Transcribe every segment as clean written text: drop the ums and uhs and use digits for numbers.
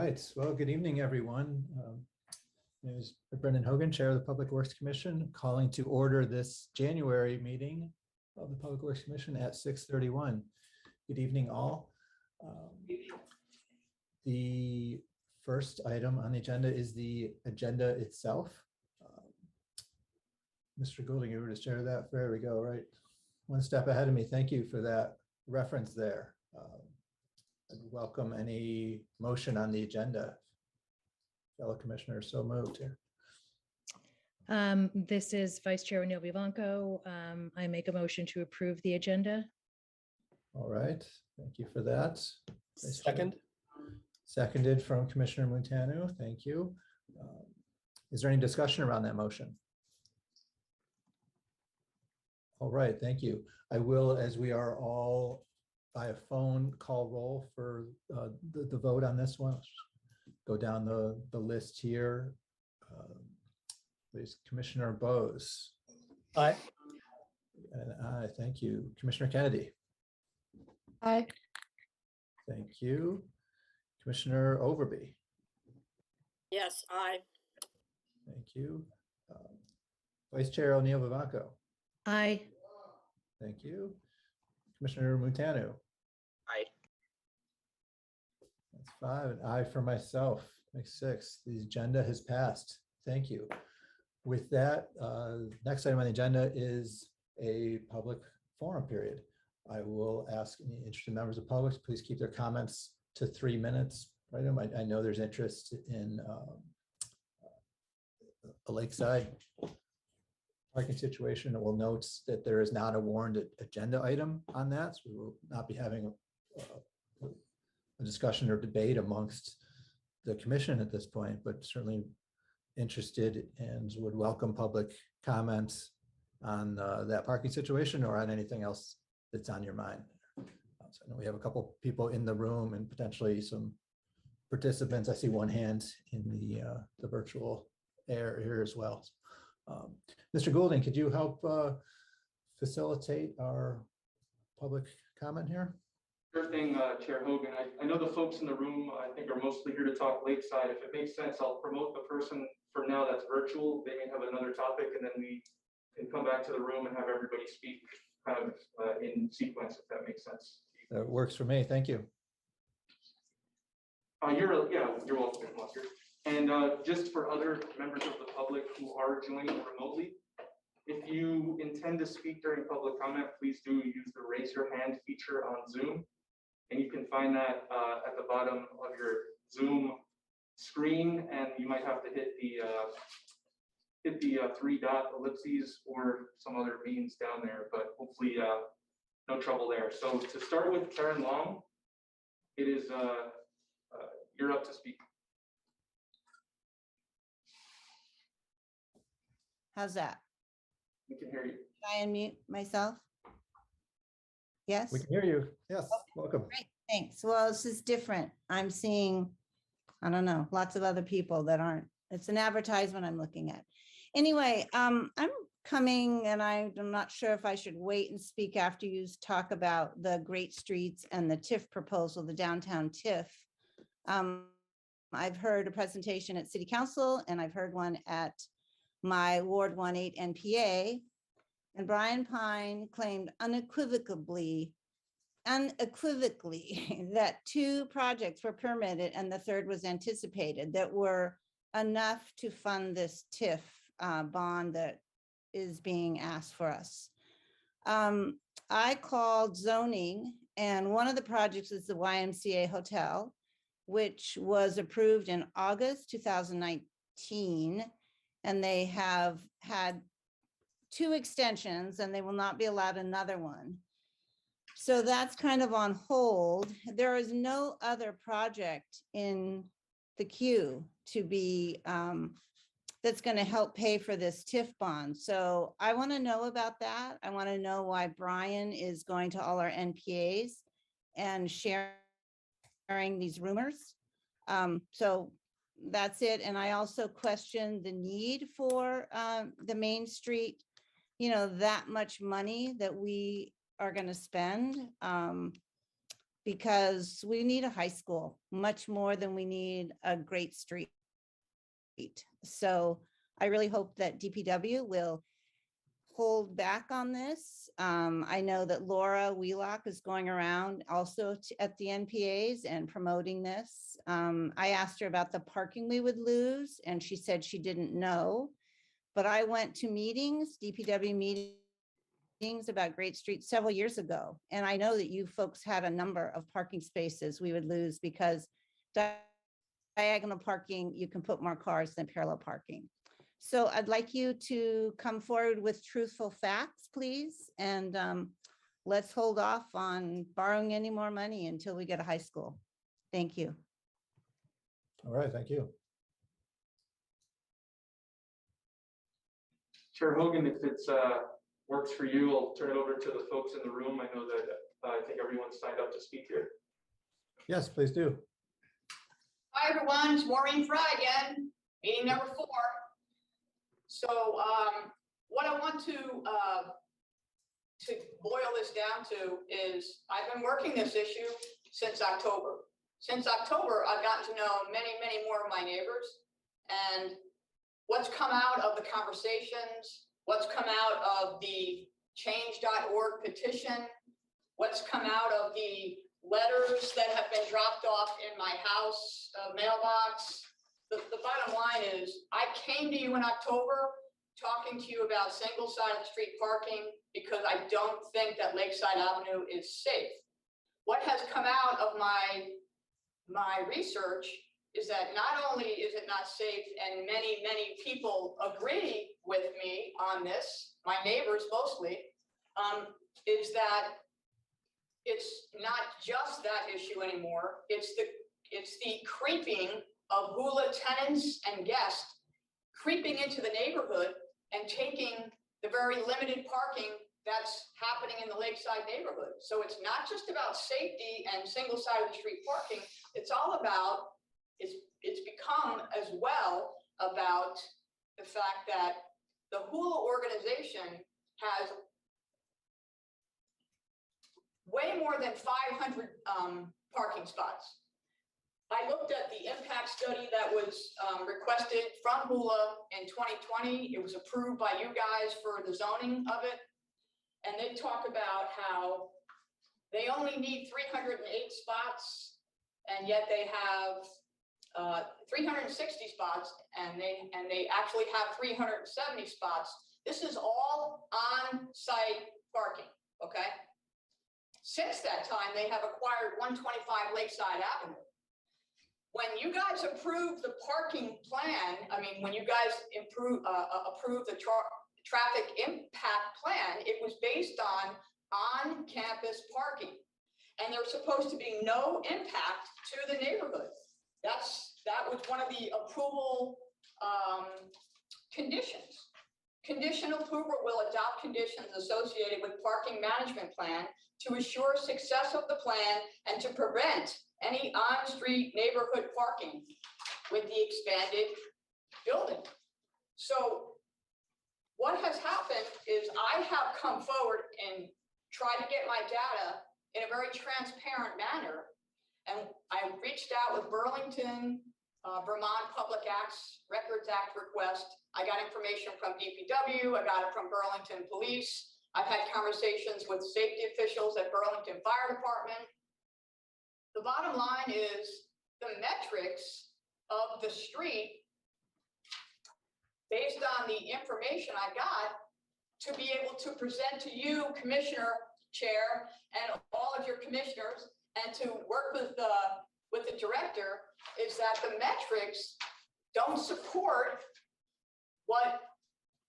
right. Well, good evening, everyone. My name is Brendan Hogan, Chair of the Public Works Commission, calling to order this January meeting of the Public Works Commission at 6:31. Good evening, all. The first item on the agenda is the agenda itself. Mr. Goulding, you were to share that. There we go, right? One step ahead of me. Thank you for that reference there. I'd welcome any motion on the agenda. Fellow commissioners, so moved here. This is Vice Chair O'Neill Vivanco. I make a motion to approve the agenda. All right, thank you for that. Second. Seconded from Commissioner Montano. Thank you. Is there any discussion around that motion? All right, thank you. I will, as we are all by a phone, call roll for the vote on this one. Go down the list here. Please, Commissioner Bose. Aye. And aye, thank you. Commissioner Kennedy. Aye. Thank you. Commissioner Overby. Yes, aye. Thank you. Vice Chair O'Neill Vivanco. Aye. Thank you. Commissioner Montano. Aye. That's 5. An aye for myself. Makes 6. The agenda has passed. Thank you. With that, next item on the agenda is a public forum period. I will ask any interested members of the public to please keep their comments to 3 minutes. Right? I know there's interest in a lakeside parking situation. We'll note that there is not a warned agenda item on that, so we will not be having a discussion or debate amongst the commission at this point, but certainly interested and would welcome public comments on that parking situation or on anything else that's on your mind. So I know we have a couple people in the room and potentially some participants. I see one hand in the virtual air here as well. Mr. Goulding, could you help facilitate our public comment here? Sure thing, Chair Hogan. I know the folks in the room, I think, are mostly here to talk lakeside. If it makes sense, I'll promote the person for now that's virtual. They may have another topic, and then we can come back to the room and have everybody speak kind of in sequence, if that makes sense. That works for me. Thank you. You're welcome, Monster. And just for other members of the public who are joining remotely, if you intend to speak during public comment, please do use the raise your hand feature on Zoom. And you can find that at the bottom of your Zoom screen, and you might have to hit the 3-dot ellipses or some other means down there, but hopefully no trouble there. So to start with, Karen Long, it is you're up to speak. How's that? We can hear you. Can I unmute myself? Yes? We can hear you. Yes, welcome. Great, thanks. Well, this is different. I'm seeing, I don't know, lots of other people that aren't. It's an advertisement I'm looking at. Anyway, I'm coming and I'm not sure if I should wait and speak after you talk about the Great Streets and the TIF proposal, the downtown TIF. I've heard a presentation at City Council and I've heard one at my Ward 1-8 NPA, and Brian Pine claimed unequivocally that 2 projects were permitted and the 3rd was anticipated that were enough to fund this TIF bond that is being asked for us. I called zoning, and one of the projects is the YMCA Hotel, which was approved in August 2019. And they have had 2 extensions and they will not be allowed another one. So that's kind of on hold. There is no other project in the queue to be, that's going to help pay for this TIF bond. So I want to know about that. I want to know why Brian is going to all our NPAs and sharing these rumors. So that's it. And I also question the need for the Main Street, that much money that we are going to spend. because we need a high school much more than we need a great street. So I really hope that DPW will hold back on this. I know that Laura Wheelock is going around also at the NPAs and promoting this. I asked her about the parking we would lose, and she said she didn't know. But I went to meetings, DPW meetings about Great Street several years ago. And I know that you folks had a number of parking spaces we would lose because diagonal parking, you can put more cars than parallel parking. So I'd like you to come forward with truthful facts, please. And let's hold off on borrowing any more money until we get a high school. Thank you. All right, thank you. Chair Hogan, if it's works for you, I'll turn it over to the folks in the room. I know that I think everyone's signed up to speak here. Yes, please do. Hi, everyone. It's Maureen Fry again, meeting number 4. So what I want to boil this down to is I've been working this issue since October. Since October, I've gotten to know many, many more of my neighbors, and what's come out of the conversations, what's come out of the change.org petition, what's come out of the letters that have been dropped off in my house mailbox. The bottom line is I came to you in October talking to you about single side of the street parking because I don't think that Lakeside Avenue is safe. What has come out of my research is that not only is it not safe, and many, many people agree with me on this, my neighbors mostly, is that it's not just that issue anymore. It's the creeping of hula tenants and guests creeping into the neighborhood and taking the very limited parking that's happening in the Lakeside neighborhood. So it's not just about safety and single side of the street parking. It's all about, it's become as well about the fact that the hula organization has way more than 500 parking spots. I looked at the impact study that was requested from Hula in 2020. It was approved by you guys for the zoning of it. And they talk about how they only need 308 spots, and yet they have 360 spots, and they actually have 370 spots. This is all on-site parking, okay? Since that time, they have acquired 125 Lakeside Avenue. When you guys approved the parking plan, I mean, when you guys approved the traffic impact plan, it was based on-campus parking. And there's supposed to be no impact to the neighborhood. That was one of the approval conditions. Conditional approval will adopt conditions associated with parking management plan to assure success of the plan and to prevent any on-street neighborhood parking with the expanded building. So what has happened is I have come forward and tried to get my data in a very transparent manner. And I reached out with Burlington, Vermont Public Records Act request. I got information from DPW. I got it from Burlington Police. I've had conversations with safety officials at Burlington Fire Department. The bottom line is the metrics of the street, based on the information I got, to be able to present to you, Commissioner Chair, and all of your commissioners, and to work with the director, is that the metrics don't support what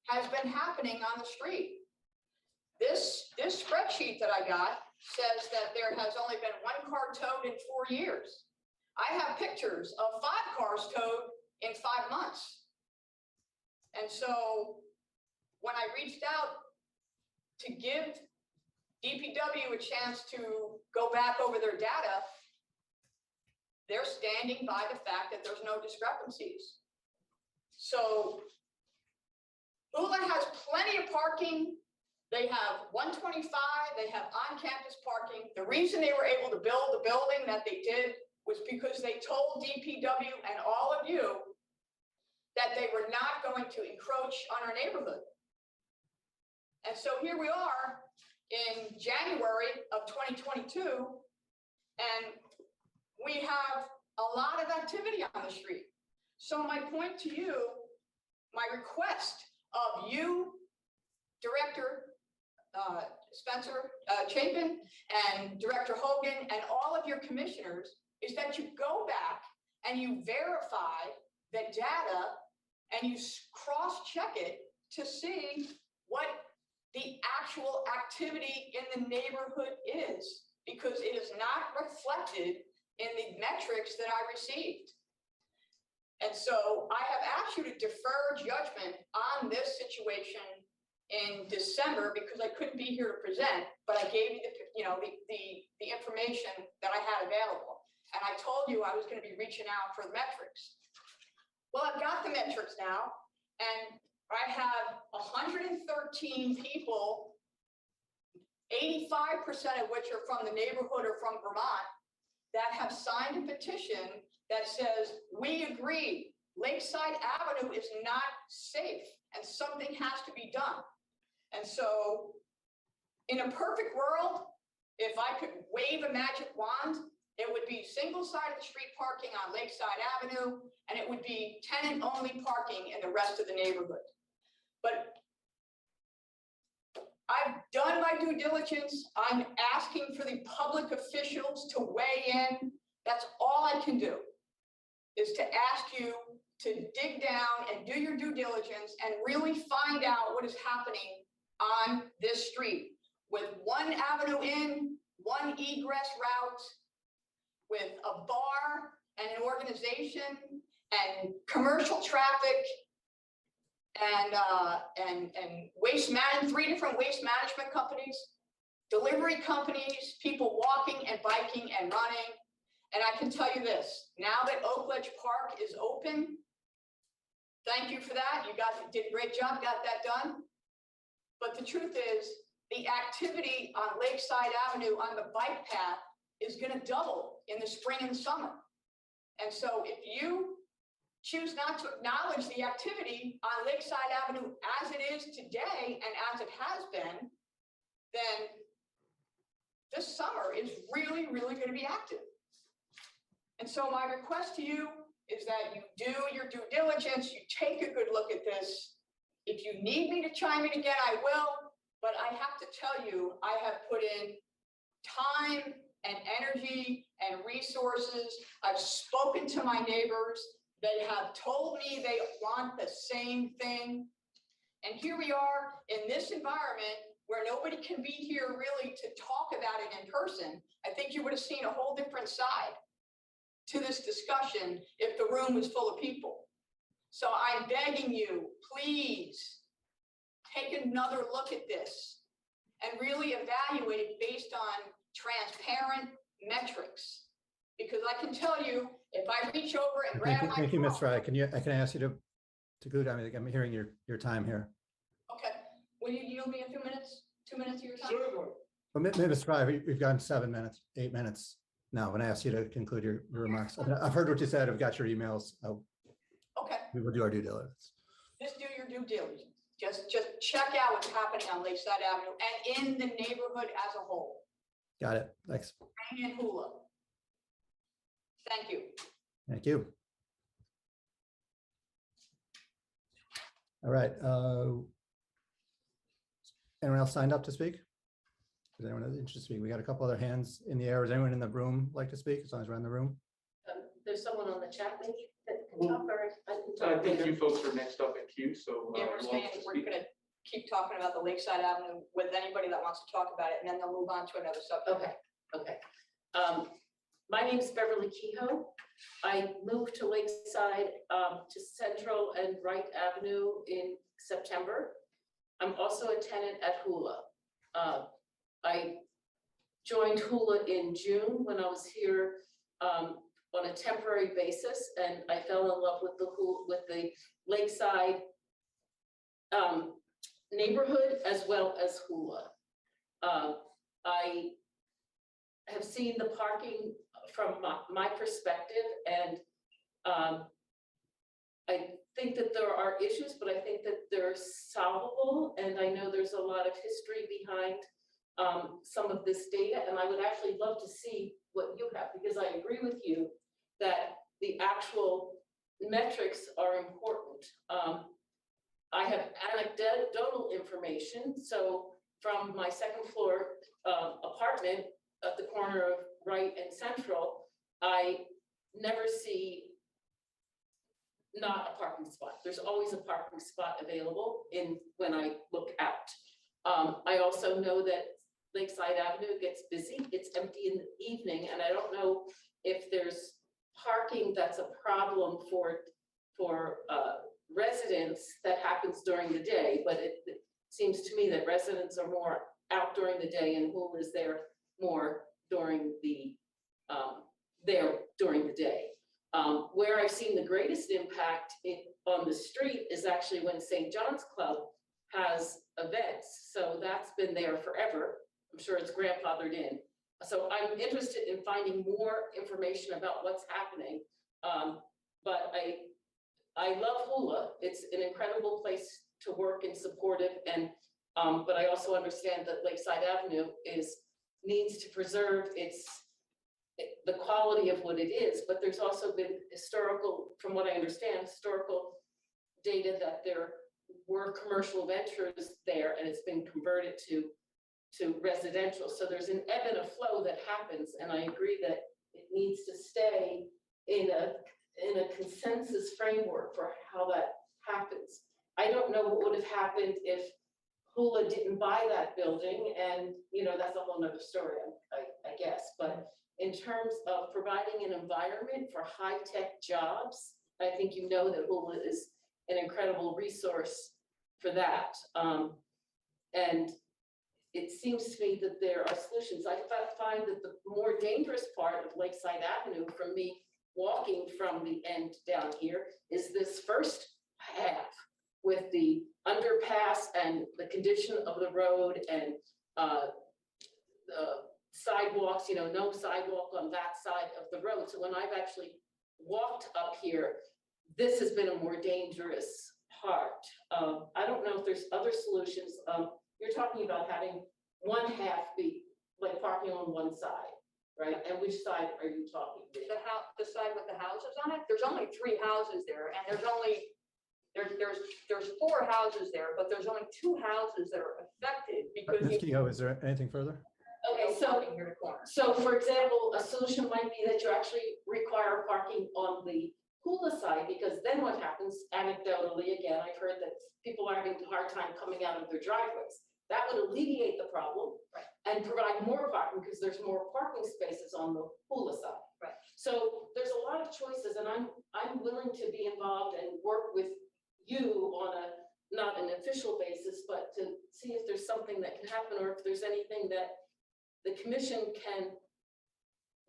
has been happening on the street. This spreadsheet that I got says that there has only been 1 car towed in 4 years. I have pictures of 5 cars towed in 5 months. And so when I reached out to give DPW a chance to go back over their data, they're standing by the fact that there's no discrepancies. So Hula has plenty of parking They have 125, they have on-campus parking. The reason they were able to build the building that they did was because they told DPW and all of you that they were not going to encroach on our neighborhood. And so here we are in January of 2022, and we have a lot of activity on the street. So my point to you, my request of you, Director Spencer Chapin and Director Hogan and all of your commissioners, is that you go back and you verify the data and you cross-check it to see what the actual activity in the neighborhood is, because it is not reflected in the metrics that I received. And so I have asked you to defer judgment on this situation in December because I couldn't be here to present, but I gave you the information that I had available. And I told you I was going to be reaching out for the metrics. Well, I've got the metrics now, and I have 113 people, 85% of which are from the neighborhood or from Vermont, that have signed a petition that says, we agree, Lakeside Avenue is not safe and something has to be done. And so in a perfect world, if I could wave a magic wand, it would be single-sided street parking on Lakeside Avenue, and it would be tenant-only parking in the rest of the neighborhood. But I've done my due diligence. I'm asking for the public officials to weigh in. That's all I can do, is to ask you to dig down and do your due diligence and really find out what is happening on this street with one avenue in, one egress route, with a bar and an organization and commercial traffic and waste management, 3 different waste management companies, delivery companies, people walking and biking and running. And I can tell you this, now that Oak Ledge Park is open, thank you for that. You guys did a great job, got that done. But the truth is, the activity on Lakeside Avenue on the bike path is going to double in the spring and summer. And so if you choose not to acknowledge the activity on Lakeside Avenue as it is today and as it has been, then this summer is really, really going to be active. And so my request to you is that you do your due diligence, you take a good look at this. If you need me to chime in again, I will, but I have to tell you, I have put in time and energy and resources. I've spoken to my neighbors. They have told me they want the same thing. And here we are in this environment where nobody can be here really to talk about it in person. I think you would have seen a whole different side to this discussion if the room was full of people. So I'm begging you, please take another look at this and really evaluate it based on transparent metrics. Because I can tell you, if I reach over and grab my Thank you, Ms. phone- Fry. Can I ask you to conclude? I mean, I'm hearing your time here. Okay, will you yield me a few minutes, 2 minutes of your time? Well, Ms. Fry, we've gotten 7 minutes, 8 minutes now. When I asked you to conclude your remarks, I've heard what you said. I've got your emails. Okay, We will do our due diligence. just do your due diligence. Just check out what's happening on Lakeside Avenue and in the neighborhood as a whole. Got it. Thanks. Bring in hula. Thank you. Thank you. All right. Anyone else signed up to speak? Is anyone interested to speak? We got a couple other hands in the air. Is anyone in the room like to speak? As long as we're in the room. There's someone on the chat link that can talk, or I can I talk. think you folks are next up in queue, so. Yeah, we're you're saying welcome to we're speak. gonna keep talking about the Lakeside Avenue with anybody that wants to talk about it, and then they'll move on to another subject. Okay. My name is Beverly Kehoe. I moved to Lakeside, to Central and Wright Avenue in September. I'm also a tenant at Hula. I joined Hula in June when I was here on a temporary basis, and I fell in love with the Lakeside neighborhood as well as Hula. I have seen the parking from my perspective, and I think that there are issues, but I think that they're solvable. And I know there's a lot of history behind some of this data, and I would actually love to see what you have, because I agree with you that the actual metrics are important. I have anecdotal information. So from my second floor apartment at the corner of Wright and Central, I never see not a parking spot. There's always a parking spot available when I look out. I also know that Lakeside Avenue gets busy. It's empty in the evening, and I don't know if there's parking that's a problem for residents that happens during the day, but it seems to me that residents are more out during the day, and Hula is there more during the day. Where I've seen the greatest impact on the street is actually when St. John's Club has events. So that's been there forever. I'm sure it's grandfathered in. So I'm interested in finding more information about what's happening. But I love Hula. It's an incredible place to work and supportive. And but I also understand that Lakeside Avenue needs to preserve the quality of what it is. But there's also been historical, from what I understand, historical data that there were commercial ventures there, and it's been converted to residential. So there's an ebb and a flow that happens, and I agree that it needs to stay in a consensus framework for how that happens. I don't know what would have happened if Hula didn't buy that building, and that's a whole nother story, I guess. But in terms of providing an environment for high-tech jobs, I think that Hula is an incredible resource for that. And it seems to me that there are solutions. I find that the more dangerous part of Lakeside Avenue, from me walking from the end down here, is this first half with the underpass and the condition of the road and the sidewalks, no sidewalk on that side of the road. So when I've actually walked up here, this has been a more dangerous part. I don't know if there's other solutions. You're talking about having one half be like parking on one side, right? And which side are you talking about? The side with the houses on it, there's only 3 houses there, and there's 4 houses there, but there's only 2 houses that are affected because Ms. Kehoe, is there anything further? Okay, so for example, a solution might be that you actually require parking on the Hula side, because then what happens, anecdotally, again, I've heard that people are having a hard time coming out of their driveways. That would alleviate the problem, right, and provide more parking, because there's more parking spaces on the Hula side. Right. So there's a lot of choices, and I'm willing to be involved and work with you on not an official basis, but to see if there's something that can happen, or if there's anything that the commission can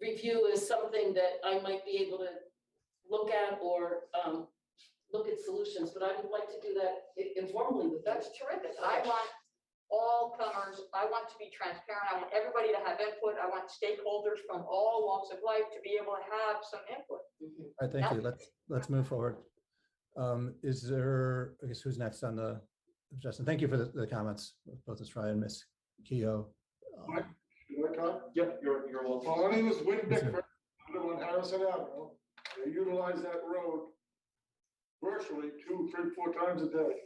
review as something that I might be able to look at, or look at solutions. But I would like to do that informally with That's terrific. I want all comers. I want to be transparent. I want everybody to have input. I want stakeholders from all walks of life to be able to have some input. Mhm. All right, thank you. Let's move forward. Is there, I guess, who's next on the, Justin? Thank you for the comments, both Ms. Fry and Ms. Kehoe. Should I talk? Yep, you're welcome. Well, my name is Win Yes, sir. Bickford. I live on Harrison Avenue. They utilize that road virtually 2, 3, 4 times a day.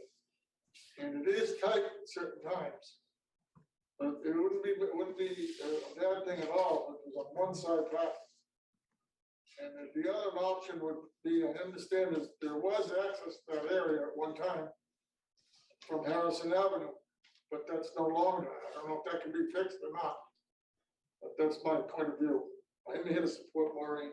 And it is tight at certain times. But it wouldn't be a bad thing at all if it was on one side traffic. And if the other option would be, I understand is there was access to that area at one time from Harrison Avenue, but that's no longer. I don't know if that can be fixed or not. But that's my point of view. I'm here to support Maureen.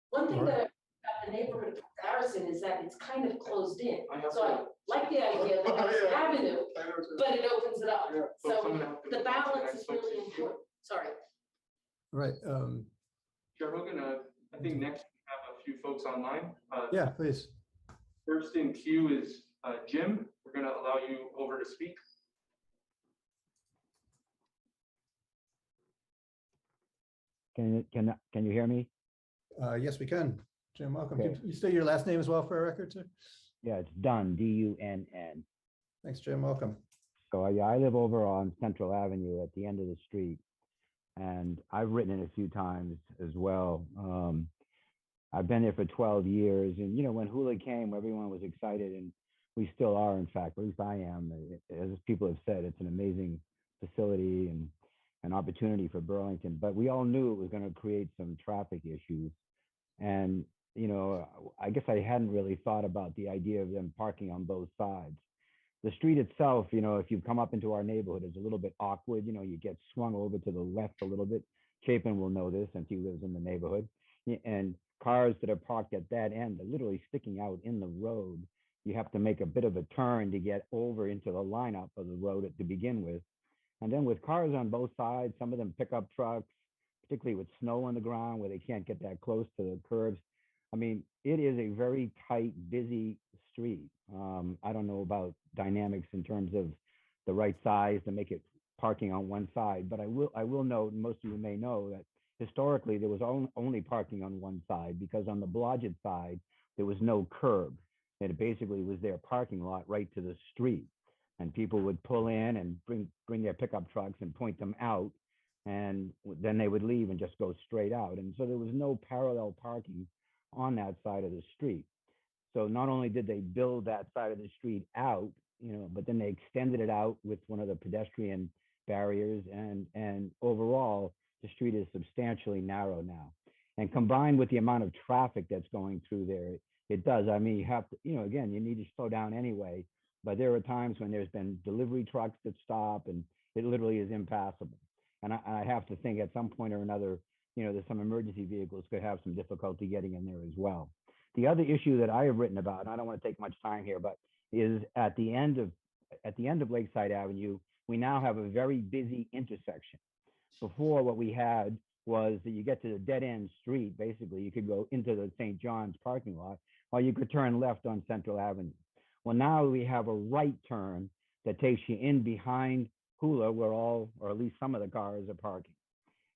One thing Alright. that about the neighborhood of Harrison is that it's kind of closed in. I have So I like the idea of Harrison Yeah. Avenue, I know it's- but it opens it up. Yeah. So So someone else can the go balance next is one, really too. important. Sorry. Right, Chair Hogan, I think next we have a few folks online. yeah, please. First in queue is Jim. We're We're going to allow you over to speak. Can you hear me? Yes, we can. Jim, welcome. Okay. Can you say your last name as well for our record, sir? Yeah, it's Dunn, D-U-N-N. Thanks, Jim. Welcome. So yeah, I live over on Central Avenue at the end of the street, and I've written it a few times as well. I've been there for 12 years, and you know, when Hula came, everyone was excited, and we still are, in fact, at least I am. As people have said, it's an amazing facility and an opportunity for Burlington, but we all knew it was going to create some traffic issues. And, you know, I guess I hadn't really thought about the idea of them parking on both sides. The street itself, you know, if you come up into our neighborhood, is a little bit awkward. You know, you get swung over to the left a little bit. Chapin will know this since he lives in the neighborhood. And cars that are parked at that end are literally sticking out in the road. You have to make a bit of a turn to get over into the lineup of the road to begin with. And then with cars on both sides, some of them pickup trucks, particularly with snow on the ground where they can't get that close to the curbs. I mean, it is a very tight, busy street. I don't know about dynamics in terms of the right size to make it parking on one side, but I will note, and most of you may know, that historically there was only parking on one side because on the Blodgett side, there was no curb. It basically was their parking lot right to the street. And people would pull in and bring their pickup trucks and point them out. And then they would leave and just go straight out. And so there was no parallel parking on that side of the street. So not only did they build that side of the street out, you know, but then they extended it out with one of the pedestrian barriers. And overall, the street is substantially narrow now. And combined with the amount of traffic that's going through there, it does. I mean, you have to, you know, again, you need to slow down anyway. But there are times when there's been delivery trucks that stop and it literally is impassable. And I have to think at some point or another, you know, there's some emergency vehicles could have some difficulty getting in there as well. The other issue that I have written about, and I don't want to take much time here, but is at the end of Lakeside Avenue, we now have a very busy intersection. Before, what we had was that you get to the dead end street, basically you could go into the St. John's parking lot, or you could turn left on Central Avenue. Well, now we have a right turn that takes you in behind Hula, where all, or at least some of the cars are parking.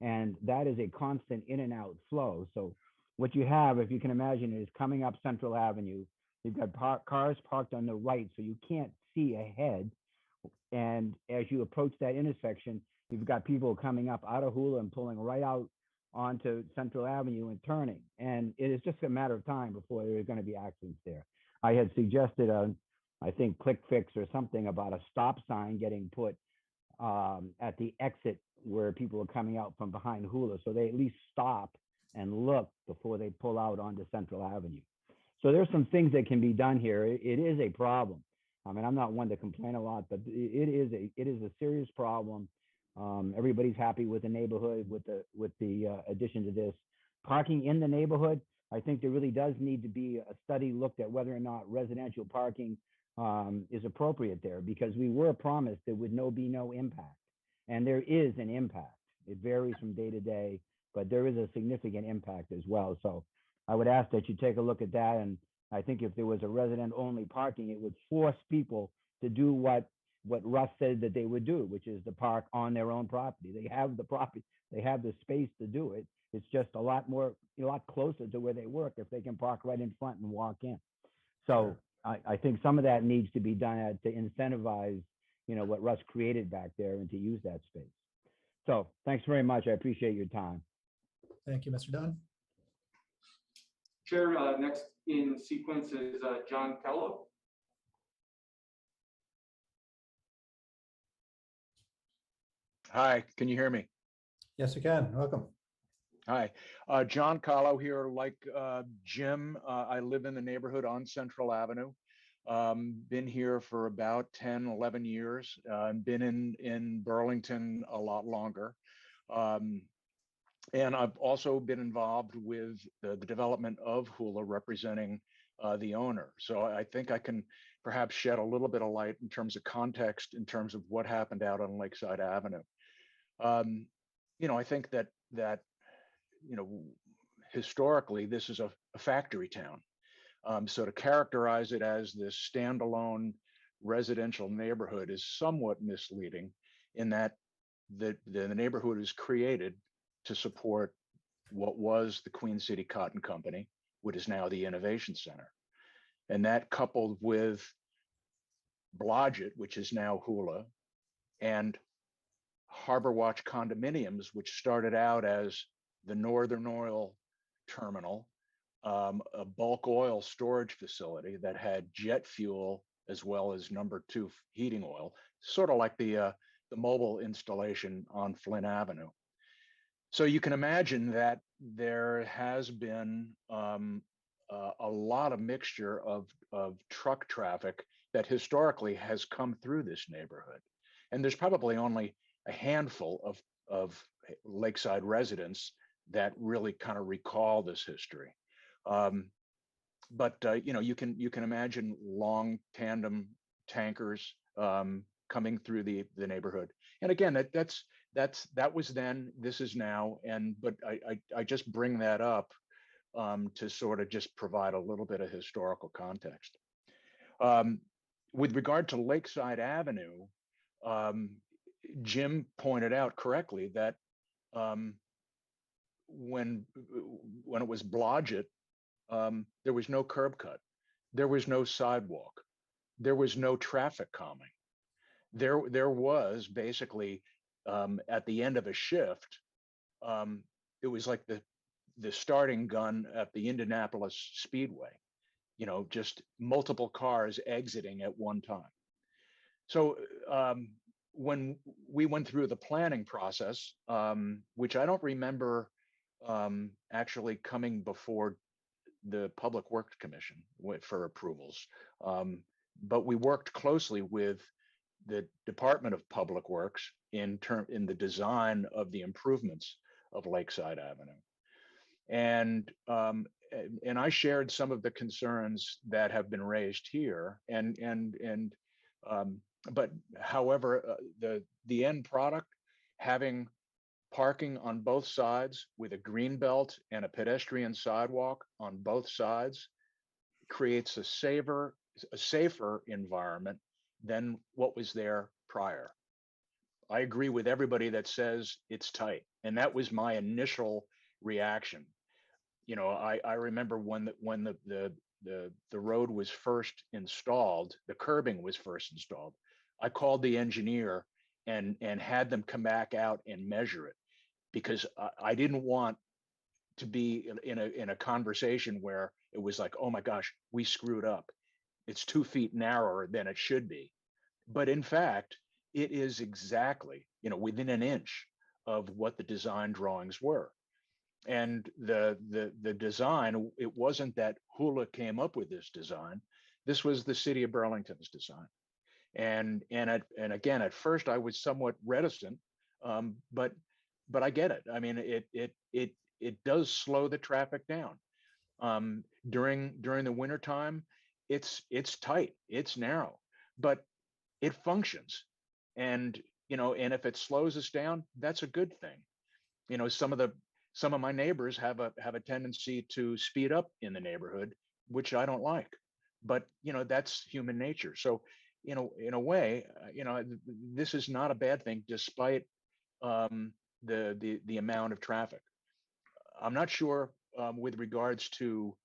And that is a constant in and out flow. So what you have, if you can imagine, is coming up Central Avenue, you've got cars parked on the right, so you can't see ahead. And as you approach that intersection, you've got people coming up out of Hula and pulling right out onto Central Avenue and turning. And it is just a matter of time before there are going to be accidents there. I had suggested I think Click Fix or something about a stop sign getting put at the exit where people are coming out from behind Hula, so they at least stop and look before they pull out onto Central Avenue. So there's some things that can be done here. It is a problem. I mean, I'm not one to complain a lot, but it is a serious problem. Everybody's happy with the neighborhood with the addition to this. Parking in the neighborhood, I think there really does need to be a study looked at whether or not residential parking is appropriate there, because we were promised there would be no impact. And there is an impact. It varies from day to day, but there is a significant impact as well. So I would ask that you take a look at that. And I think if there was a resident only parking, it would force people to do what Russ said that they would do, which is to park on their own property. They have the property, they have the space to do it. It's just a lot closer to where they work if they can park right in front and walk in. So I think some of that needs to be done to incentivize, you know, what Russ created back there and to use that space. So thanks very much. I appreciate your time. Thank you, Mr. Dunn. Chair, next in sequence is John Kello. Hi, can you hear me? Yes, you can. Welcome. Hi, John Kahlo here. Like Jim, I live in the neighborhood on Central Avenue. Been here for about 10, 11 years. Been in Burlington a lot longer. And I've also been involved with the development of Hula, representing the owner. So I think I can perhaps shed a little bit of light in terms of context, in terms of what happened out on Lakeside Avenue. You know, I think that you know, historically, this is a factory town. So to characterize it as this standalone residential neighborhood is somewhat misleading in that the neighborhood is created to support what was the Queen City Cotton Company, what is now the Innovation Center. And that coupled with Blodgett, which is now Hula, and Harbor Watch condominiums, which started out as the Northern Oil Terminal, a bulk oil storage facility that had jet fuel as well as #2 heating oil, sort of like the mobile installation on Flint Avenue. So you can imagine that there has been a lot of mixture of truck traffic that historically has come through this neighborhood. And there's probably only a handful of Lakeside residents that really kind of recall this history. But you know, you can imagine long tandem tankers coming through the neighborhood. And again, that was then, this is now, but I just bring that up to sort of just provide a little bit of historical context. With regard to Lakeside Avenue, Jim pointed out correctly that when it was Blodgett, there was no curb cut, there was no sidewalk, there was no traffic calming. There was basically at the end of a shift, it was like the starting gun at the Indianapolis Speedway, you know, just multiple cars exiting at one time. So when we went through the planning process, which I don't remember actually coming before the Public Works Commission for approvals, but we worked closely with the Department of Public Works in the design of the improvements of Lakeside Avenue. And I shared some of the concerns that have been raised here, but however, the end product, having parking on both sides with a green belt and a pedestrian sidewalk on both sides, creates a safer environment than what was there prior. I agree with everybody that says it's tight, and that was my initial reaction. You know, I remember when the road was first installed, the curbing was first installed. I called the engineer and had them come back out and measure it, because I didn't want to be in a conversation where it was like, oh my gosh, we screwed up. It's 2 feet narrower than it should be. But in fact, it is exactly, you know, within an inch of what the design drawings were. And the design, it wasn't that Hula came up with this design. This was the city of Burlington's design. And again, at first I was somewhat reticent, but I get it. I mean, it does slow the traffic down. During the winter time, it's tight, it's narrow, but it functions. And you know, and if it slows us down, that's a good thing. You know, some of my neighbors have a tendency to speed up in the neighborhood, which I don't like. But you know, that's human nature. So, you know, in a way, you know, this is not a bad thing, despite the amount of traffic. I'm not sure with regards to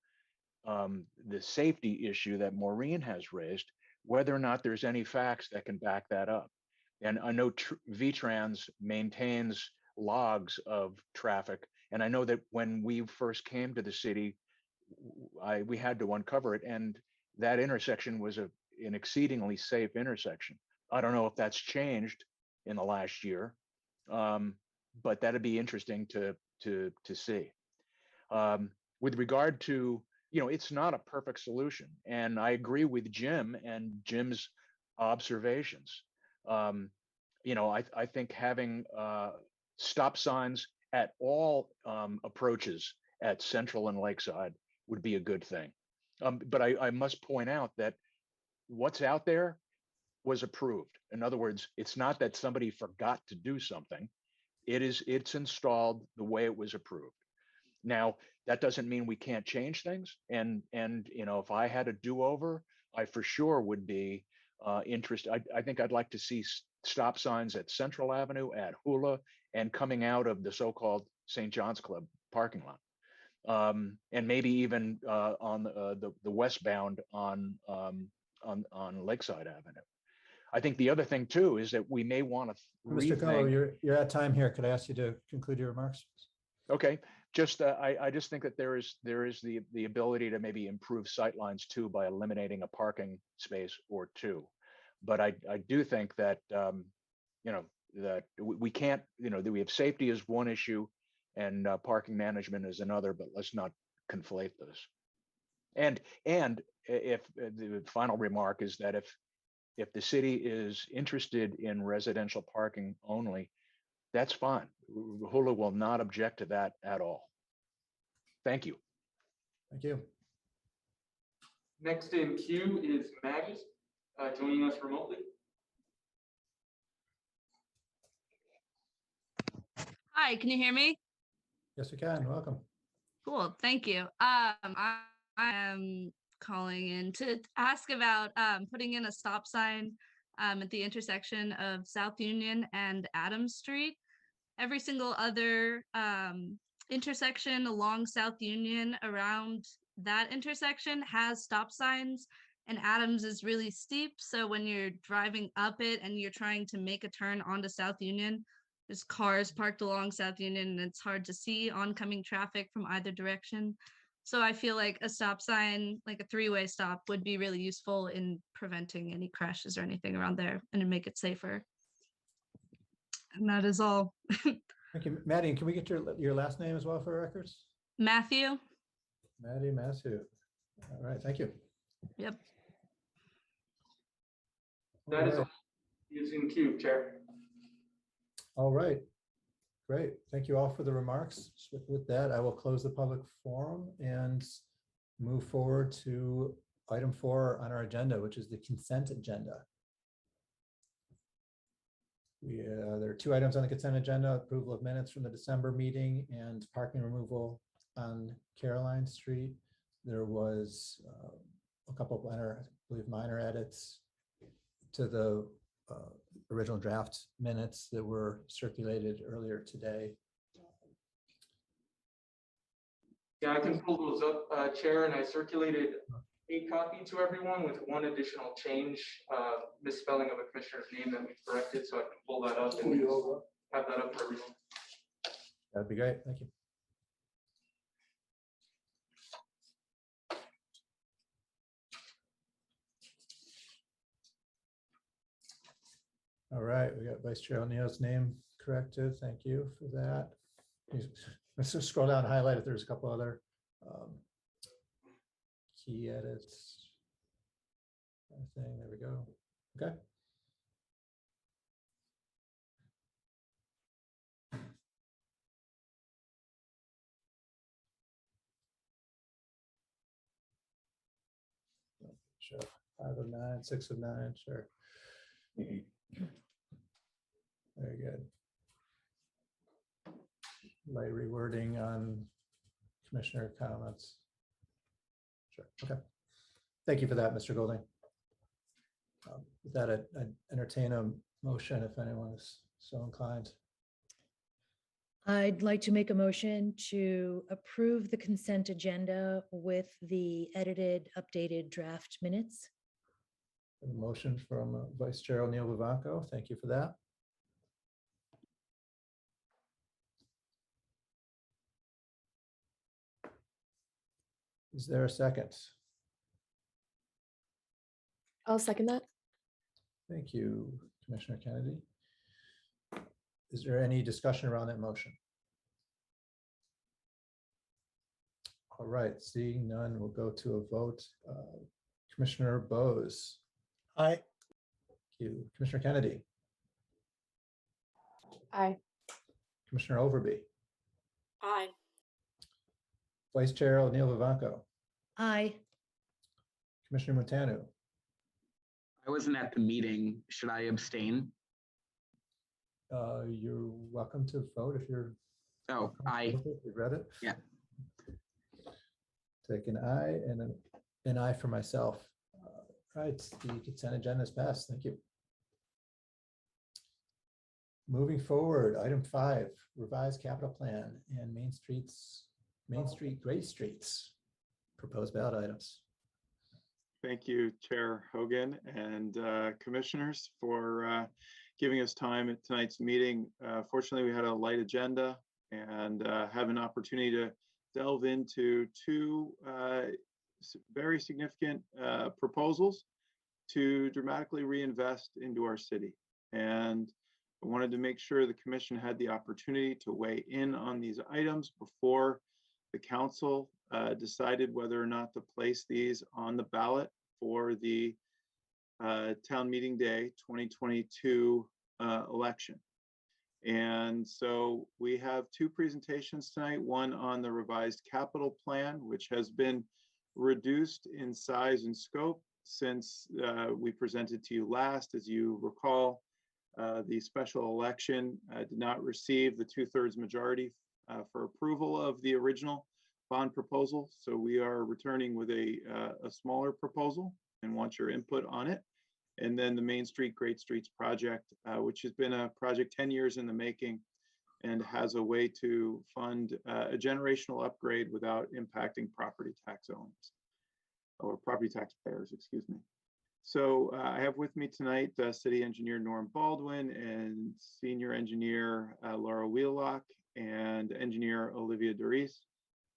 the safety issue that Maureen has raised, whether or not there's any facts that can back that up. And I know VTrans maintains logs of traffic. And I know that when we first came to the city, we had to uncover it. And that intersection was an exceedingly safe intersection. I don't know if that's changed in the last year, but that'd be interesting to see. With regard to, you know, it's not a perfect solution. And I agree with Jim and Jim's observations. You know, I think having stop signs at all approaches at Central and Lakeside would be a good thing. But I must point out that what's out there was approved. In other words, it's not that somebody forgot to do something. It's installed the way it was approved. Now, that doesn't mean we can't change things. And you know, if I had a do-over, I for sure would be interest. I think I'd like to see stop signs at Central Avenue, at Hula, and coming out of the so-called St. John's Club parking lot. And maybe even on the westbound on Lakeside Avenue. I think the other thing too is that we may want to Mr. Coe, you're at time here. Could I ask you to conclude your remarks? Okay, just I just think that there is the ability to maybe improve sightlines too by eliminating a parking space or two. But I do think that you know, that we can't, you know, that we have safety as one issue and parking management is another, but let's not conflate those. And if the final remark is that if the city is interested in residential parking only, that's fine. Hula will not object to that at all. Thank you. Thank you. Next in queue is Maggie, joining us remotely. Hi, can you hear me? Yes, we can. Welcome. Cool, thank you. I am calling in to ask about putting in a stop sign at the intersection of South Union and Adams Street. Every single other intersection along South Union around that intersection has stop signs, and Adams is really steep. So when you're driving up it and you're trying to make a turn onto South Union, there's cars parked along South Union and it's hard to see oncoming traffic from either direction. So I feel like a stop sign, like a three-way stop, would be really useful in preventing any crashes or anything around there and to make it safer. And that is all. Thank you. Maddie, can we get your last name as well for records? Matthew? Maddie Matthew. All right, thank you. Yep. That is in queue, Chair. All right, great. Thank you all for the remarks. With that, I will close the public forum and move forward to item 4 on our agenda, which is the consent agenda. There are 2 items on the consent agenda: approval of minutes from the December meeting and parking removal on Caroline Street. There was a couple of minor edits to the original draft minutes that were circulated earlier today. Yeah, I can pull those up, Chair, and I circulated a copy to everyone with one additional change, misspelling of a commissioner's name that we corrected, so I can pull that up and have that up for everyone. That'd be great. Thank you. All right, we got Vice Chair O'Neill's name corrected. Thank you for that. Let's just scroll down and highlight if there's a couple other key edits. There we go. Okay. Sure. 5 of 9, 6 of 9, sure. Very good. Light rewording on commissioner comments. Sure. Okay. Thank you for that, Mr. Golding. With that, I'd entertain a motion if anyone is so inclined. I'd like to make a motion to approve the consent agenda with the edited, updated draft minutes. A motion from Vice Chair O'Neill Vivanco. Thank you for that. Is there a second? I'll second that. Thank you, Commissioner Kennedy. Is there any discussion around that motion? All right, seeing none, we'll go to a vote. Commissioner Bose. Aye. Thank you. Commissioner Kennedy. Aye. Commissioner Overby. Aye. Vice Chair O'Neill Vivanco. Aye. Commissioner Montano. I wasn't at the meeting. Should I abstain? You're welcome to vote if you're. Oh, aye. You read it? Yeah. Take an aye and an aye for myself. Right, the consent agenda is passed. Thank you. Moving forward, item 5, revised capital plan and Main Street, Gray Streets. Proposed ballot items. Thank you, Chair Hogan and commissioners for giving us time at tonight's meeting. Fortunately, we had a light agenda and have an opportunity to delve into 2 very significant proposals to dramatically reinvest into our city. And I wanted to make sure the commission had the opportunity to weigh in on these items before the council decided whether or not to place these on the ballot for the town meeting day 2022 election. And so we have 2 presentations tonight, one on the revised capital plan, which has been reduced in size and scope since we presented to you last. As you recall, the special election did not receive the 2/3 majority for approval of the original bond proposal. So we are returning with a smaller proposal and want your input on it. And then the Main Street Great Streets project, which has been a project 10 years in the making and has a way to fund a generational upgrade without impacting property tax owners or property taxpayers, excuse me. So I have with me tonight City Engineer Norm Baldwin and Senior Engineer Laura Wheelock and Engineer Olivia Doris,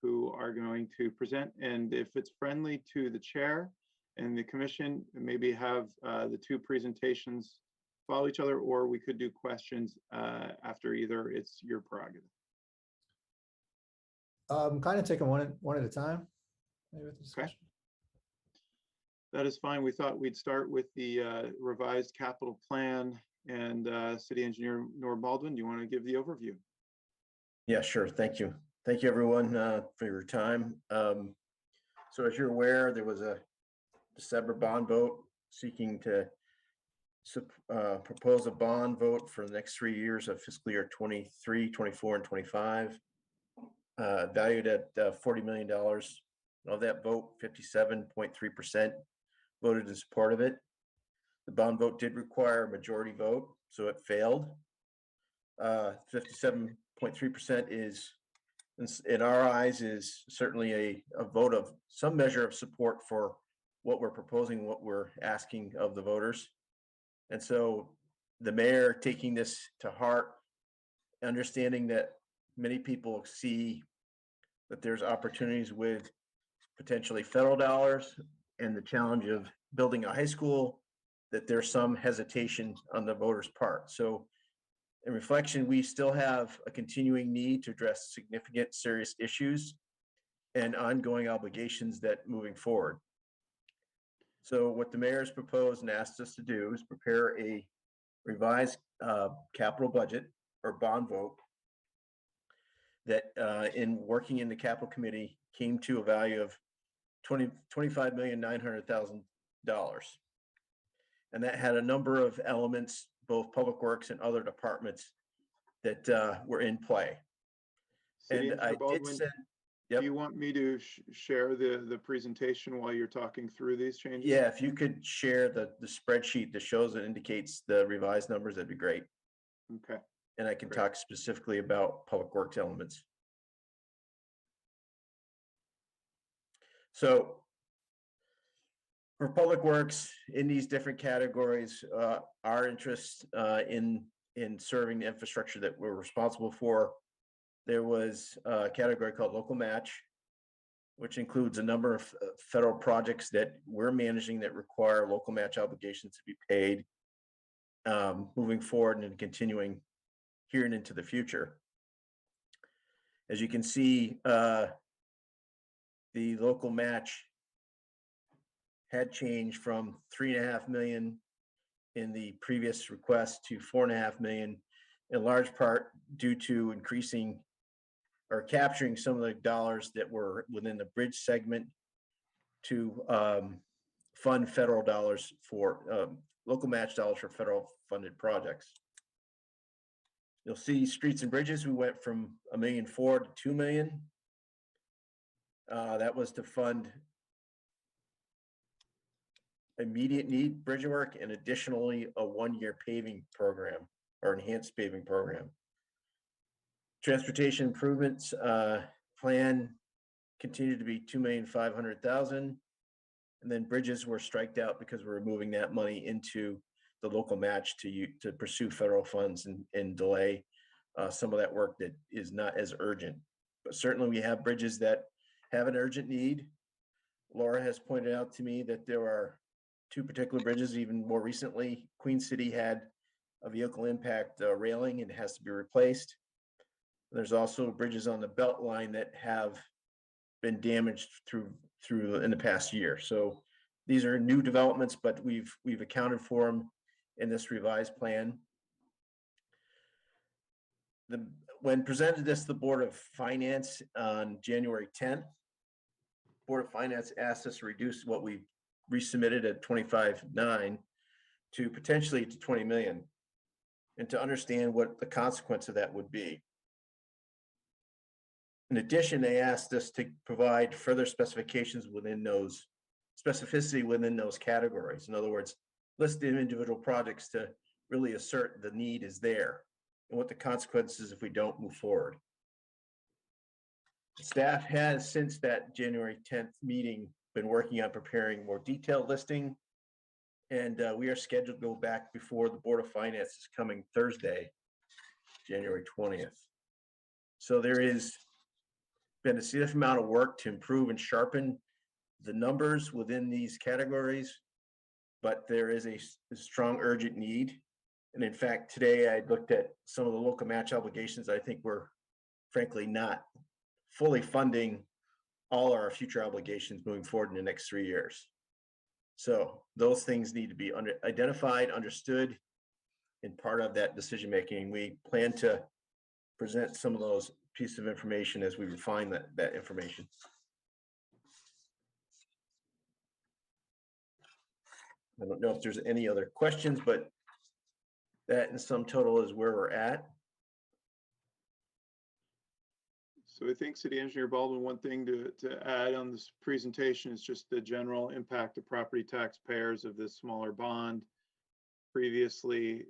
who are going to present. And if it's friendly to the chair and the commission, maybe have the 2 presentations follow each other, or we could do questions after either. It's your prerogative. Kind of taking one at a time. Maybe with the discussion. Okay. That is fine. We thought we'd start with the revised capital plan, and City Engineer Norm Baldwin, do you want to give the overview? Yeah, sure. Thank you. Thank you, everyone, for your time. So as you're aware, there was a December bond vote seeking to propose a bond vote for the next 3 years of fiscal year 23, 24, and 25, valued at $40 million. Of that vote, 57.3% voted in support of it. The bond vote did require a majority vote, so it failed. 57.3% is, in our eyes, is certainly a vote of some measure of support for what we're proposing, what we're asking of the voters. And so the mayor, taking this to heart, understanding that many people see that there's opportunities with potentially federal dollars and the challenge of building a high school, that there's some hesitation on the voters' part. So in reflection, we still have a continuing need to address significant, serious issues and ongoing obligations that moving forward. So what the mayor's proposed and asked us to do is prepare a revised capital budget or bond vote that in working in the capital committee came to a value of $25,900,000. And that had a number of elements, both public works and other departments, that were in play. City And I Engineer did Baldwin, send, do you want me to share the presentation while you're talking through these changes? yeah, if you could share the spreadsheet that shows and indicates the revised numbers, that'd be great. Okay. And I can Great. talk specifically about public works elements. So for public works in these different categories, our interest in serving the infrastructure that we're responsible for, there was a category called local match, which includes a number of federal projects that we're managing that require local match obligations to be paid moving forward and continuing here and into the future. As you can see, the local match had changed from $3.5 million in the previous request to $4.5 million, in large part due to increasing or capturing some of the dollars that were within the bridge segment to fund federal dollars for local match dollars for federal funded projects. You'll see streets and bridges, we went from $1.4 million to $2 million. That was to fund immediate need bridge work and additionally a 1-year paving program or enhanced paving program. Transportation improvements plan continued to be $2,500,000. And then bridges were striked out because we're moving that money into the local match to pursue federal funds and delay some of that work that is not as urgent. But certainly we have bridges that have an urgent need. Laura has pointed out to me that there are 2 particular bridges. Even more recently, Queen City had a vehicle impact railing and has to be replaced. There's also bridges on the belt line that have been damaged through in the past year. So these are new developments, but we've accounted for them in this revised plan. When presented this to the Board of Finance on January 10th, Board of Finance asked us to reduce what we resubmitted at 25.9 to potentially to 20 million, and to understand what the consequence of that would be. In addition, they asked us to provide further specifications within those specificity within those categories. In other words, list the individual projects to really assert the need is there and what the consequences if we don't move forward. Staff has, since that January 10th meeting, been working on preparing more detailed listing, and we are scheduled to go back before the Board of Finance is coming Thursday, January 20th. So there is been a significant amount of work to improve and sharpen the numbers within these categories, but there is a strong urgent need. And in fact, today I looked at some of the local match obligations. I think we're frankly not fully funding all our future obligations moving forward in the next 3 years. So those things need to be identified, understood, and part of that decision-making. We plan to present some of those pieces of information as we refine that information. I don't know if there's any other questions, but that in sum total is where we're at. So I think City Engineer Baldwin, one thing to add on this presentation is just the general impact to property taxpayers of this smaller bond. Previously,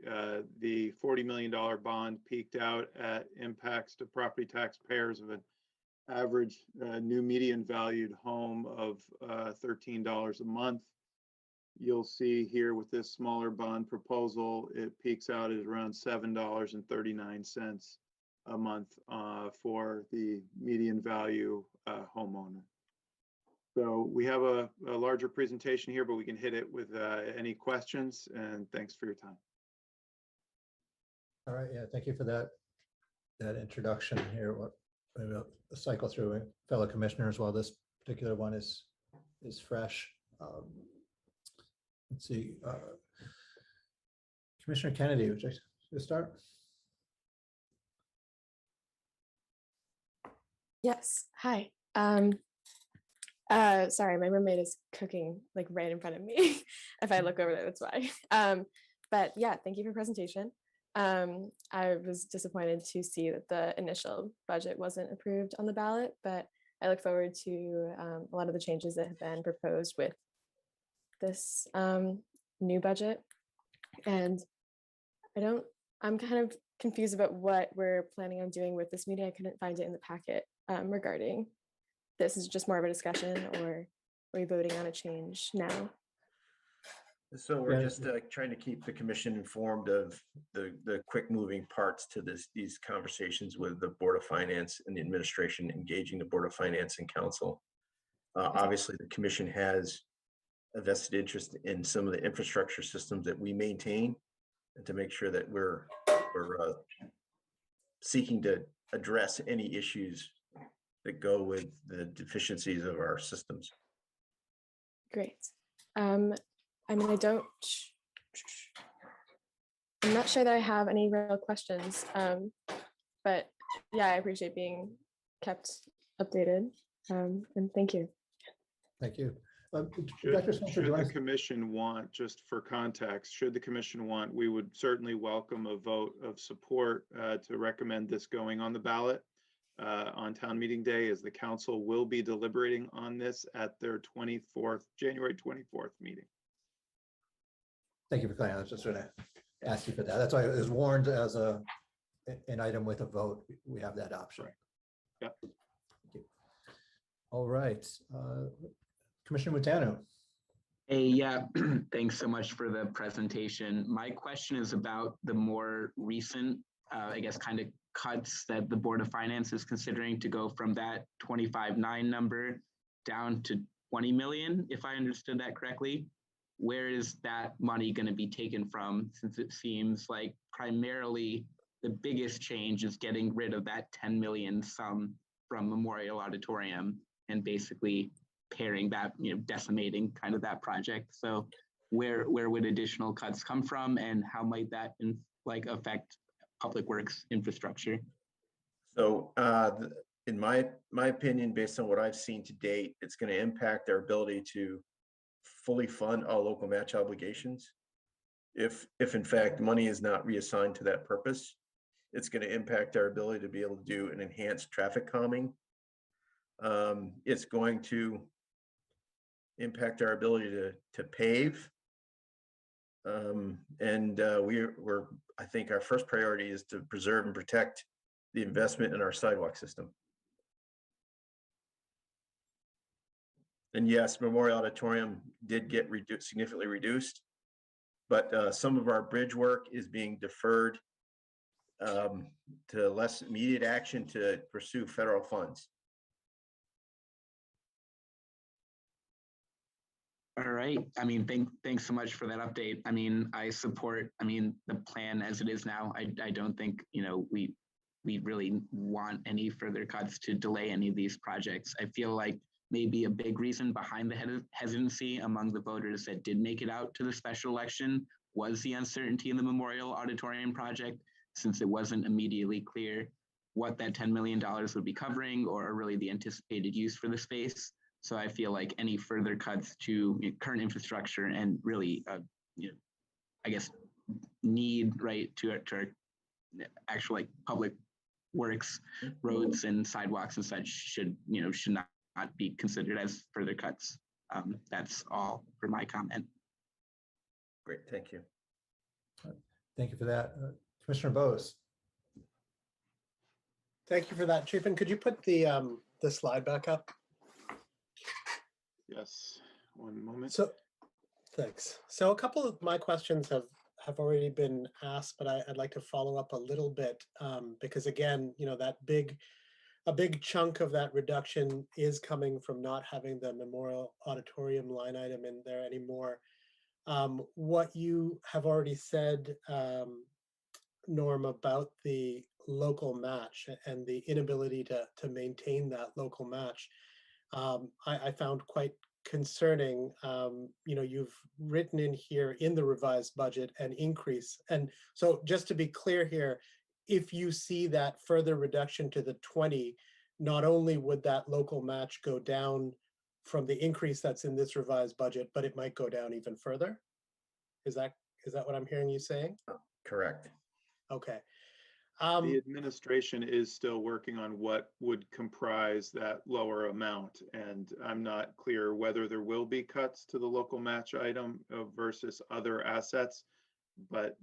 the $40 million bond peaked out at impacts to property taxpayers of an average new median valued home of $13 a month. You'll see here with this smaller bond proposal, it peaks out at around $7.39 a month for the median value homeowner. So we have a larger presentation here, but we can hit it with any questions, and thanks for your time. All right, yeah, thank you for that introduction here. Maybe I'll cycle through fellow commissioners while this particular one is fresh. Let's see, Commissioner Kennedy, would you like to start? Yes. Hi. Sorry, my roommate is cooking like right in front of me. If I look over there, that's why. But yeah, thank you for presentation. I was disappointed to see that the initial budget wasn't approved on the ballot, but I look forward to a lot of the changes that have been proposed with this new budget. And I'm kind of confused about what we're planning on doing with this meeting. I couldn't find it in the packet regarding this. Is just more of a discussion, or are we voting on a change now? So we're just trying to keep the commission informed of the quick moving parts to these conversations with the Board of Finance and the administration, engaging the Board of Finance and Council. Obviously, the commission has a vested interest in some of the infrastructure systems that we maintain, and to make sure that we're seeking to address any issues that go with the deficiencies of our systems. Great. I mean, I'm not sure that I have any real questions, but yeah, I appreciate being kept updated, and thank you. Thank you. Should the commission want, just for context, should the commission want, we would certainly welcome a vote of support to recommend this going on the ballot on town meeting day, as the council will be deliberating on this at their January 24th meeting. Thank you for clarifying. I was just going to ask you for that. That's why it was warned as an item with a vote. We have that option. Yep. Thank you. All right. Commissioner Mutanu. Hey, yeah, thanks so much for the presentation. My question is about the more recent, I guess, kind of cuts that the Board of Finance is considering to go from that 25.9 number down to 20 million, if I understood that correctly. Where is that money going to be taken from, since it seems like primarily the biggest change is getting rid of that 10 million sum from Memorial Auditorium and basically paring that, decimating kind of that project. So where would additional cuts come from, and how might that affect public works infrastructure? So in my opinion, based on what I've seen to date, it's going to impact our ability to fully fund all local match obligations. If in fact money is not reassigned to that purpose, it's going to impact our ability to be able to do an enhanced traffic calming. It's going to impact our ability to pave. I think our first priority is to preserve and protect the investment in our sidewalk system. And yes, Memorial Auditorium did get significantly reduced, but some of our bridge work is being deferred to less immediate action to pursue federal funds. All right. Thanks so much for that update. I support, the plan as it is now. I don't think, we really want any further cuts to delay any of these projects. I feel like maybe a big reason behind the hesitancy among the voters that did make it out to the special election was the uncertainty in the Memorial Auditorium project, since it wasn't immediately clear what that $10 million would be covering or really the anticipated use for the space. So I feel like any further cuts to current infrastructure and really, I guess, need to our actual public works, roads and sidewalks and such should not be considered as further cuts. That's all for my comment. Great, thank you. Thank you for that. Commissioner Bose. Thank you for that. Chapin, could you put the slide back up? Yes, one moment. So, thanks. So a couple of my questions have already been asked, but I'd like to follow up a little bit because again, a big chunk of that reduction is coming from not having the Memorial Auditorium line item in there anymore. What you have already said, Norm, about the local match and the inability to maintain that local match, I found quite concerning. You've written in here in the revised budget an increase. And so just to be clear here, if you see that further reduction to the 20, not only would that local match go down from the increase that's in this revised budget, but it might go down even further. Is that what I'm hearing you saying? Correct. Okay. The administration is still working on what would comprise that lower amount, and I'm not clear whether there will be cuts to the local match item versus other assets. But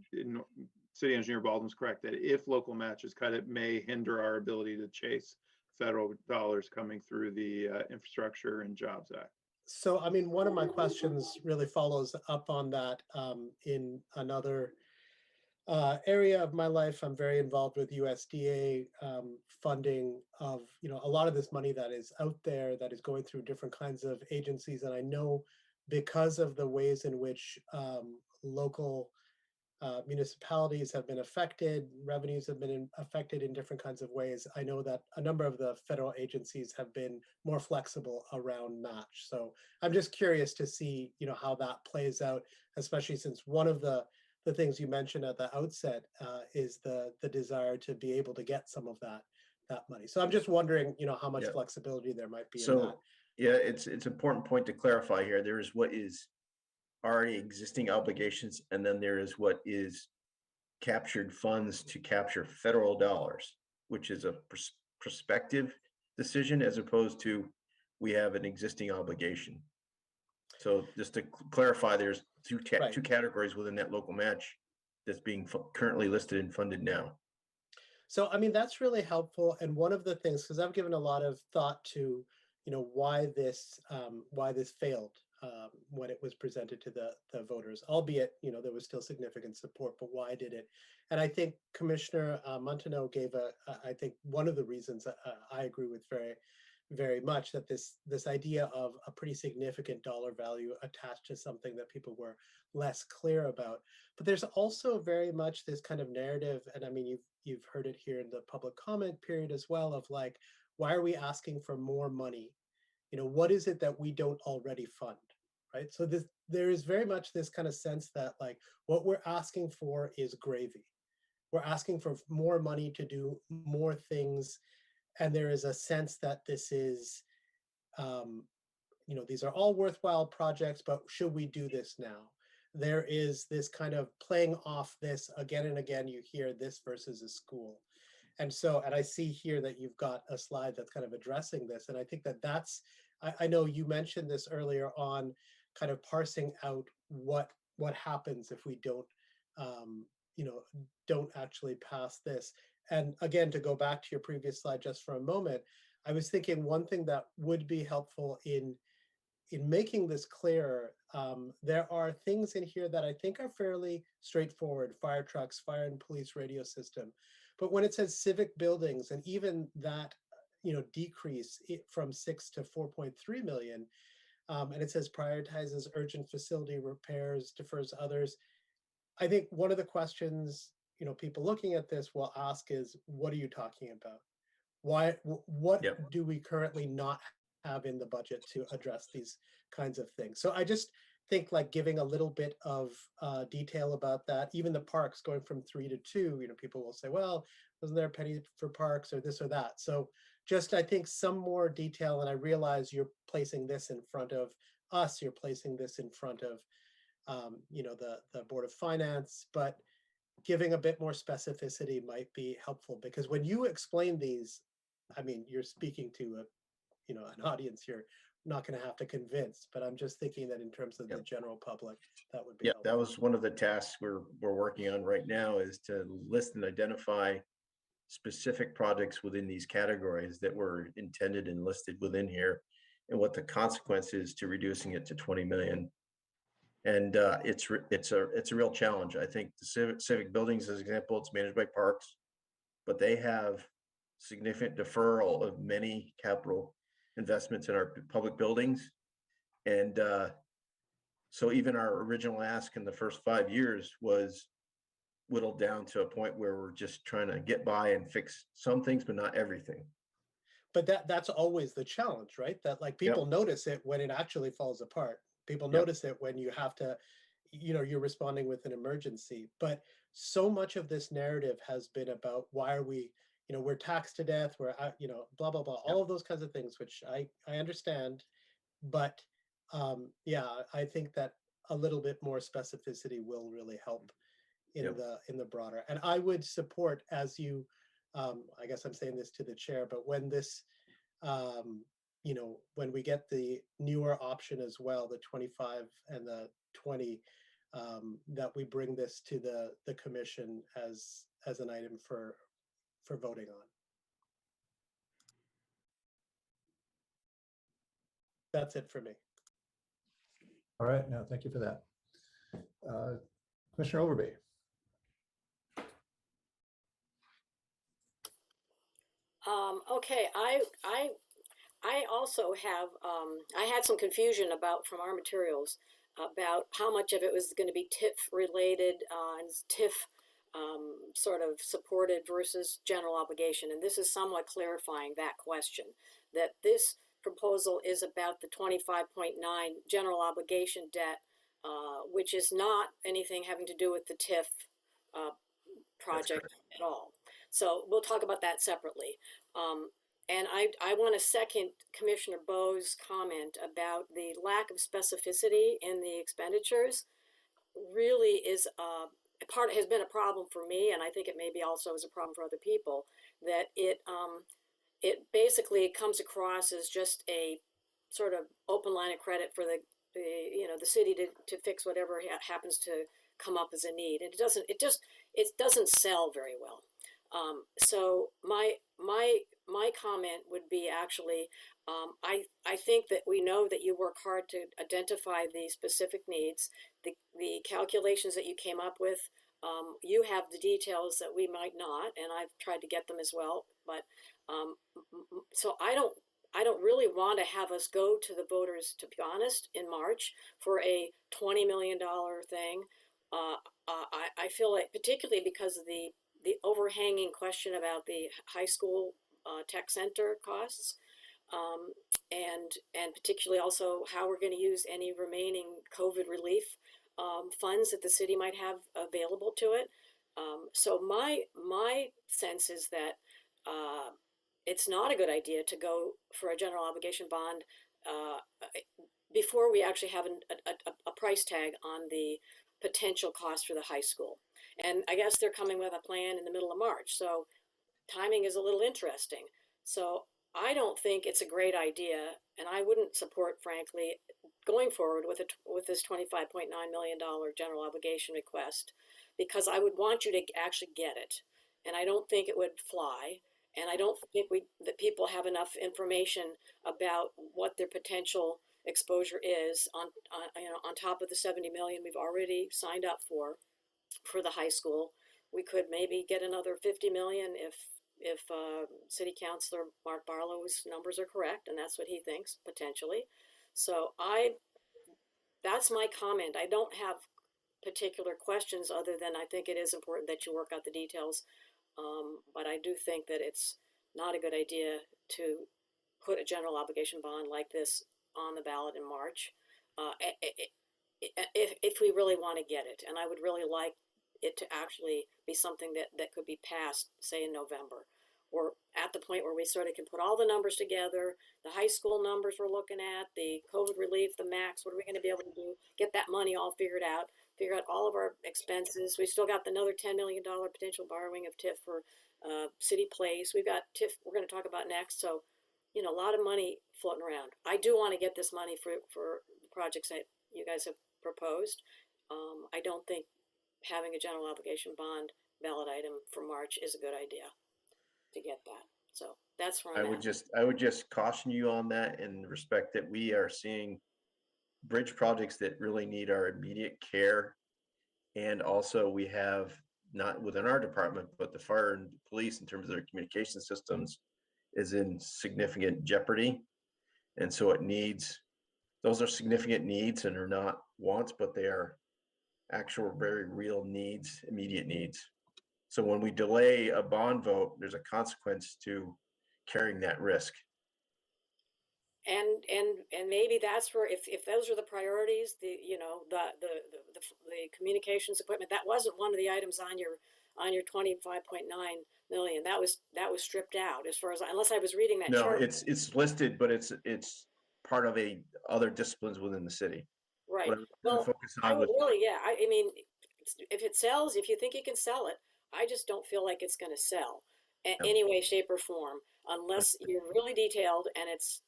City Engineer Baldwin's correct that if local match is cut, it may hinder our ability to chase federal dollars coming through the Infrastructure and Jobs Act. So, one of my questions really follows up on that. In another area of my life, I'm very involved with USDA funding of, a lot of this money that is out there that is going through different kinds of agencies. And I know because of the ways in which local municipalities have been affected, revenues have been affected in different kinds of ways. I know that a number of the federal agencies have been more flexible around match. So I'm just curious to see, how that plays out, especially since one of the things you mentioned at the outset is the desire to be able to get some of that money. So I'm just wondering, how much flexibility there might be in that. Yeah, it's an important point to clarify here. There is what is already existing obligations, and then there is what is captured funds to capture federal dollars, which is a prospective decision as opposed to we have an existing obligation. So just to clarify, there's Right. two categories within that local match that's being currently listed and funded now. So, I mean, that's really helpful. And one of the things, because I've given a lot of thought to, why this failed when it was presented to the voters, albeit, there was still significant support, but why did it? And I think Commissioner Montagnot gave I think one of the reasons I agree with very, very much, that this idea of a pretty significant dollar value attached to something that people were less clear about. But there's also very much this kind of narrative, and I mean, you've heard it here in the public comment period as well, of like, why are we asking for more money? What is it that we don't already fund, right? So there is very much this kind of sense that like what we're asking for is gravy. We're asking for more money to do more things, and there is a sense that this is, these are all worthwhile projects, but should we do this now? There is this kind of playing off this again and again. You hear this versus a school. And I see here that you've got a slide that's kind of addressing this. And I think that's, I know you mentioned this earlier on, kind of parsing out what happens if we don't, don't actually pass this. And again, to go back to your previous slide just for a moment, I was thinking one thing that would be helpful in making this clearer, there are things in here that I think are fairly straightforward: fire trucks, fire and police radio system. But when it says civic buildings, and even that, decrease from 6 to 4.3 million, and it says prioritizes urgent facility repairs, defers others. I think one of the questions, people looking at this will ask is, what are you talking about? What do we currently not have in the budget to address these kinds of things? So I just think like giving a little bit of detail about that, even the parks going from 3 to 2, people will say, well, wasn't there a penny for parks or this or that? So just, I think some more detail, and I realize you're placing this in front of us, you're placing this in front of, the Board of Finance, but giving a bit more specificity might be helpful, because when you explain these, I mean, you're speaking to an audience you're not going to have to convince, but I'm just thinking that in terms of the general public, that would be helpful. That was one of the tasks we're working on right now, is to list and identify specific projects within these categories that were intended and listed within here, and what the consequence is to reducing it to 20 million. And it's a real challenge. I think the civic buildings, as an example, it's managed by Parks, but they have significant deferral of many capital investments in our public buildings. And so even our original ask in the first 5 years was whittled down to a point where we're just trying to get by and fix some things, but not everything. But that's always the challenge, right? That like people notice it when it actually falls apart. People notice it when you have to, you're responding with an emergency. But so much of this narrative has been about, why are we, we're taxed to death, we're, blah, blah, blah, all of those kinds of things, which I understand. But I think that a little bit more specificity will really help in the broader. And I would support, as you, I guess I'm saying this to the chair, but when this, when we get the newer option as well, the 25 and the 20, that we bring this to the commission as an item for voting on. That's it for me. All right, no, thank you for that. Commissioner Overby. Okay, I also have, I had some confusion from our materials about how much of it was going to be TIF related and TIF sort of supported versus general obligation. And this is somewhat clarifying that question, that this proposal is about the 25.9 general obligation debt, which is not anything having to do with the TIF project at all. So we'll talk about that separately. And I want to second Commissioner Bowe's comment about the lack of specificity in the expenditures. Really is has been a problem for me, and I think it maybe also is a problem for other people, that it basically comes across as just a sort of open line of credit for the the city to fix whatever happens to come up as a need. And it doesn't sell very well. So my comment would be actually, I think that we know that you work hard to identify the specific needs, the calculations that you came up with. You have the details that we might not, and I've tried to get them as well. But so I don't really want to have us go to the voters, to be honest, in March for a $20 million thing. I feel like, particularly because of the overhanging question about the high school tech center costs, and particularly also how we're going to use any remaining COVID relief funds that the city might have available to it. So my sense is that it's not a good idea to go for a general obligation bond before we actually have a price tag on the potential cost for the high school. And I guess they're coming with a plan in the middle of March. So timing is a little interesting. So I don't think it's a great idea, and I wouldn't support, frankly, going forward with this $25.9 million general obligation request, because I would want you to actually get it. And I don't think it would fly. And I don't think that people have enough information about what their potential exposure is on top of the 70 million we've already signed up for the high school. We could maybe get another 50 million if City Councilor Mark Barlow's numbers are correct, and that's what he thinks potentially. So that's my comment. I don't have particular questions other than I think it is important that you work out the details. But I do think that it's not a good idea to put a general obligation bond like this on the ballot in March, if we really want to get it. And I would really like it to actually be something that could be passed, say, in November, or at the point where we sort of can put all the numbers together, the high school numbers we're looking at, the COVID relief, the max, what are we going to be able to do, get that money all figured out, figure out all of our expenses. We still got another $10 million potential borrowing of TIF for City Place. We've got TIF we're going to talk about next. So, a lot of money floating around. I do want to get this money for the projects that you guys have proposed. I don't think having a general obligation bond ballot item for March is a good idea to get that. So that's where I'm at. I would just caution you on that, in the respect that we are seeing bridge projects that really need our immediate care. And also we have, not within our department, but the fire and police, in terms of their communication systems, is in significant jeopardy. And so those are significant needs, and are not wants, but they are actual very real needs, immediate needs. So when we delay a bond vote, there's a consequence to carrying that risk. And maybe that's where, if those are the priorities, the communications equipment, that wasn't one of the items on your 25.9 million. That was stripped out, as far as, unless I was reading that No, chart. it's listed, but it's part of other disciplines within the city. Right. Well, I would really, yeah. I mean, if it sells, if you think you can sell it, I just don't feel like it's going to sell in any way, shape, or form, unless you're really detailed and it's,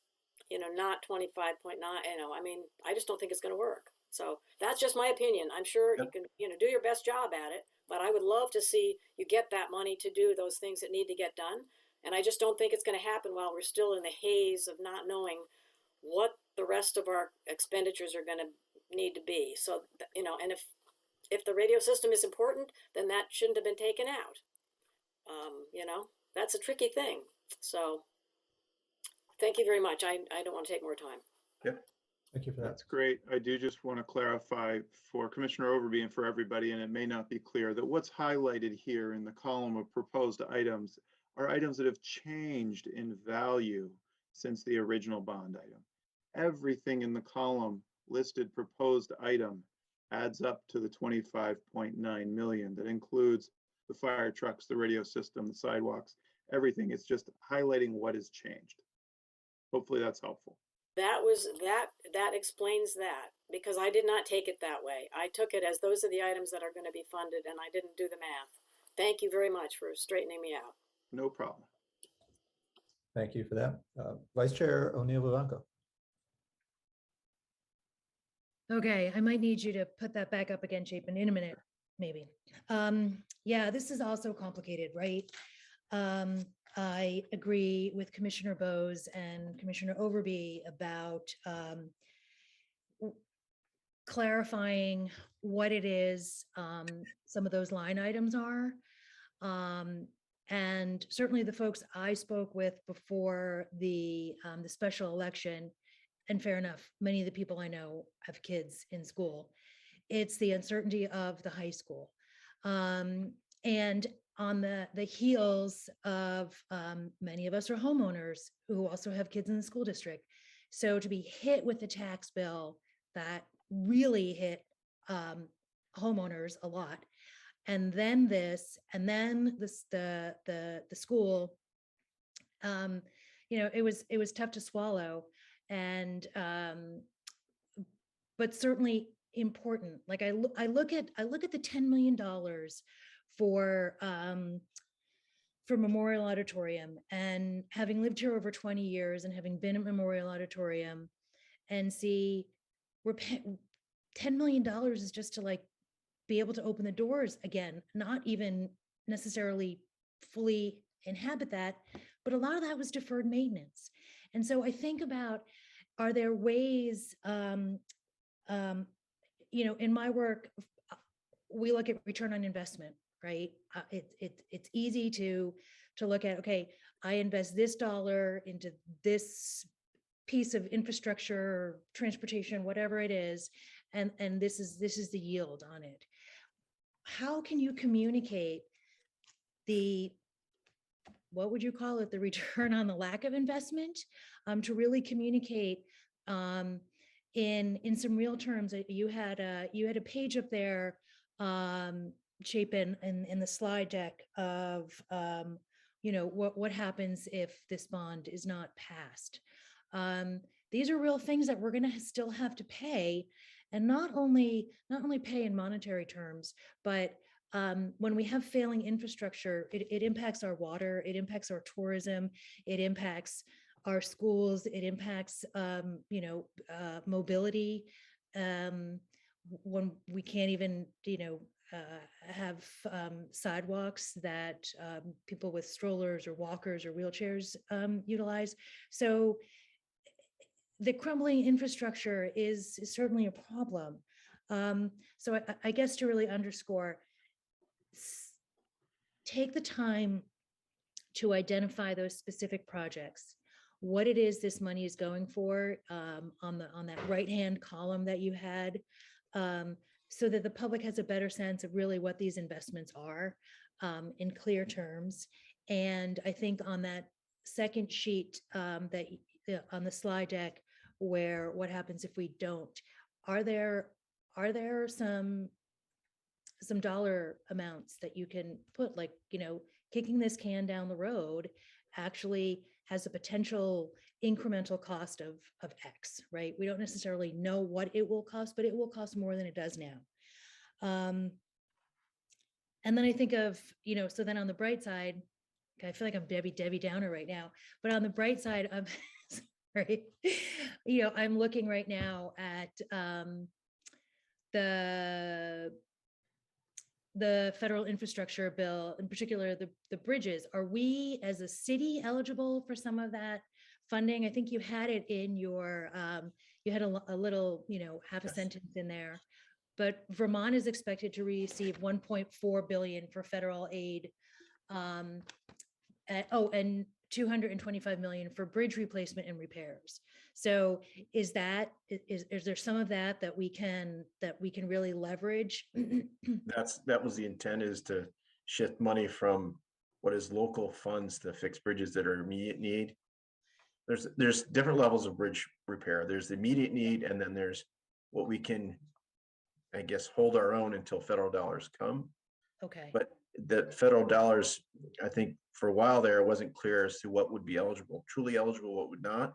not 25.9. I mean, I just don't think it's going to work. So that's just my opinion. I'm sure you can, do your best job at it, but I would love to see you get that money to do those things that need to get done. And I just don't think it's going to happen while we're still in the haze of not knowing what the rest of our expenditures are going to need to be. So, and if the radio system is important, then that shouldn't have been taken out. That's a tricky thing. So thank you very much. I don't want to take more time. Yep. Thank you for that. That's great. I do just want to clarify for Commissioner Overby and for everybody, and it may not be clear, that what's highlighted here in the column of proposed items are items that have changed in value since the original bond item. Everything in the column listed proposed item adds up to the 25.9 million. That includes the fire trucks, the radio system, the sidewalks, everything. It's just highlighting what has changed. Hopefully that's helpful. That explains that, because I did not take it that way. I took it as those are the items that are going to be funded, and I didn't do the math. Thank you very much for straightening me out. No problem. Thank you for that. Vice Chair O'Neill Vivanco. Okay, I might need you to put that back up again, Chapin, in a minute, maybe. Yeah, this is also complicated, right? I agree with Commissioner Bose and Commissioner Overby about clarifying what it is some of those line items are. And certainly the folks I spoke with before the special election, and fair enough, many of the people I know have kids in school. It's the uncertainty of the high school. And on the heels of many of us are homeowners who also have kids in the school district. So to be hit with the tax bill that really hit homeowners a lot, and then this, and then this, the school, it was tough to swallow, and but certainly important. Like I look at the $10 million for Memorial Auditorium, and having lived here over 20 years and having been at Memorial Auditorium, and see we're paying $10 million is just to like be able to open the doors again, not even necessarily fully inhabit that, but a lot of that was deferred maintenance. And so I think about, are there ways, in my work, we look at return on investment, right? It's easy to look at, okay, I invest this dollar into this piece of infrastructure or transportation, whatever it is, and this is the yield on it. How can you communicate what would you call it, the return on the lack of investment, to really communicate in some real terms? You had a page up there, Chapin, in the slide deck of what happens if this bond is not passed. These are real things that we're going to still have to pay, and not only pay in monetary terms, but when we have failing infrastructure, it impacts our water, it impacts our tourism, it impacts our schools, it impacts mobility. When we can't even have sidewalks that people with strollers or walkers or wheelchairs utilize. So the crumbling infrastructure is certainly a problem. So I guess to really underscore, take the time to identify those specific projects, what it is this money is going for, on that right-hand column that you had, so that the public has a better sense of really what these investments are, in clear terms. And I think on that second sheet, that on the slide deck, where what happens if we don't, are there some dollar amounts that you can put, like, kicking this can down the road actually has a potential incremental cost of X, right? We don't necessarily know what it will cost, but it will cost more than it does now. And then I think of, so then on the bright side, I feel like I'm Debbie Downer right now, but on the bright side, I'm sorry, I'm looking right now at the federal infrastructure bill, in particular, the bridges. Are we as a city eligible for some of that funding? I think you had it in your, you had a little, half a sentence in there, but Vermont is expected to receive 1.4 billion for federal aid. And 225 million for bridge replacement and repairs. So is there some of that we can really leverage? That was the intent, is to shift money from what is local funds to fix bridges that are immediate need. There's different levels of bridge repair. There's the immediate need, and then there's what we can, I guess, hold our own until federal dollars come. Okay. But the federal dollars, I think for a while there, it wasn't clear as to what would be eligible, truly eligible, what would not,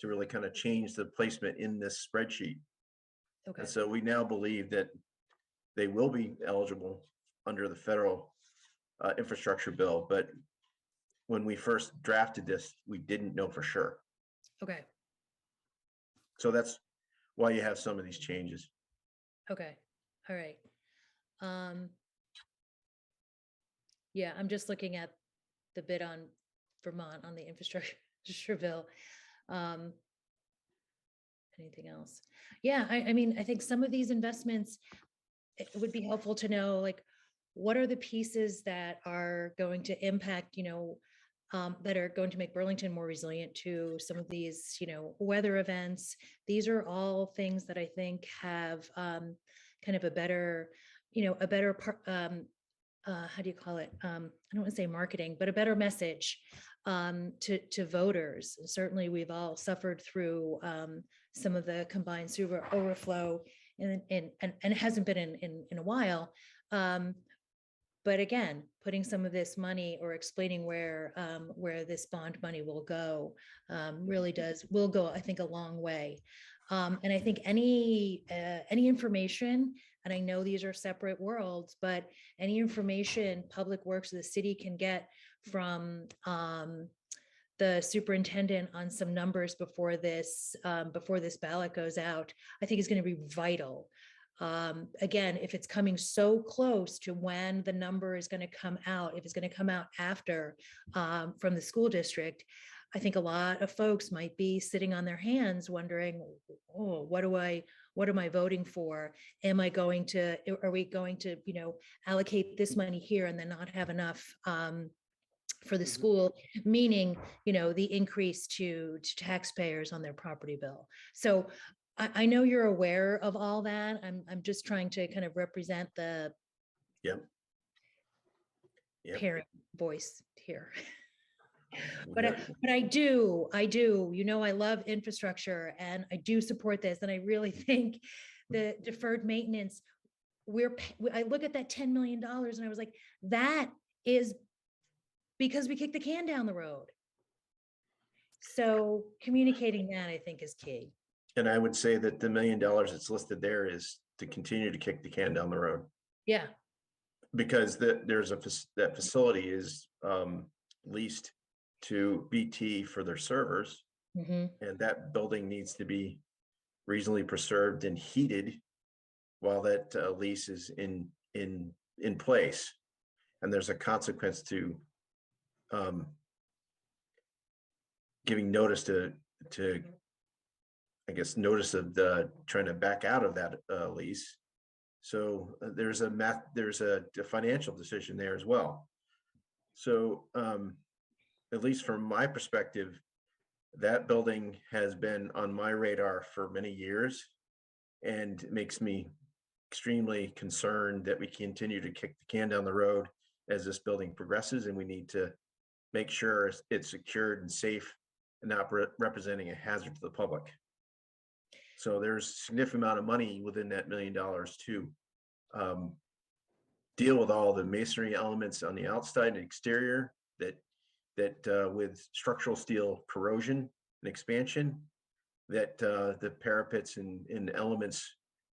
to really kind of change the placement in this spreadsheet. Okay. And so we now believe that they will be eligible under the federal infrastructure bill. But when we first drafted this, we didn't know for sure. Okay. So that's why you have some of these changes. Okay, all right. Yeah, I'm just looking at the bid on Vermont on the infrastructure bill. Anything else? Yeah, I mean, I think some of these investments, it would be helpful to know, like, what are the pieces that are going to impact, that are going to make Burlington more resilient to some of these, weather events. These are all things that I think have kind of a better, how do you call it? I don't want to say marketing, but a better message to voters. And certainly, we've all suffered through some of the combined sewer overflow, and it hasn't been in a while. But again, putting some of this money or explaining where this bond money will go really will go, I think, a long way. And I think any information, and I know these are separate worlds, but any information Public Works of the city can get from the superintendent on some numbers before this ballot goes out, I think is going to be vital. Again, if it's coming so close to when the number is going to come out, if it's going to come out after from the school district, I think a lot of folks might be sitting on their hands wondering, oh, what am I voting for? Are we going to, allocate this money here and then not have enough for the school, meaning, the increase to taxpayers on their property bill. So I know you're aware of all that. I'm just trying to kind of represent the parent voice here. But I do, I love infrastructure and I do support this. And I really think the deferred maintenance, I look at that $10 million and I was like, that is because we kicked the can down the road. So communicating that, I think, is key. And I would say that the $1 million that's listed there is to continue to kick the can down the road. Yeah. Because that facility is leased to BT for their servers. Mm-hmm. And that building needs to be reasonably preserved and heated while that lease is in place. And there's a consequence to giving notice to I guess notice of the trying to back out of that lease. So there's a financial decision there as well. So at least from my perspective, that building has been on my radar for many years, and it makes me extremely concerned that we continue to kick the can down the road as this building progresses, and we need to make sure it's secured and safe and not representing a hazard to the public. So there's a significant amount of money within that $1 million to deal with all the masonry elements on the outside and exterior that with structural steel corrosion and expansion, that the parapets and elements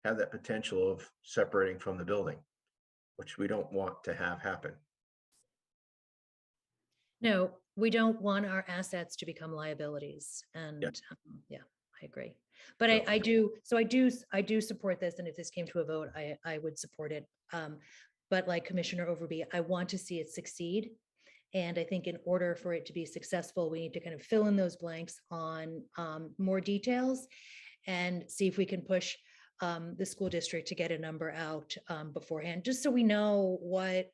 have that potential of separating from the building, which we don't want to have happen. No, we don't want our assets to become liabilities. And I agree. But I do support this. And if this came to a vote, I would support it. But like Commissioner Overby, I want to see it succeed. And I think in order for it to be successful, we need to kind of fill in those blanks on more details and see if we can push the school district to get a number out beforehand, just so we know what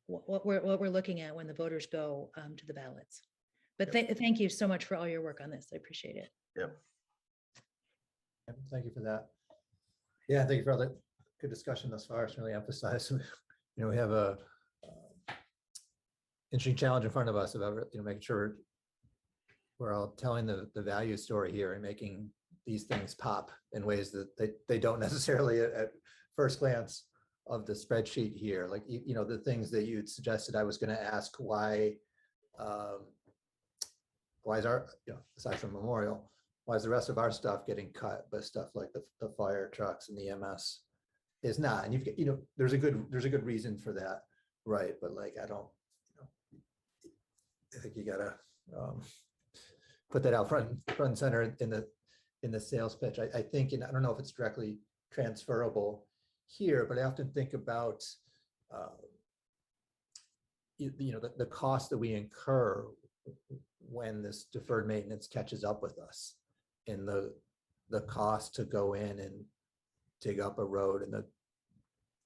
we're looking at when the voters go to the ballots. But thank you so much for all your work on this. I appreciate it. Yep. Thank you for that. Yeah, thank you for all the good discussion thus far. It's really emphasized. We have a interesting challenge in front of us about making sure we're all telling the value story here and making these things pop in ways that they don't necessarily at first glance of the spreadsheet here. Like, the things that you'd suggested, I was going to ask why is our, aside from Memorial, why is the rest of our stuff getting cut, but stuff like the fire trucks and the EMS is not? And there's a good reason for that, right? But like, I think you gotta put that out front and center in in the sales pitch. I think, and I don't know if it's directly transferable here, but I often think about the cost that we incur when this deferred maintenance catches up with us, and the cost to go in and dig up a road in the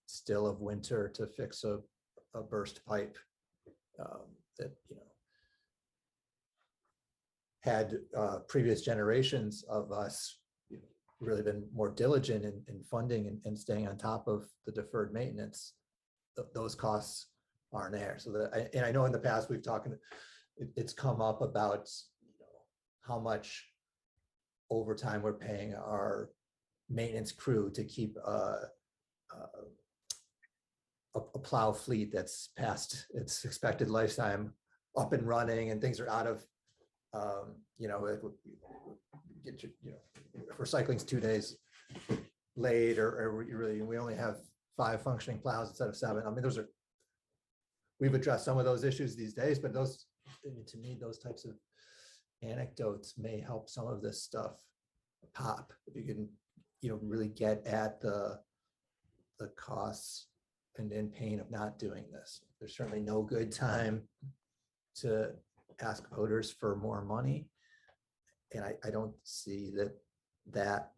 still of winter to fix a burst pipe that had previous generations of us really been more diligent in funding and staying on top of the deferred maintenance. Those costs aren't there. So and I know in the past we've talked, it's come up about how much overtime we're paying our maintenance crew to keep a plow fleet that's past its expected lifetime up and running, and things are out of get if recycling's 2 days late, or we only have 5 functioning plows instead of 7. I mean, we've addressed some of those issues these days, but to me, those types of anecdotes may help some of this stuff pop. If you can, really get at the costs and pain of not doing this. There's certainly no good time to ask voters for more money. And I don't see that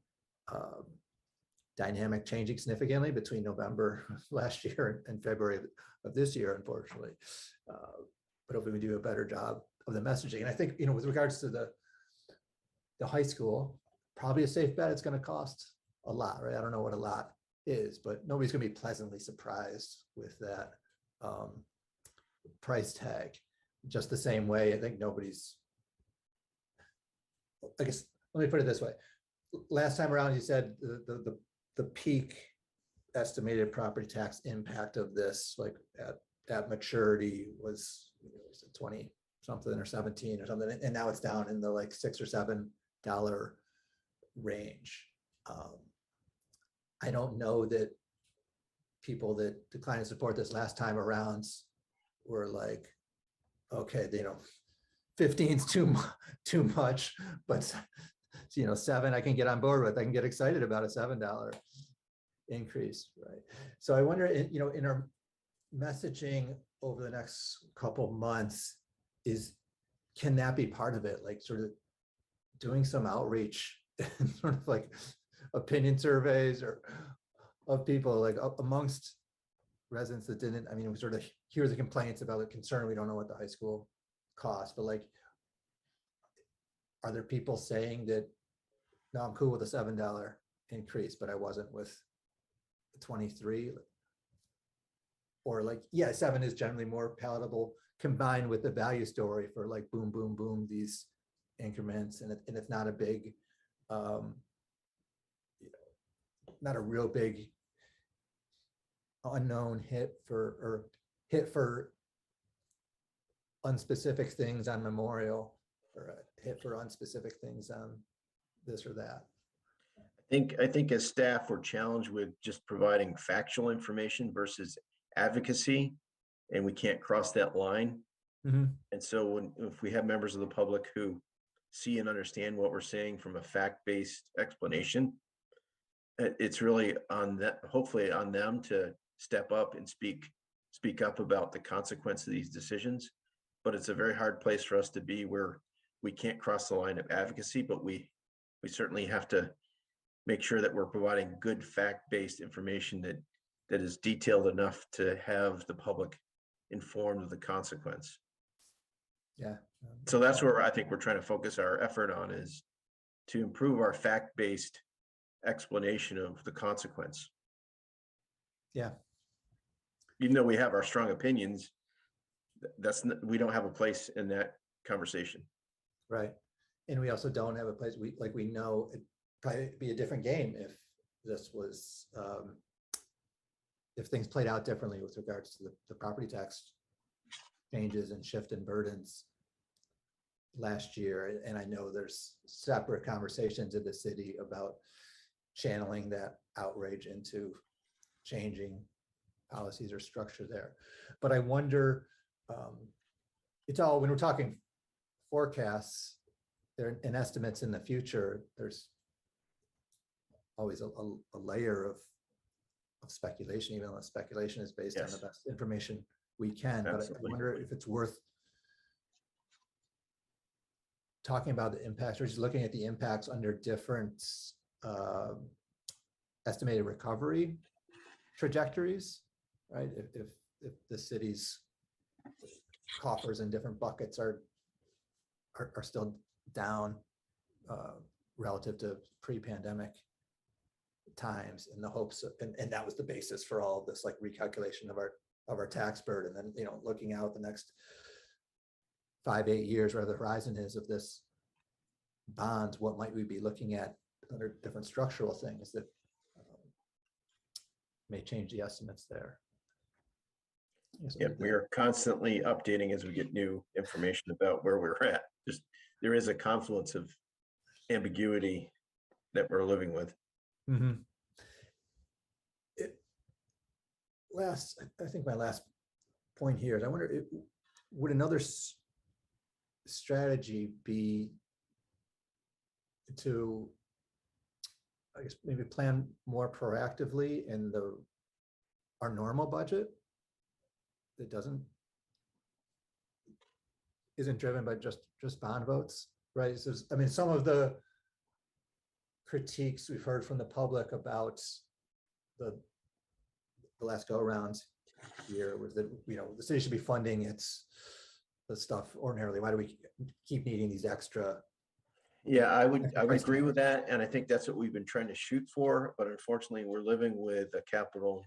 dynamic changing significantly between November of last year and February of this year, unfortunately. But hopefully we do a better job of the messaging. And I think, with regards to the high school, probably a safe bet it's going to cost a lot, right? I don't know what a lot is, but nobody's going to be pleasantly surprised with that price tag. Just the same way, I think I guess, let me put it this way. Last time around, you said the peak estimated property tax impact of this, like at maturity, was 20 something or 17 or something, and now it's down in the like $6 or $7 range. I don't know that people that declined to support this last time around were like, okay, 15's too much, but 7 I can get on board with. I can get excited about a $7 increase, right? So I wonder, in our messaging over the next couple months, can that be part of it? Like sort of doing some outreach and sort of like opinion surveys or of people like amongst residents that didn't, we sort of hear the complaints about the concern. We don't know what the high school costs, but like, are there people saying that, no, I'm cool with a $7 increase, but I wasn't with the 23? Or like, yeah, 7 is generally more palatable combined with the value story for like boom, boom, boom, these increments. And it's not a big, not a real big unknown hit for unspecific things on Memorial, or a hit for unspecific things on this or that. I think as staff, we're challenged with just providing factual information versus advocacy, and we can't cross that line. Mm-hmm. And so if we have members of the public who see and understand what we're saying from a fact-based explanation, it's really on that, hopefully on them to step up and speak up about the consequence of these decisions. But it's a very hard place for us to be, where we can't cross the line of advocacy, but we certainly have to make sure that we're providing good fact-based information that is detailed enough to have the public informed of the consequence. Yeah. So that's where I think we're trying to focus our effort on, is to improve our fact-based explanation of the consequence. Yeah. Even though we have our strong opinions, we don't have a place in that conversation. Right. And we also don't have a place, we know it'd probably be a different game if this was, if things played out differently with regards to the property tax changes and shift in burdens last year. And I know there's separate conversations in the city about channeling that outrage into changing policies or structure there. But I wonder, it's all, when we're talking forecasts there and estimates in the future, there's always a layer of speculation, even though speculation is based on the Yes. best information we can. But I Absolutely. wonder if it's worth talking about the impacts, or just looking at the impacts under different estimated recovery trajectories, right? If the city's coffers in different buckets are still down relative to pre-pandemic times, in the hopes of, and that was the basis for all of this, like recalculation of our tax burden, and then looking out the next 5-8 years, where the horizon is of this bond, what might we be looking at under different structural things that may change the estimates there. Yes, Yeah, we are constantly updating as we get new information about where we're at. There is a confluence of ambiguity that we're living with. Mm-hmm. I think my last point here is, I wonder, would another strategy be to, I guess, maybe plan more proactively in our normal budget that isn't driven by just bond votes, right? So, I mean, some of the critiques we've heard from the public about the last go around here was that the city should be funding the stuff ordinarily. Why do we keep needing these extra? Yeah, I would agree with that, and I think that's what we've been trying to shoot for. But unfortunately, we're living with a capital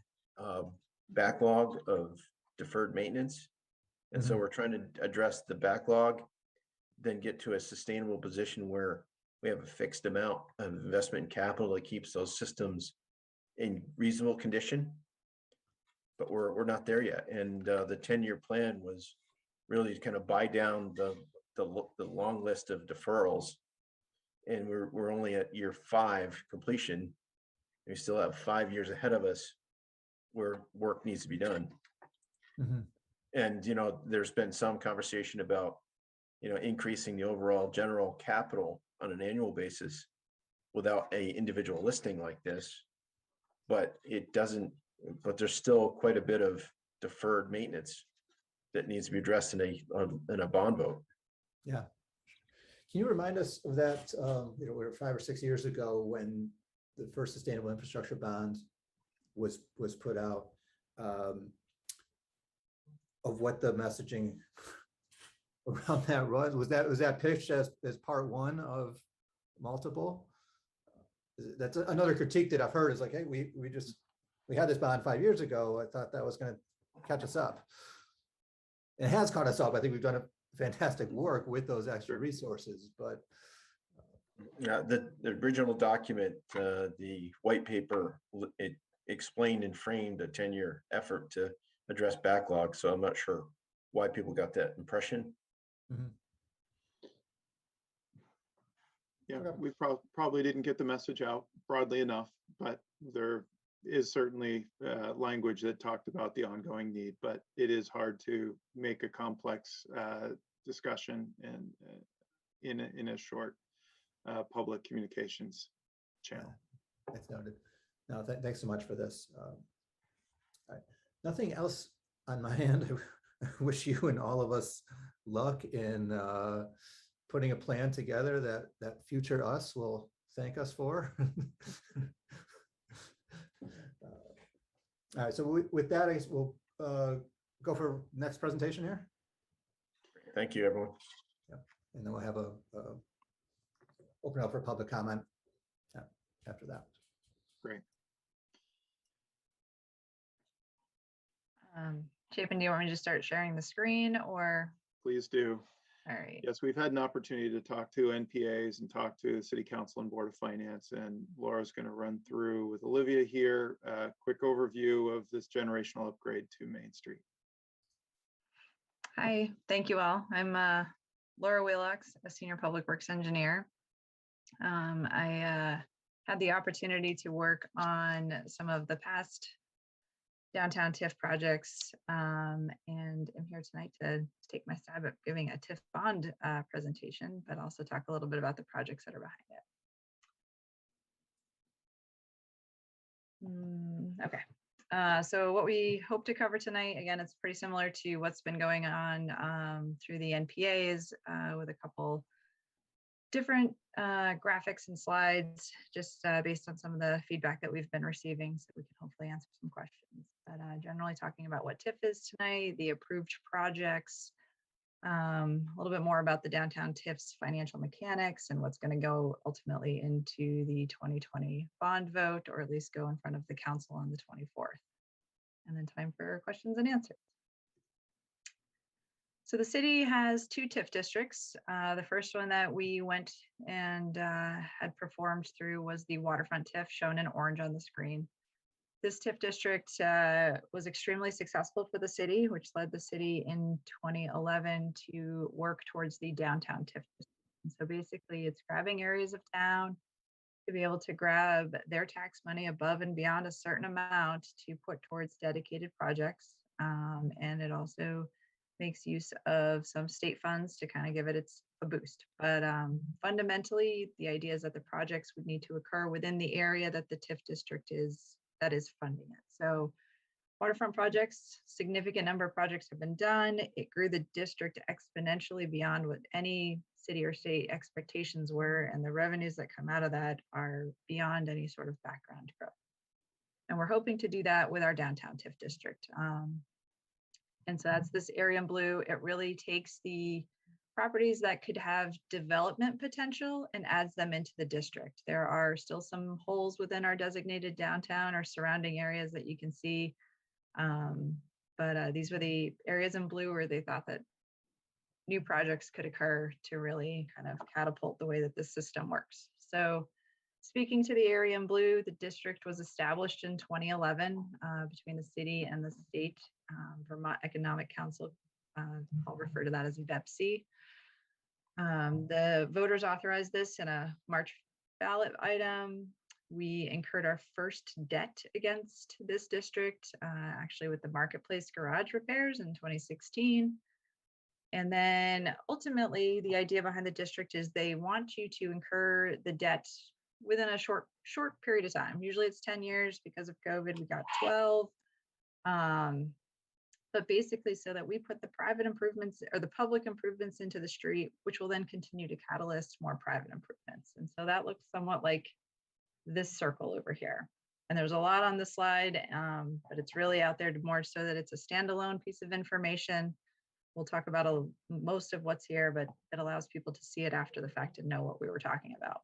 backlog of deferred maintenance, and so we're trying to address the backlog, then get to a sustainable position where we have a fixed amount of investment in capital that keeps those systems in reasonable condition. But we're not there yet, and the 10-year plan was really to kind of buy down the long list of deferrals, and we're only at year 5 completion. We still have 5 years ahead of us where work needs to be done. Mm-hmm. And there's been some conversation about increasing the overall general capital on an annual basis without a individual listing like this, but there's still quite a bit of deferred maintenance that needs to be addressed in a bond vote. Yeah. Can you remind us of that? We're 5 or 6 years ago when the first sustainable infrastructure bond was put out, of what the messaging around that was that pitched as part one of multiple? That's another critique that I've heard, is like, hey, we had this bond 5 years ago. I thought that was going to catch us up. It has caught us up. I think we've done a fantastic work with those extra resources, but yeah, the original document, the white paper, it explained and framed a 10-year effort to address backlog. So I'm not sure why people got that impression. Mm-hmm. Yeah, we probably didn't get the message out broadly enough, but there is certainly language that talked about the ongoing need, but it is hard to make a complex discussion and in a short public communications channel. Yeah, that's noted. No, thanks so much for this. All right. Nothing else on my end. I wish you and all of us luck in putting a plan together that future us will thank us for. All right, so with that, I guess we'll go for next presentation here. Thank you, everyone. Yeah, and then we'll have open up for public comment after that. Great. Chapin, do you want me to start sharing the screen, or? Please do. All right. Yes, we've had an opportunity to talk to NPAs and talk to the City Council and Board of Finance, and Laura's going to run through with Olivia here a quick overview of this generational upgrade to Main Street. Hi, thank you all. I'm Laura Wheelock, a senior public works engineer. I had the opportunity to work on some of the past downtown TIF projects, and I'm here tonight to take my stab at giving a TIF bond presentation, but also talk a little bit about the projects that are behind it. Okay. So what we hope to cover tonight, again, it's pretty similar to what's been going on through the NPAs with a couple different graphics and slides, just based on some of the feedback that we've been receiving, so we can hopefully answer some questions. But generally talking about what TIF is tonight, the approved projects, a little bit more about the downtown TIF's financial mechanics and what's going to go ultimately into the 2020 bond vote, or at least go in front of the council on the 24th. And then time for questions and answers. So the city has 2 TIF districts. The first one that we went and had performed through was the waterfront TIF, shown in orange on the screen. This TIF district was extremely successful for the city, which led the city in 2011 to work towards the downtown TIF district. And so basically it's grabbing areas of town to be able to grab their tax money above and beyond a certain amount to put towards dedicated projects. And it also makes use of some state funds to kind of give it a boost. But fundamentally, the idea is that the projects would need to occur within the area that the TIF district is funding it. So waterfront projects, significant number of projects have been done. It grew the district exponentially beyond what any city or state expectations were, and the revenues that come out of that are beyond any sort of background growth. And we're hoping to do that with our downtown TIF district. And so that's this area in blue. It really takes the properties that could have development potential and adds them into the district. There are still some holes within our designated downtown or surrounding areas that you can see. But these were the areas in blue where they thought that new projects could occur to really kind of catapult the way that this system works. So speaking to the area in blue, the district was established in 2011 between the city and the state Vermont Economic Council. I'll refer to that as VEPC. The voters authorized this in a March ballot item. We incurred our first debt against this district, actually with the Marketplace garage repairs in 2016. And then ultimately, the idea behind the district is they want you to incur the debt within a short period of time. Usually it's 10 years. Because of COVID, we got 12. But basically so that we put the private improvements or the public improvements into the street, which will then continue to catalyst more private improvements. And so that looks somewhat like this circle over here. And there's a lot on the slide, but it's really out there to more so that it's a standalone piece of information. We'll talk about most of what's here, but it allows people to see it after the fact and know what we were talking about.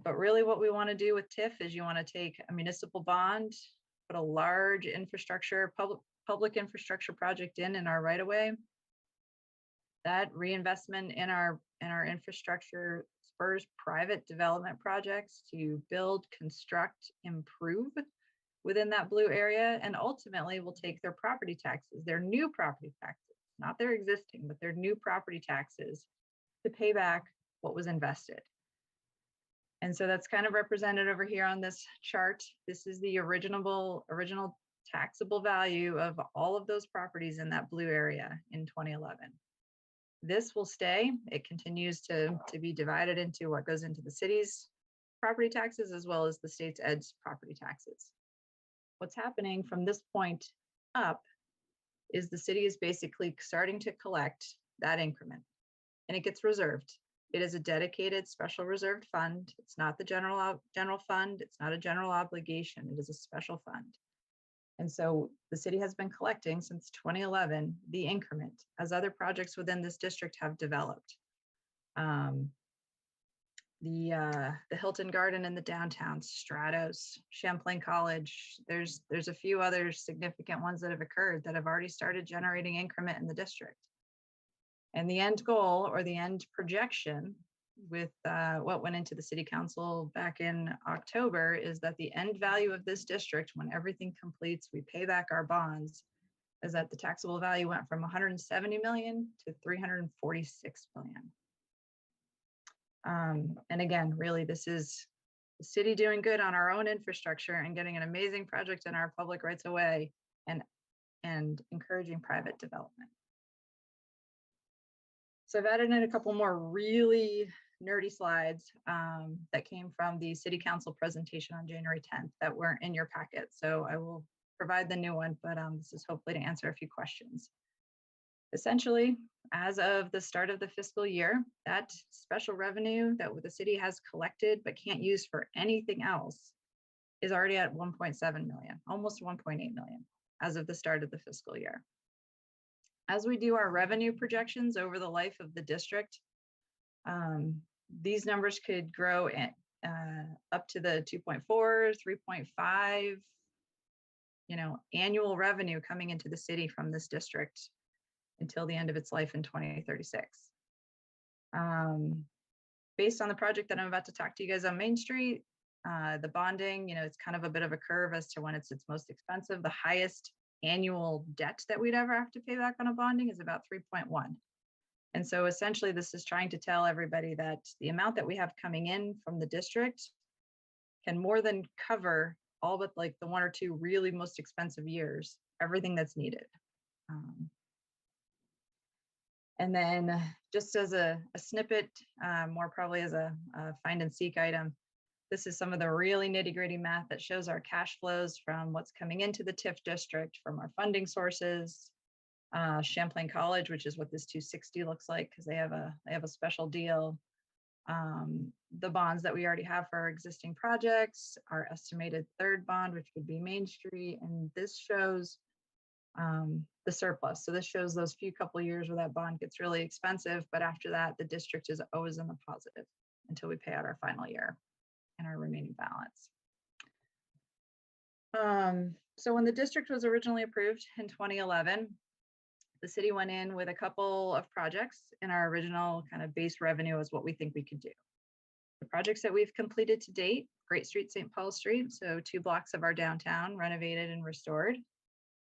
But really what we want to do with TIF is you want to take a municipal bond, put a large infrastructure, public infrastructure project in our right of way. That reinvestment in our infrastructure spurs private development projects to build, construct, improve within that blue area, and ultimately will take their property taxes, their new property taxes, not their existing, but their new property taxes, to pay back what was invested. And so that's kind of represented over here on this chart. This is the original taxable value of all of those properties in that blue area in 2011. This will stay. It continues to be divided into what goes into the city's property taxes as well as the state's ED's property taxes. What's happening from this point up is the city is basically starting to collect that increment, and it gets reserved. It is a dedicated special reserved fund. It's not the general fund. It's not a general obligation. It is a special fund. And so the city has been collecting since 2011 the increment as other projects within this district have developed. The Hilton Garden in the downtown, Stratos, Champlain College. There's a few other significant ones that have occurred that have already started generating increment in the district. And the end goal or the end projection with what went into the city council back in October is that the end value of this district, when everything completes, we pay back our bonds, is that the taxable value went from 170 million to 346 million. And again, really, this is the city doing good on our own infrastructure and getting an amazing project in our public rights of way and encouraging private development. So I've added in a couple more really nerdy slides that came from the city council presentation on January 10th that weren't in your packet. So I will provide the new one, but this is hopefully to answer a few questions. Essentially, as of the start of the fiscal year, that special revenue that the city has collected but can't use for anything else is already at 1.7 million, almost 1.8 million as of the start of the fiscal year. As we do our revenue projections over the life of the district, these numbers could grow at, up to the 2.4, 3.5, annual revenue coming into the city from this district until the end of its life in 2036. Based on the project that I'm about to talk to you guys on Main Street, the bonding, it's kind of a bit of a curve as to when it's its most expensive. The highest annual debt that we'd ever have to pay back on a bonding is about 3.1. And so essentially this is trying to tell everybody that the amount that we have coming in from the district can more than cover all but like the 1 or 2 really most expensive years, everything that's needed. And then just as a snippet, more probably as a find and seek item, this is some of the really nitty gritty math that shows our cash flows from what's coming into the TIF district, from our funding sources, Champlain College, which is what this 260 looks like because they have a special deal. The bonds that we already have for our existing projects, our estimated third bond, which would be Main Street, and this shows the surplus. So this shows those few couple of years where that bond gets really expensive, but after that, the district is always in the positive until we pay out our final year and our remaining balance. So when the district was originally approved in 2011, the city went in with a couple of projects, and our original kind of base revenue is what we think we could do. The projects that we've completed to date: Great Street, St. Paul Street, so 2 blocks of our downtown renovated and restored.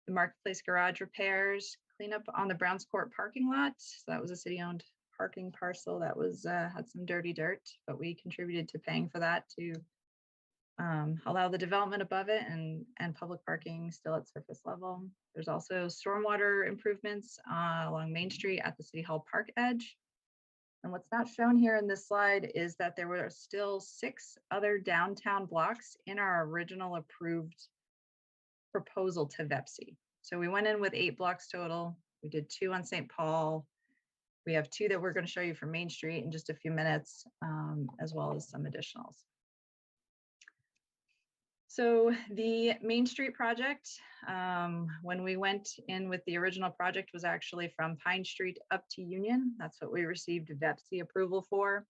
The Marketplace garage repairs, cleanup on the Browns Court parking lot. So that was a city-owned parking parcel that was had some dirty dirt, but we contributed to paying for that to allow the development above it and public parking still at surface level. There's also stormwater improvements along Main Street at the City Hall Park edge. And what's not shown here in this slide is that there were still 6 other downtown blocks in our original approved proposal to VEPC. So we went in with 8 blocks total. We did 2 on St. Paul. We have 2 that we're going to show you from Main Street in just a few minutes, as well as some additionals. So the Main Street project, when we went in with the original project, was actually from Pine Street up to Union. That's what we received VEPC approval for.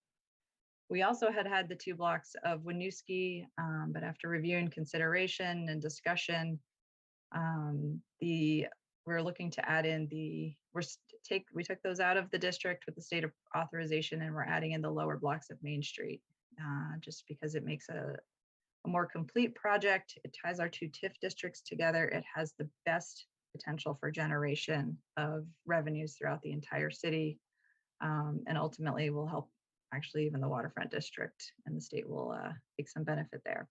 We also had the 2 blocks of Winooski, but after review and consideration and discussion, we're looking to add in we took those out of the district with the state of authorization, and we're adding in the lower blocks of Main Street, just because it makes a more complete project. It ties our 2 TIF districts together. It has the best potential for generation of revenues throughout the entire city, and ultimately will help actually even the waterfront district, and the state will take some benefit there.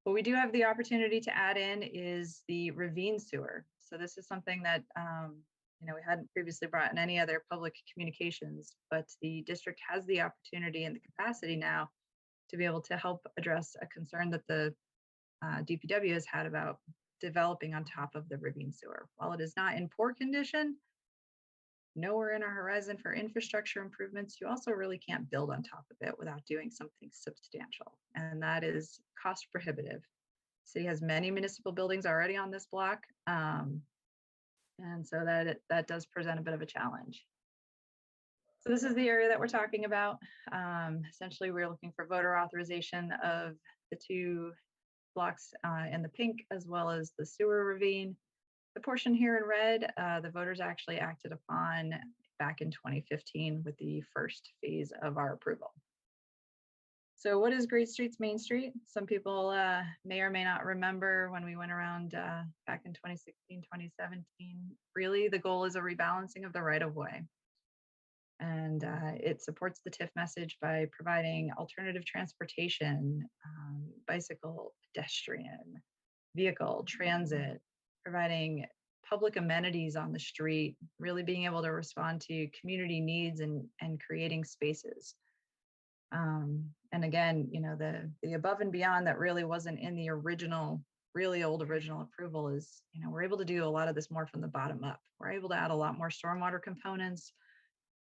What we do have the opportunity to add in is the ravine sewer. So this is something that we hadn't previously brought in any other public communications, but the district has the opportunity and the capacity now to be able to help address a concern that the DPW has had about developing on top of the ravine sewer. While it is not in poor condition, nowhere in our horizon for infrastructure improvements, you also really can't build on top of it without doing something substantial, and that is cost prohibitive. The city has many municipal buildings already on this block, and so that does present a bit of a challenge. So this is the area that we're talking about. Essentially, we're looking for voter authorization of the 2 blocks in the pink, as well as the sewer ravine. The portion here in red, the voters actually acted upon back in 2015 with the first phase of our approval. So what is Great Street's Main Street? Some people may or may not remember when we went around back in 2016, 2017. Really, the goal is a rebalancing of the right-of-way. And it supports the TIF message by providing alternative transportation, bicycle, pedestrian, vehicle, transit, providing public amenities on the street, really being able to respond to community needs and creating spaces. And again, you know, the above and beyond that really wasn't in the original, really old original approval is, you know, we're able to do a lot of this more from the bottom up. We're able to add a lot more stormwater components,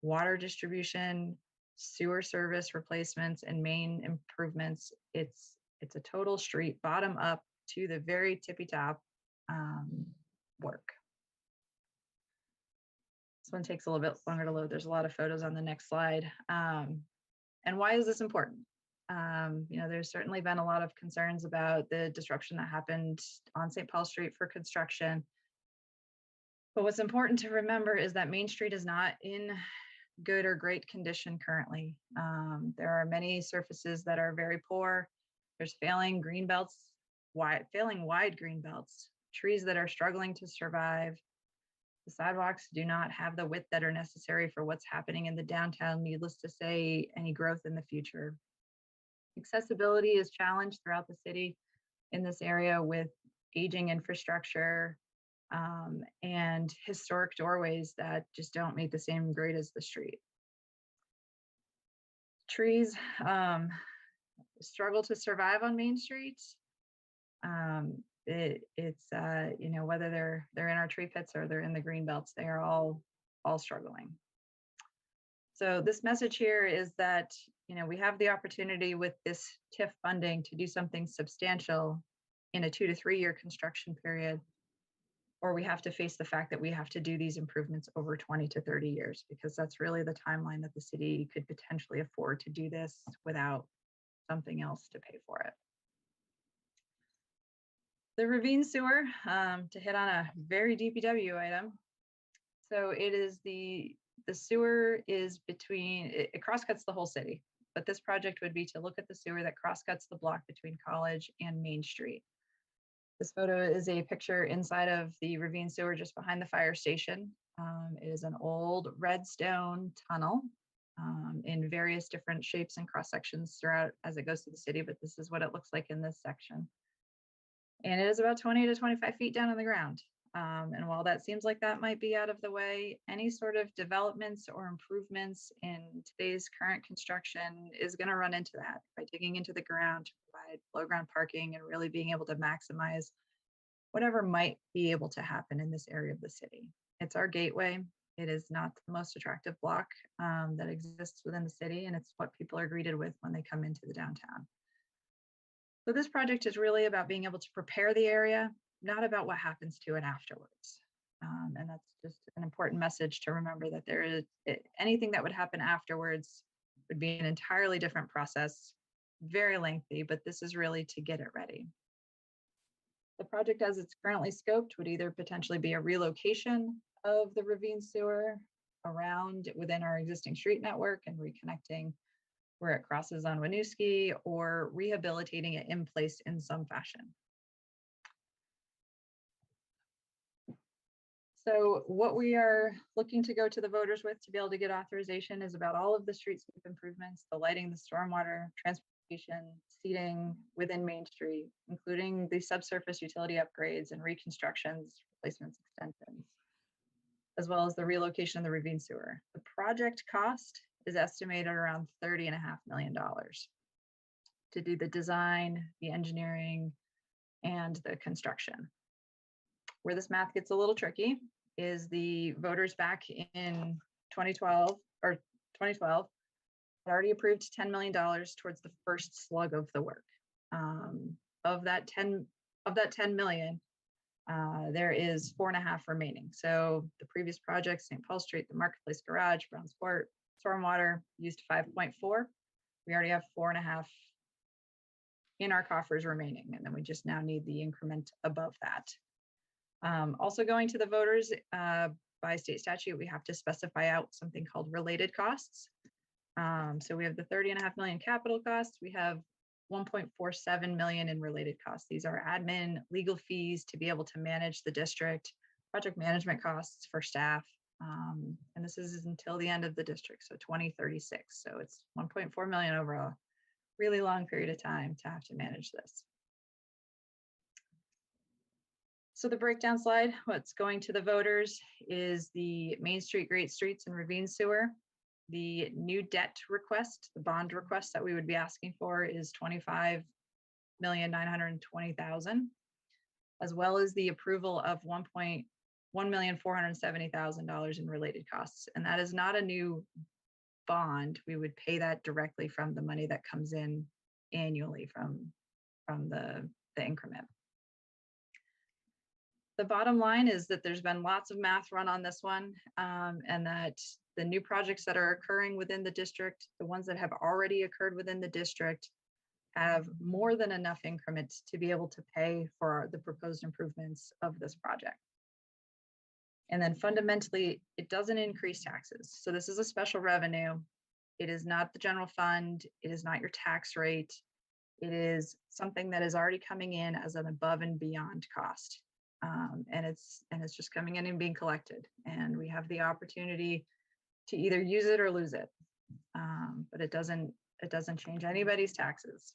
water distribution, sewer service replacements, and main improvements. It's a total street bottom up to the very tippy top work. This one takes a little bit longer to load. There's a lot of photos on the next slide. And why is this important? You know, there's certainly been a lot of concerns about the disruption that happened on St. Paul Street for construction. But what's important to remember is that Main Street is not in good or great condition currently. There are many surfaces that are very poor. There's failing green belts, failing wide green belts, trees that are struggling to survive. The sidewalks do not have the width that are necessary for what's happening in the downtown, needless to say, any growth in the future. Accessibility is challenged throughout the city in this area with aging infrastructure and historic doorways that just don't meet the same grade as the street. Trees struggle to survive on Main Street. It's you know, whether they're in our tree pits or they're in the green belts, they are all struggling. So this message here is that, you know, we have the opportunity with this TIF funding to do something substantial in a 2 to 3 year construction period, or we have to face the fact that we have to do these improvements over 20 to 30 years, because that's really the timeline that the city could potentially afford to do this without something else to pay for it. The ravine sewer, to hit on a very DPW item. So it is the sewer is between, it crosscuts the whole city, but this project would be to look at the sewer that crosscuts the block between College and Main Street. This photo is a picture inside of the ravine sewer just behind the fire station. It is an old red stone tunnel in various different shapes and cross sections throughout as it goes to the city, but this is what it looks like in this section. And it is about 20 to 25 feet down on the ground. And while that seems like that might be out of the way, any sort of developments or improvements in today's current construction is going to run into that by digging into the ground to provide below ground parking and really being able to maximize whatever might be able to happen in this area of the city. It's our gateway. It is not the most attractive block that exists within the city, and it's what people are greeted with when they come into the downtown. So this project is really about being able to prepare the area, not about what happens to it afterwards. And that's just an important message to remember, that there is anything that would happen afterwards would be an entirely different process, very lengthy, but this is really to get it ready. The project as it's currently scoped would either potentially be a relocation of the ravine sewer around within our existing street network and reconnecting where it crosses on Winooski, or rehabilitating it in place in some fashion. So what we are looking to go to the voters with to be able to get authorization is about all of the streetscape improvements, the lighting, the stormwater, transportation, seating within Main Street, including the subsurface utility upgrades and reconstructions, replacements, extensions, as well as the relocation of the ravine sewer. The project cost is estimated around $30.5 million to do the design, the engineering, and the construction. Where this math gets a little tricky is the voters back in 2012 had already approved $10 million towards the first slug of the work. Of that 10 million, there is 4.5 remaining. So the previous project, St. Paul Street, the Marketplace Garage, Brown's Court, stormwater used 5.4. We already have 4.5 in our coffers remaining, and then we just now need the increment above that. Also going to the voters, by state statute, we have to specify out something called related costs. So we have the $30.5 million capital costs. We have 1.47 million in related costs. These are admin, legal fees to be able to manage the district, project management costs for staff. And this is until the end of the district, so 2036. So it's 1.4 million over a really long period of time to have to manage this. So the breakdown slide, what's going to the voters is the Main Street, Great Streets, and Ravine Sewer. The new debt request, the bond request that we would be asking for is $25,920,000, as well as the approval of $1,470,000 in related costs. And that is not a new bond. We would pay that directly from the money that comes in annually from the increment. The bottom line is that there's been lots of math run on this one, and that the new projects that are occurring within the district, the ones that have already occurred within the district, have more than enough increments to be able to pay for the proposed improvements of this project. And then fundamentally, it doesn't increase taxes. So this is a special revenue. It is not the general fund. It is not your tax rate. It is something that is already coming in as an above and beyond cost. And it's just coming in and being collected. And we have the opportunity to either use it or lose it. But it doesn't change anybody's taxes.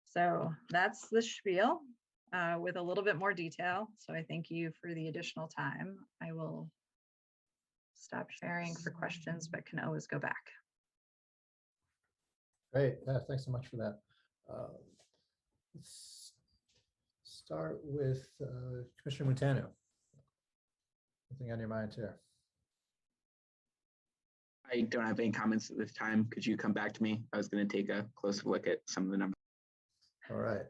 So that's the spiel with a little bit more detail. So I thank you for the additional time. I will stop sharing for questions, but can always go back. Great. Yeah, thanks so much for that. Let's start with Commissioner Montano. Anything on your mind here? I don't have any comments at this time. Could you come back to me? I was going to take a closer look at some of the numbers. All right.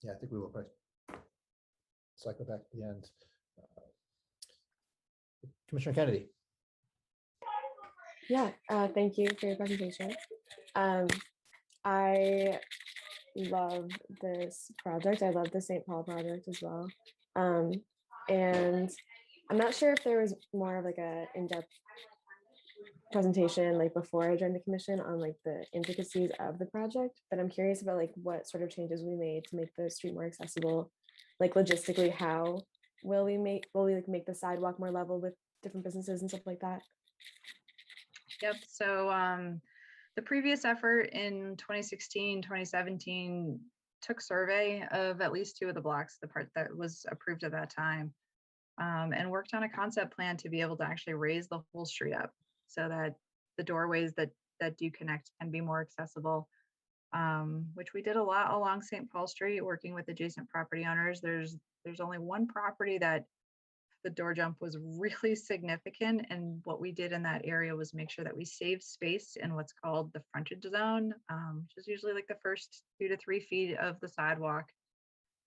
Yeah, I think we will probably cycle back to the end. Commissioner Kennedy. Yeah, thank you for your presentation. I love this project. I love the St. Paul project as well. And I'm not sure if there was more of like a in-depth presentation like before I joined the commission on like the intricacies of the project, but I'm curious about like what sort of changes we made to make the street more accessible. Like logistically, how will we make the sidewalk more level with different businesses and stuff like that? Yep. So the previous effort in 2016, 2017 took survey of at least 2 of the blocks, the part that was approved at that time, and worked on a concept plan to be able to actually raise the whole street up so that the doorways that do connect can be more accessible, which we did a lot along St. Paul Street, working with adjacent property owners. There's only one property that the door jump was really significant. And what we did in that area was make sure that we saved space in what's called the frontage zone, which is usually like the first 2 to 3 feet of the sidewalk,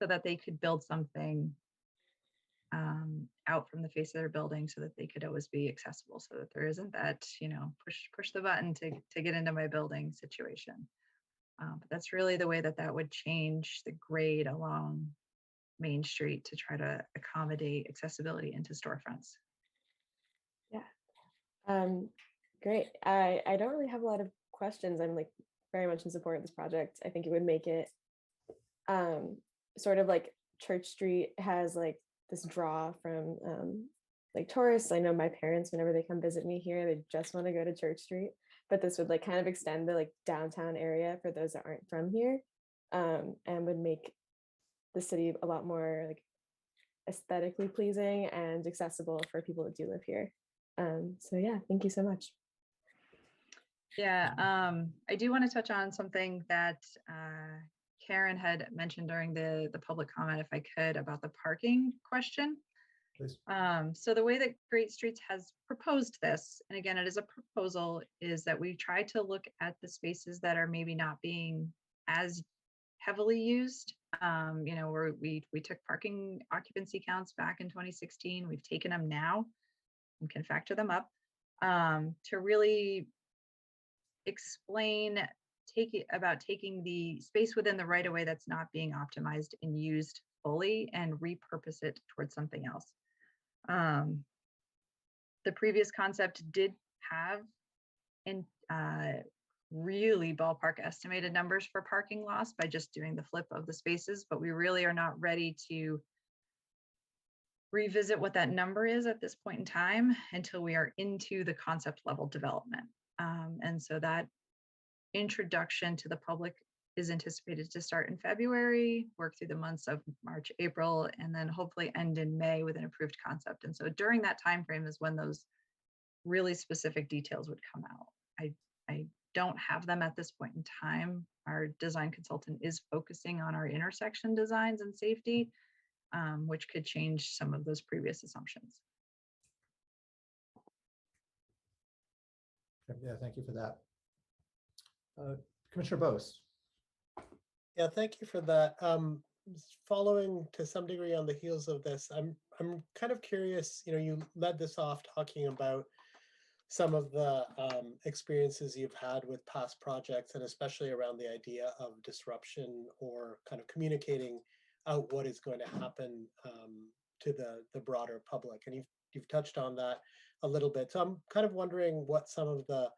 so that they could build something out from the face of their building so that they could always be accessible, so that there isn't that, push the button to get into my building situation. But that's really the way that would change the grade along Main Street to try to accommodate accessibility into storefronts. Yeah, great. I don't really have a lot of questions. I'm like very much in support of this project. I think it would make it sort of like Church Street has like this draw from like tourists. I know my parents, whenever they come visit me here, they just want to go to Church Street, but this would like kind of extend the like downtown area for those that aren't from here, and would make the city a lot more like aesthetically pleasing and accessible for people that do live here. So yeah, thank you so much. Yeah, I do want to touch on something that Karen had mentioned during the public comment, if I could, about the parking question. Please. So the way that Great Streets has proposed this, and again, it is a proposal, is that we try to look at the spaces that are maybe not being as heavily used. Where we took parking occupancy counts back in 2016. We've taken them now and can factor them up to really explain about taking the space within the right of way that's not being optimized and used fully and repurpose it towards something else. The previous concept did have really ballpark estimated numbers for parking loss by just doing the flip of the spaces, but we really are not ready to revisit what that number is at this point in time until we are into the concept level development. And so that introduction to the public is anticipated to start in February, work through the months of March, April, and then hopefully end in May with an approved concept. And so during that time frame is when those really specific details would come out. I don't have them at this point in time. Our design consultant is focusing on our intersection designs and safety, which could change some of those previous assumptions. Okay, yeah, thank you for that. Commissioner Bose. Yeah, thank you for that. Following to some degree on the heels of this, I'm kind of curious, you led this off talking about some of the experiences you've had with past projects, and especially around the idea of disruption or kind of communicating out what is going to happen to the broader public. And you've touched on that a little bit. So I'm kind of wondering what some of the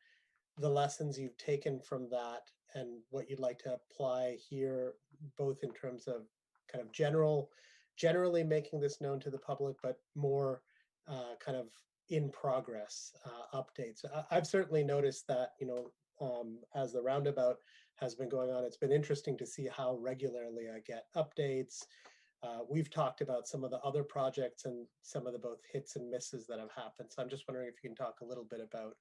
lessons you've taken from that and what you'd like to apply here, both in terms of kind of generally making this known to the public, but more kind of in progress updates. I've certainly noticed that, as the roundabout has been going on, it's been interesting to see how regularly I get updates. We've talked about some of the other projects and some of the both hits and misses that have happened. So I'm just wondering if you can talk a little bit about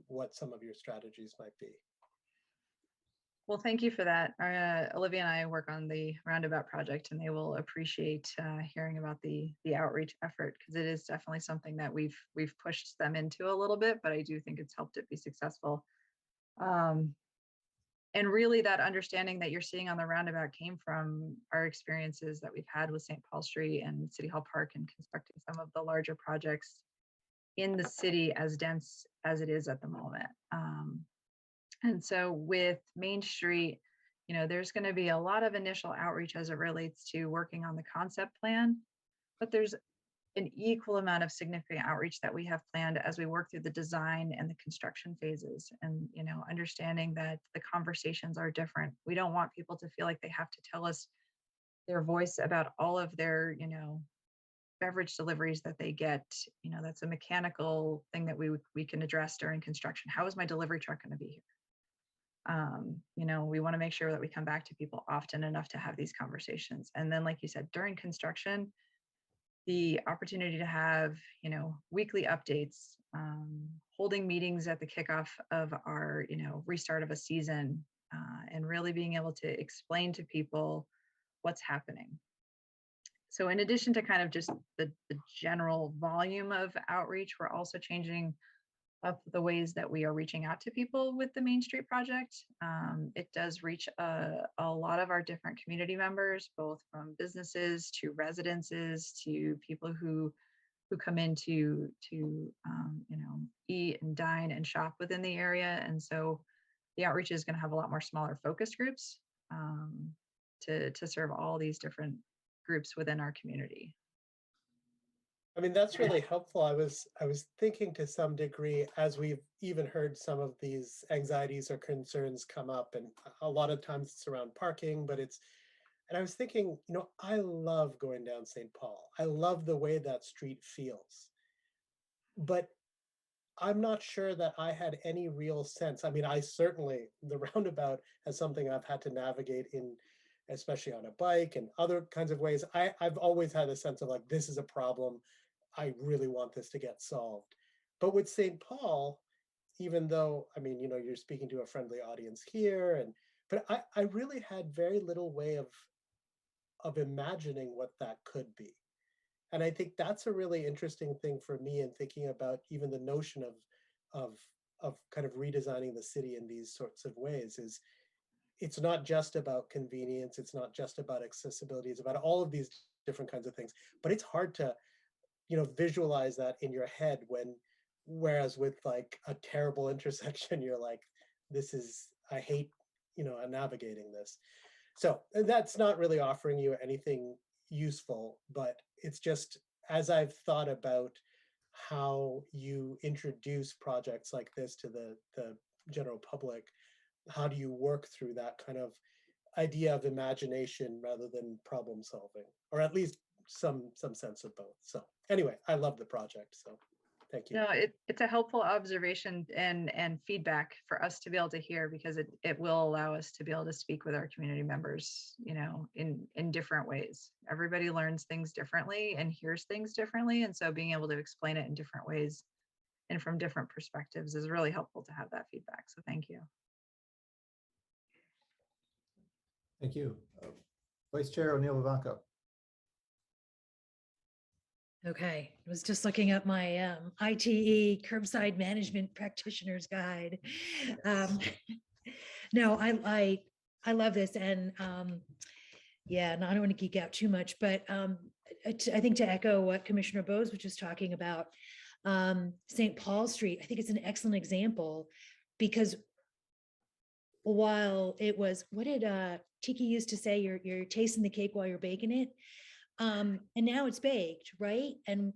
what some of your strategies might be. Well, thank you for that. Olivia and I work on the roundabout project, and they will appreciate hearing about the outreach effort, because it is definitely something that we've pushed them into a little bit, but I do think it's helped it be successful. And really, that understanding that you're seeing on the roundabout came from our experiences that we've had with St. Paul Street and City Hall Park, and constructing some of the larger projects in the city as dense as it is at the moment. And so with Main Street, there's going to be a lot of initial outreach as it relates to working on the concept plan, but there's an equal amount of significant outreach that we have planned as we work through the design and the construction phases. And, understanding that the conversations are different. We don't want people to feel like they have to tell us their voice about all of their, beverage deliveries that they get. That's a mechanical thing that we can address during construction. How is my delivery truck going to be here? We want to make sure that we come back to people often enough to have these conversations. And then, like you said, during construction, the opportunity to have, weekly updates, holding meetings at the kickoff of our, restart of a season, and really being able to explain to people what's happening. So in addition to kind of just the general volume of outreach, we're also changing up the ways that we are reaching out to people with the Main Street project. It does reach a lot of our different community members, both from businesses to residences to people who come in to eat and dine and shop within the area. And so the outreach is going to have a lot more smaller focus groups to serve all these different groups within our community. I mean, that's really helpful. I was thinking to some degree, as we've even heard some of these anxieties or concerns come up, and a lot of times it's around parking, but and I was thinking, I love going down St. Paul. I love the way that street feels, but I'm not sure that I had any real sense. I mean, the roundabout as something I've had to navigate in, especially on a bike and other kinds of ways. I've always had a sense of like, this is a problem. I really want this to get solved. But with St. Paul, even though, I mean, you're speaking to a friendly audience here, but I really had very little way of imagining what that could be. And I think that's a really interesting thing for me in thinking about even the notion of kind of redesigning the city in these sorts of ways. Is it's not just about convenience, it's not just about accessibility, it's about all of these different kinds of things. But it's hard to visualize that in your head whereas with like a terrible intersection, you're like, I hate, navigating this. So that's not really offering you anything useful, but it's just, as I've thought about how you introduce projects like this to the general public, how do you work through that kind of idea of imagination rather than problem solving, or at least some sense of both. So anyway, I love the project. So Thank you. No, it's a helpful observation and feedback for us to be able to hear, because it will allow us to be able to speak with our community members, in different ways. Everybody learns things differently and hears things differently. And so being able to explain it in different ways and from different perspectives is really helpful to have that feedback. So thank you. Thank you. Vice Chair O'Neill Vivanco. Okay, I was just looking at my ITE curbside management practitioner's guide. No, I love this, and yeah, no, I don't want to geek out too much, but I think to echo what Commissioner Bose was just talking about, St. Paul Street, I think it's an excellent example, because while it was, what did Tiki used to say, you're tasting the cake while you're baking it. And now it's baked, right? And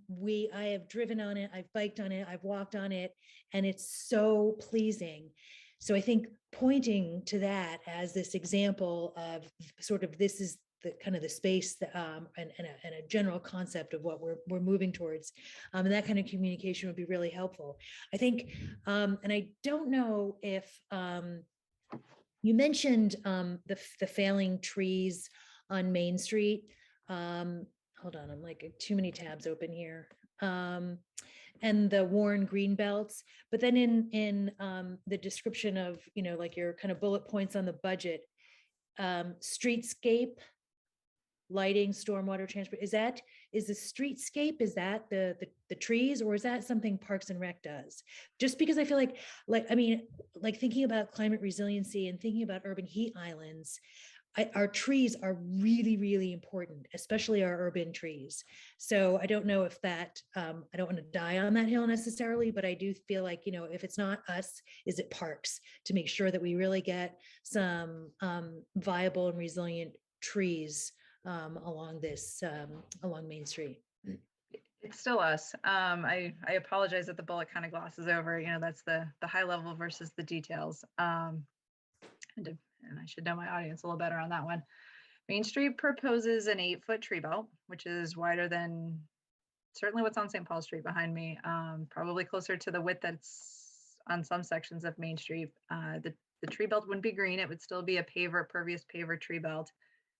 I have driven on it, I've biked on it, I've walked on it, and it's so pleasing. So I think pointing to that as this example of sort of, this is the kind of the space that, and a general concept of what we're moving towards, and that kind of communication would be really helpful. I think, and I don't know if you mentioned the failing trees on Main Street. Hold on, I'm like too many tabs open here. And the Warren green belts, but then in the description of, like your kind of bullet points on the budget, streetscape, lighting, stormwater transfer, is the streetscape, is that the trees, or is that something Parks and Rec does? Just because I feel like, I mean, like thinking about climate resiliency and thinking about urban heat islands, our trees are really, really important, especially our urban trees. So I don't know if that, I don't want to die on that hill necessarily, but I do feel like, if it's not us, is it Parks, to make sure that we really get some viable and resilient trees along Main Street. It's still us. I apologize that the bullet kind of glosses over, that's the high level versus the details. And I should know my audience a little better on that one. Main Street proposes an 8-foot tree belt, which is wider than certainly what's on St. Paul Street behind me, probably closer to the width that's on some sections of Main Street. The tree belt wouldn't be green. It would still be a pervious paver tree belt.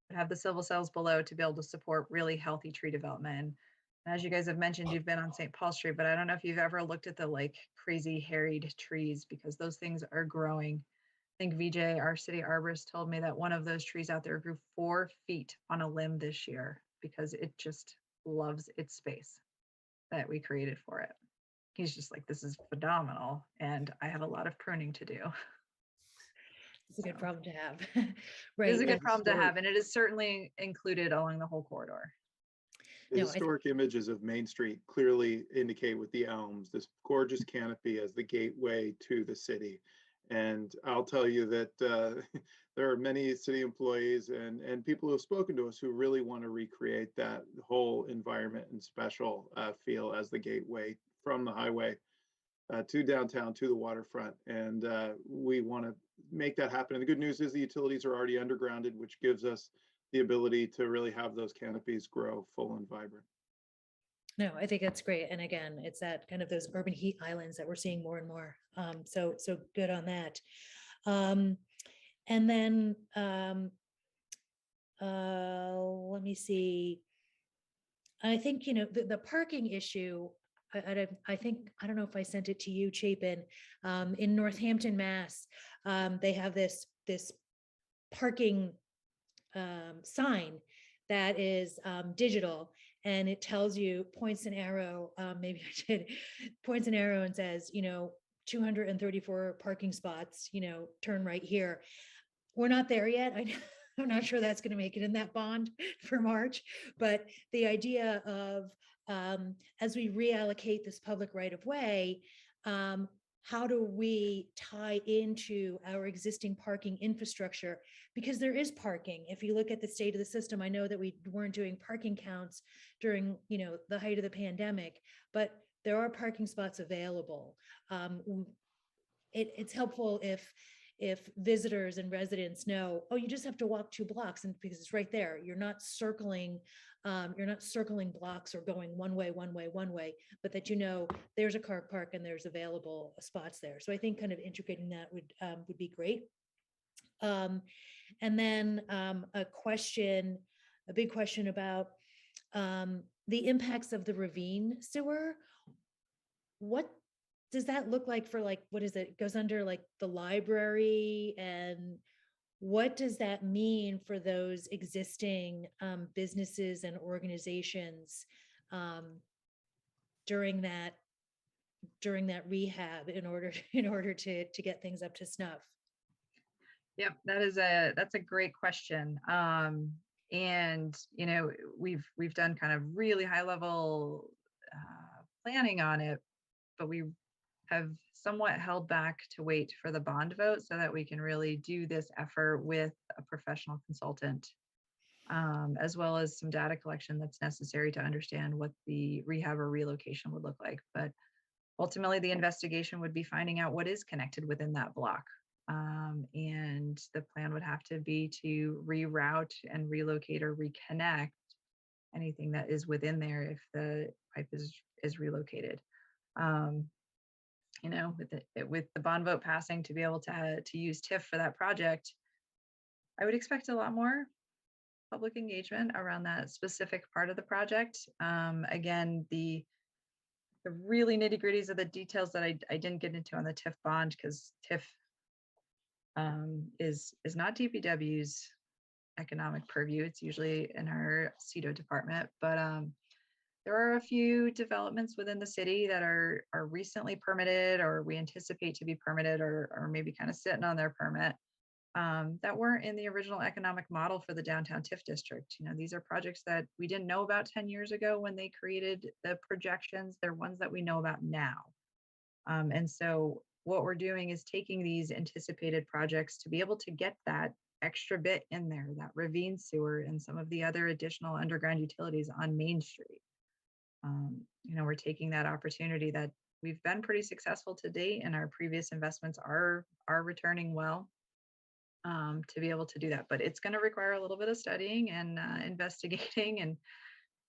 It would have the civil cells below to be able to support really healthy tree development. And as you guys have mentioned, you've been on St. Paul Street, but I don't know if you've ever looked at the like crazy harried trees, because those things are growing. I think VJ, our city arborist, told me that one of those trees out there grew 4 feet on a limb this year because it just loves its space that we created for it. He's just like, this is phenomenal, and I have a lot of pruning to do. It's a good problem to have. Right. It is a good problem to have, and it is certainly included along the whole corridor. The historic images of Main Street clearly indicate with the elms, this gorgeous canopy as the gateway to the city. And I'll tell you that there are many city employees and people who have spoken to us who really want to recreate that whole environment and special feel as the gateway from the highway to downtown, to the waterfront. And we want to make that happen. And the good news is the utilities are already undergrounded, which gives us the ability to really have those canopies grow full and vibrant. No, I think that's great. And again, it's that kind of those urban heat islands that we're seeing more and more. So good on that. And then let me see. I think, the parking issue, I think, I don't know if I sent it to you, Chapin, in Northampton, Mass. They have this parking sign that is digital, and it tells you, points an arrow, maybe I did, points an arrow and says, 234 parking spots, turn right here. We're not there yet. I'm not sure that's going to make it in that bond for March, but the idea of, as we reallocate this public right of way, how do we tie into our existing parking infrastructure? Because there is parking. If you look at the state of the system, I know that we weren't doing parking counts during, the height of the pandemic, but there are parking spots available. It's helpful if if visitors and residents know, oh, you just have to walk 2 blocks, and because it's right there, you're not circling blocks or going one way, but that there's a car park and there's available spots there. So I think kind of integrating that would be great. And then a big question about the impacts of the ravine sewer. What does that look like for, like, what is it? It goes under like the library, and what does that mean for those existing businesses and organizations during that rehab in order to get things up to snuff? Yep, that's a great question. And we've done kind of really high level planning on it, but we have somewhat held back to wait for the bond vote so that we can really do this effort with a professional consultant, as well as some data collection that's necessary to understand what the rehab or relocation would look like. But ultimately, the investigation would be finding out what is connected within that block. And the plan would have to be to reroute and relocate or reconnect anything that is within there if the pipe is relocated. With the bond vote passing to be able to use TIF for that project, I would expect a lot more public engagement around that specific part of the project. Again, the really nitty gritties of the details that I didn't get into on the TIF bond, because TIF is not DPW's economic purview. It's usually in our CEDO department, but there are a few developments within the city that are recently permitted, or we anticipate to be permitted, or maybe kind of sitting on their permit, that weren't in the original economic model for the downtown TIF district. These are projects that we didn't know about 10 years ago when they created the projections. They're ones that we know about now. And so what we're doing is taking these anticipated projects to be able to get that extra bit in there, that ravine sewer and some of the other additional underground utilities on Main Street. We're taking that opportunity that we've been pretty successful to date, and our previous investments are returning well, to be able to do that. But it's going to require a little bit of studying and investigating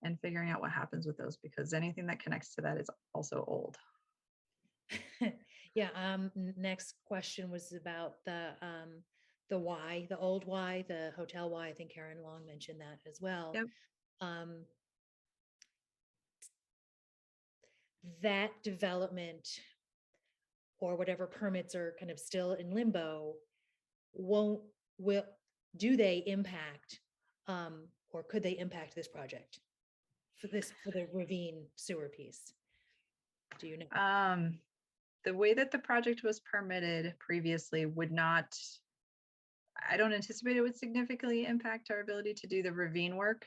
and figuring out what happens with those, because anything that connects to that is also old. Yeah. Next question was about the Y, the old Y, the hotel Y. I think Karen Long mentioned that as well. Yep. That development, or whatever permits are kind of still in limbo, do they impact, or could they impact this project for the ravine sewer piece? Do you know? The way that the project was permitted previously would not, I don't anticipate it would significantly impact our ability to do the ravine work.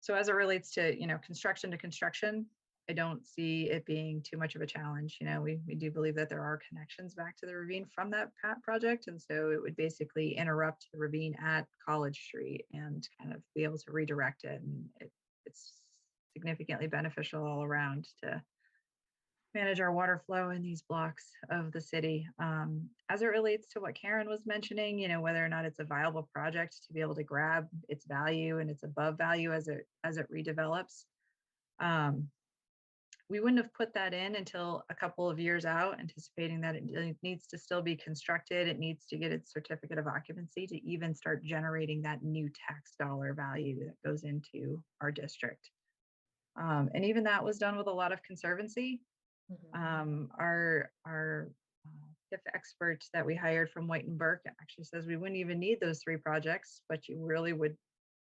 So as it relates to, construction to construction, I don't see it being too much of a challenge. We do believe that there are connections back to the ravine from that project. And so it would basically interrupt the ravine at College Street and kind of be able to redirect it. And it's significantly beneficial all around to manage our water flow in these blocks of the city. As it relates to what Karen was mentioning, whether or not it's a viable project to be able to grab its value and its above value as it redevelops. We wouldn't have put that in until a couple of years out, anticipating that it needs to still be constructed. It needs to get its certificate of occupancy to even start generating that new tax dollar value that goes into our district. And even that was done with a lot of conservancy. Our TIF expert that we hired from White and Burke actually says we wouldn't even need those 3 projects, but you really would,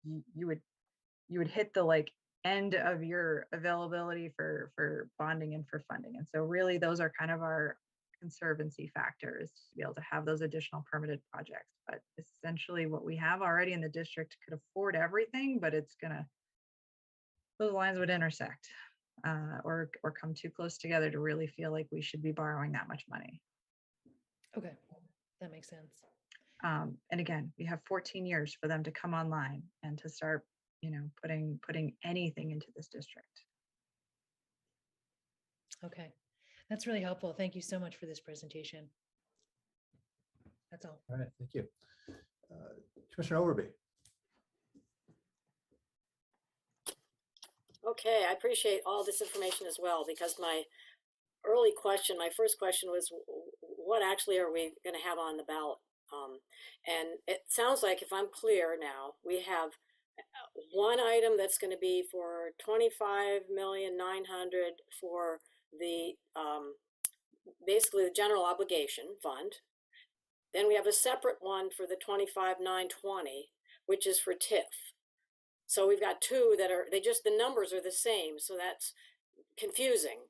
you would hit the end of your availability for bonding and for funding. And so really those are kind of our conservancy factors to be able to have those additional permitted projects. But essentially what we have already in the district could afford everything, but those lines would intersect. Or come too close together to really feel like we should be borrowing that much money. Okay, that makes sense. And again, we have 14 years for them to come online and to start, putting anything into this district. Okay. That's really helpful. Thank you so much for this presentation. That's all. All right, thank you. Commissioner Overby. Okay, I appreciate all this information as well, because my first question was, what actually are we going to have on the ballot? And it sounds like, if I'm clear now, we have one item that's going to be for 25,900,000 for the basically the general obligation fund. Then we have a separate one for the 25,920, which is for TIF. So we've got two that are, the numbers are the same, so that's confusing.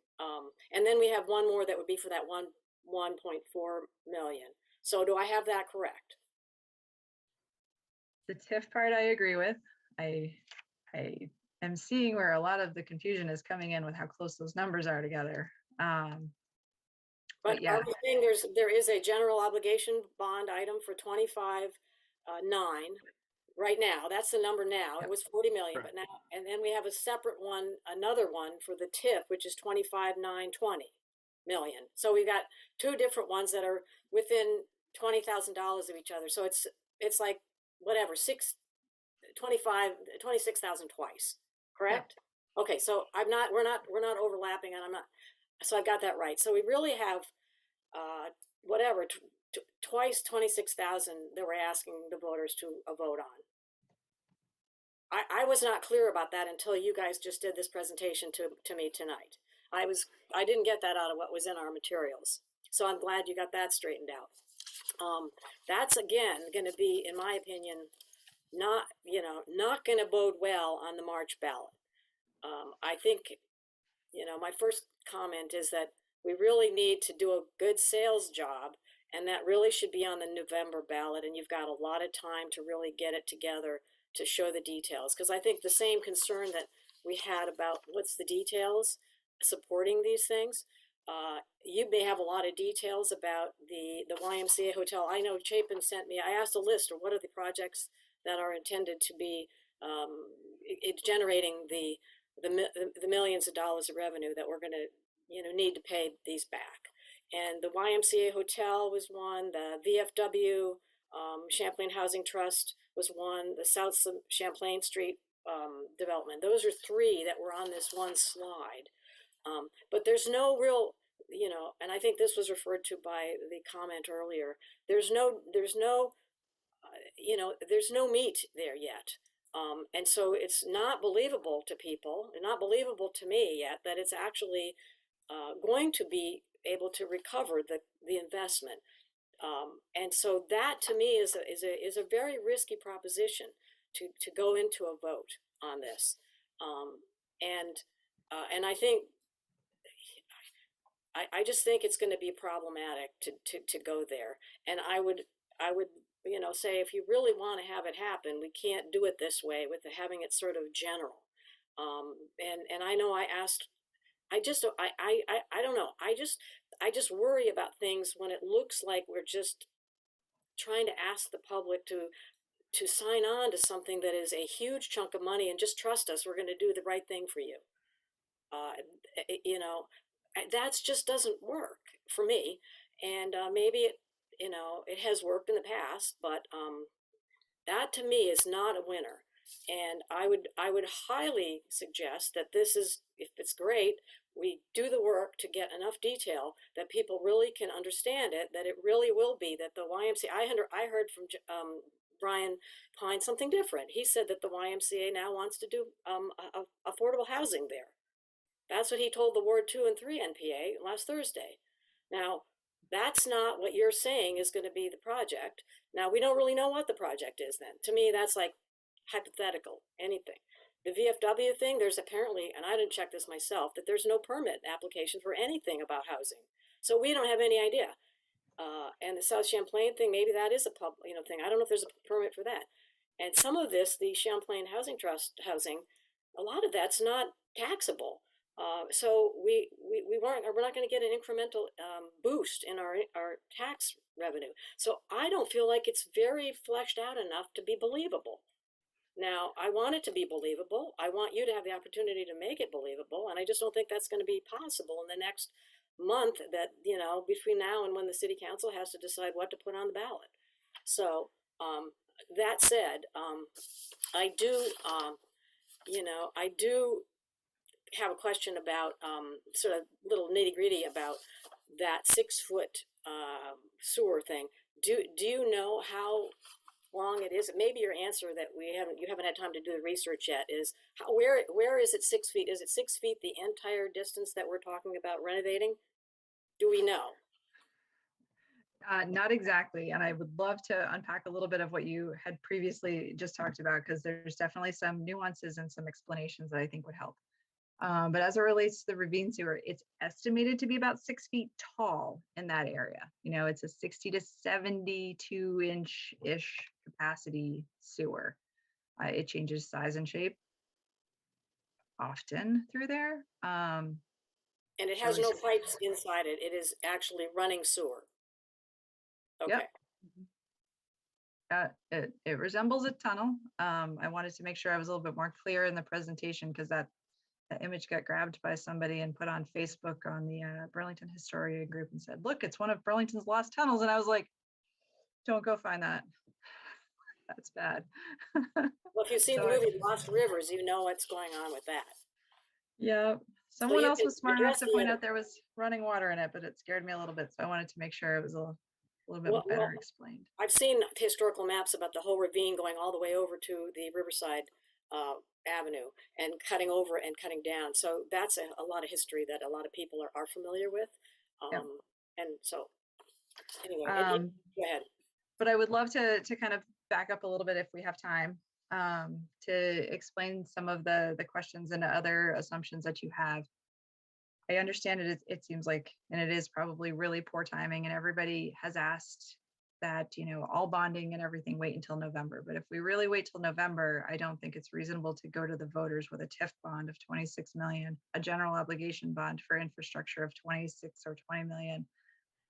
And then we have one more that would be for that 1.4 million. So do I have that correct? The TIF part I agree with. I am seeing where a lot of the confusion is coming in with how close those numbers are together. But yeah, are we saying there is a general obligation bond item for 25.9 right now? That's the number now. It was 40 million, but now, and then we have a separate one, another one for the TIF, which is 25,920 million. So we've got two different ones that are within $20,000 of each other. So it's like whatever, 26,000 twice, correct? Yeah. Okay, so we're not overlapping, and I'm not. So I got that right. So we really have whatever, twice 26,000 that we're asking the voters to vote on. I was not clear about that until you guys just did this presentation to me tonight. I didn't get that out of what was in our materials. So I'm glad you got that straightened out. That's again going to be, in my opinion, not going to bode well on the March ballot. I think, my first comment is that we really need to do a good sales job, and that really should be on the November ballot, and you've got a lot of time to really get it together to show the details. Because I think the same concern that we had about what's the details supporting these things, you may have a lot of details about the YMCA hotel. I know Chapin sent me, I asked a list of what are the projects that are intended to be generating the millions of dollars of revenue that we're going to need to pay these back. And the YMCA hotel was one, the VFW Champlain Housing Trust was one, the South Champlain Street development. Those are three that were on this one slide. But there's no real, and I think this was referred to by the comment earlier, there's no meat there yet. And so it's not believable to people, and not believable to me yet, that it's actually going to be able to recover the investment. And so that to me is a very risky proposition to go into a vote on this. And I think, I just think it's going to be problematic to go there. And I would say, if you really want to have it happen, we can't do it this way with having it sort of general. And I know I asked, I don't know. I just worry about things when it looks like we're just trying to ask the public to sign on to something that is a huge chunk of money and just trust us, we're going to do the right thing for you. That just doesn't work for me. And maybe it has worked in the past, but that to me is not a winner. And I would highly suggest that this is, if it's great, we do the work to get enough detail that people really can understand it, that it really will be that the YMCA, I heard from Brian Pine something different. He said that the YMCA now wants to do affordable housing there. That's what he told the Ward 2 and 3 NPA last Thursday. Now, that's not what you're saying is going to be the project. Now, we don't really know what the project is then. To me, that's like hypothetical, anything. The VFW thing, there's apparently, and I didn't check this myself, that there's no permit application for anything about housing. So we don't have any idea. And the South Champlain thing, maybe that is a thing. I don't know if there's a permit for that. And some of this, the Champlain Housing Trust housing, a lot of that's not taxable. So we're not going to get an incremental boost in our tax revenue. So I don't feel like it's very fleshed out enough to be believable. Now, I want it to be believable. I want you to have the opportunity to make it believable, and I just don't think that's going to be possible in the next month that, between now and when the city council has to decide what to put on the ballot. So, that said, I do, I do have a question about, sort of little nitty gritty about that 6-foot sewer thing. Do you know how long it is? Maybe your answer that you haven't had time to do the research yet is where is it 6 feet? Is it 6 feet the entire distance that we're talking about renovating? Do we know? Not exactly. And I would love to unpack a little bit of what you had previously just talked about, because there's definitely some nuances and some explanations that I think would help. But as it relates to the ravine sewer, it's estimated to be about 6 feet tall in that area. It's a 60 to 72 inch-ish capacity sewer. It changes size and shape often through there. And it has so no it's- pipes inside it. It is actually running sewer. Okay. Yep. It resembles a tunnel. I wanted to make sure I was a little bit more clear in the presentation, because that image got grabbed by somebody and put on Facebook on the Burlington Historia group and said, look, it's one of Burlington's lost tunnels. And I was like, don't go find that. That's bad. Well, if you've seen the movie Lost Rivers, you know what's going on with that. Yeah. Someone else can was smart enough address to the point other- out there was running water in it, but it scared me a little bit. So I wanted to make sure it was a little bit better explained. I've seen historical maps about the whole ravine going all the way over to the Riverside Avenue and cutting over and cutting down. So that's a lot of history that a lot of people are familiar with. And so anyway, go ahead. But I would love to kind of back up a little bit if we have time, to explain some of the questions and other assumptions that you have. I understand it seems like, and it is probably really poor timing, and everybody has asked that, all bonding and everything wait until November. But if we really wait till November, I don't think it's reasonable to go to the voters with a TIF bond of 26 million, a general obligation bond for infrastructure of 26 or 20 million,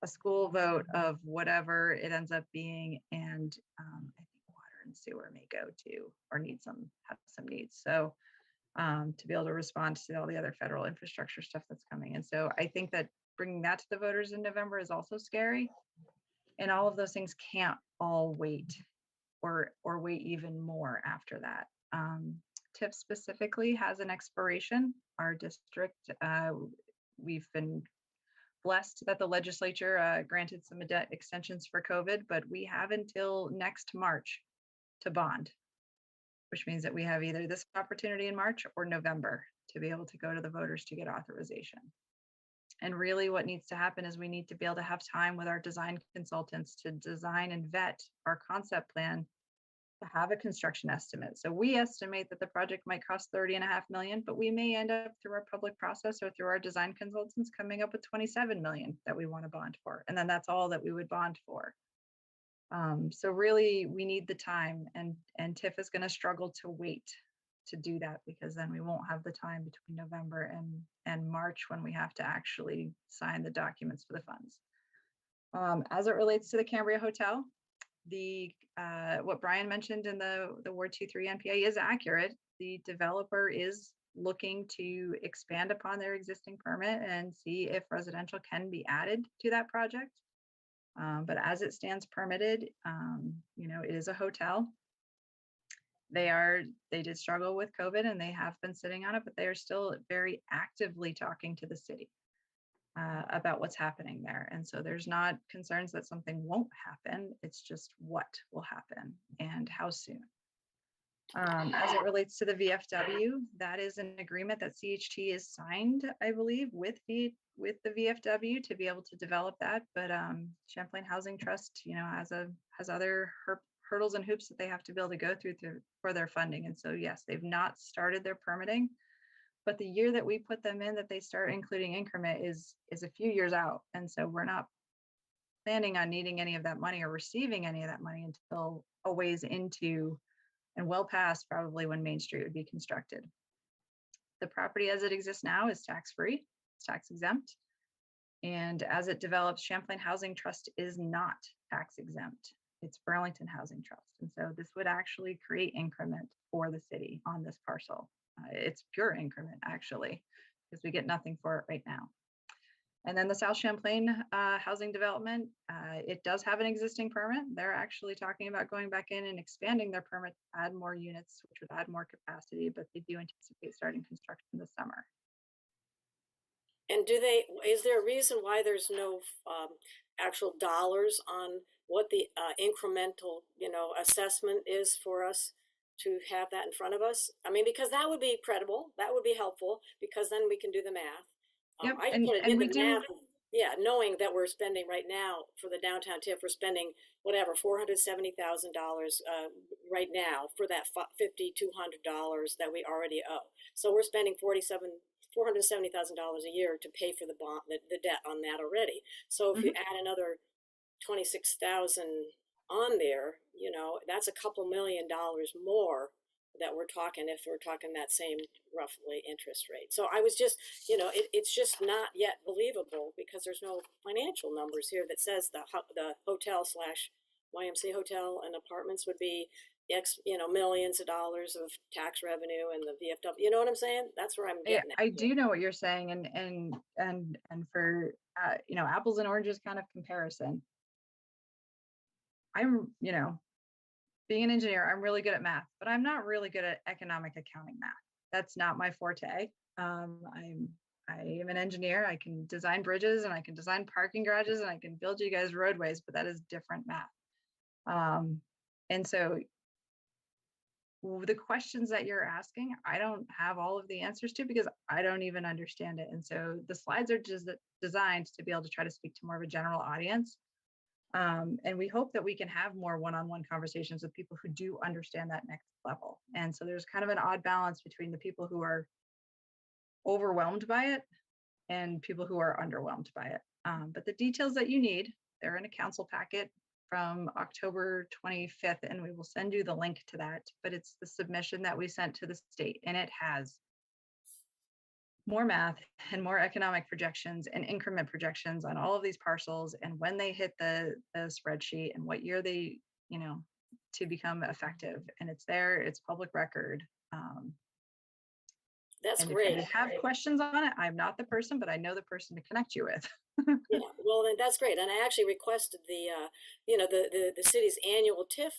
a school vote of whatever it ends up being, and I think water and sewer may go too, or have some needs. So to be able to respond to all the other federal infrastructure stuff that's coming. And so I think that bringing that to the voters in November is also scary. And all of those things can't all wait, or wait even more after that. TIF specifically has an expiration. Our district, we've been blessed that the legislature granted some extensions for COVID, but we have until next March to bond, which means that we have either this opportunity in March or November to be able to go to the voters to get authorization. And really what needs to happen is we need to be able to have time with our design consultants to design and vet our concept plan to have a construction estimate. So we estimate that the project might cost 30.5 million, but we may end up through our public process or through our design consultants coming up with 27 million that we want to bond for. And then that's all that we would bond for. So really we need the time, and TIF is going to struggle to wait to do that, because then we won't have the time between November and March when we have to actually sign the documents for the funds. As it relates to the Cambria Hotel, what Brian mentioned in the Ward 2-3 NPA is accurate. The developer is looking to expand upon their existing permit and see if residential can be added to that project. But as it stands permitted, it is a hotel. They did struggle with COVID and they have been sitting on it, but they are still very actively talking to the city about what's happening there. And so there's not concerns that something won't happen. It's just what will happen and how soon. As it relates to the VFW, that is an agreement that CHT is signed, I believe, with the VFW to be able to develop that. But Champlain Housing Trust, has other hurdles and hoops that they have to be able to go through for their funding. And so, yes, they've not started their permitting, but the year that we put them in that they start including increment is a few years out. And so we're not planning on needing any of that money or receiving any of that money until a ways into and well past probably when Main Street would be constructed. The property as it exists now is tax-free, it's tax exempt. And as it develops, Champlain Housing Trust is not tax exempt. It's Burlington Housing Trust. And so this would actually create increment for the city on this parcel. It's pure increment actually, because we get nothing for it right now. And then the South Champlain housing development, it does have an existing permit. They're actually talking about going back in and expanding their permit to add more units, which would add more capacity, but they do anticipate starting construction this summer. And is there a reason why there's no actual dollars on what the incremental, assessment is for us to have that in front of us? I mean, because that would be credible, that would be helpful, because then we can do the math. Yep, I just want to and do we the do. math, yeah, knowing that we're spending right now for the downtown TIF, we're spending whatever, $470,000 right now for that $5,200 that we already owe. So we're spending $470,000 a year to pay for the bond, the debt on that already. So if you add another 26,000 on there, that's a couple $1 million more that we're talking, if we're talking that same roughly interest rate. So I was just, it's just not yet believable because there's no financial numbers here that says the hotel / YMC hotel and apartments would be X, millions of dollars of tax revenue and the VFW. You know what I'm saying? That's where I'm getting at. I do know what you're saying, and for apples and oranges kind of comparison. I'm, being an engineer, I'm really good at math, but I'm not really good at economic accounting math. That's not my forte. I am an engineer. I can design bridges and I can design parking garages and I can build you guys roadways, but that is different math. And so the questions that you're asking, I don't have all of the answers to because I don't even understand it. And so the slides are just designed to be able to try to speak to more of a general audience. And we hope that we can have more one-on-one conversations with people who do understand that next level. And so there's kind of an odd balance between the people who are overwhelmed by it and people who are underwhelmed by it. But the details that you need, they're in a council packet from October 25th, and we will send you the link to that. But it's the submission that we sent to the state, and it has more math and more economic projections and increment projections on all of these parcels and when they hit the spreadsheet and what year they, to become effective. And it's there, it's public record. That's and great. If you have questions on it, I'm not the person, but I know the person to connect you with. Yeah, well, then that's great. And I actually requested the city's annual TIF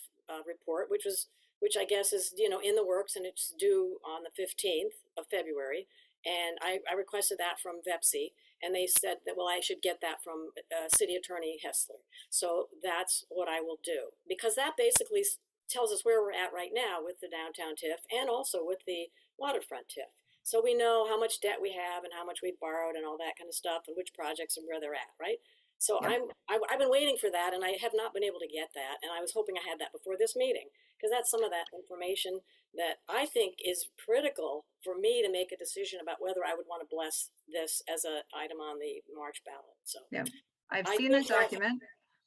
report, which I guess is, in the works, and it's due on the 15th of February. And I requested that from VEPSI, and they said that, well, I should get that from City Attorney Hessler. So that's what I will do, because that basically tells us where we're at right now with the downtown TIF and also with the waterfront TIF. So we know how much debt we have and how much we've borrowed and all that kind of stuff and which projects and where they're at, right? So Yep. I've been waiting for that, and I have not been able to get that. And I was hoping I had that before this meeting, because that's some of that information that I think is critical for me to make a decision about whether I would want to bless this as an item on the March ballot. So Yeah, I've I seen the think that- document.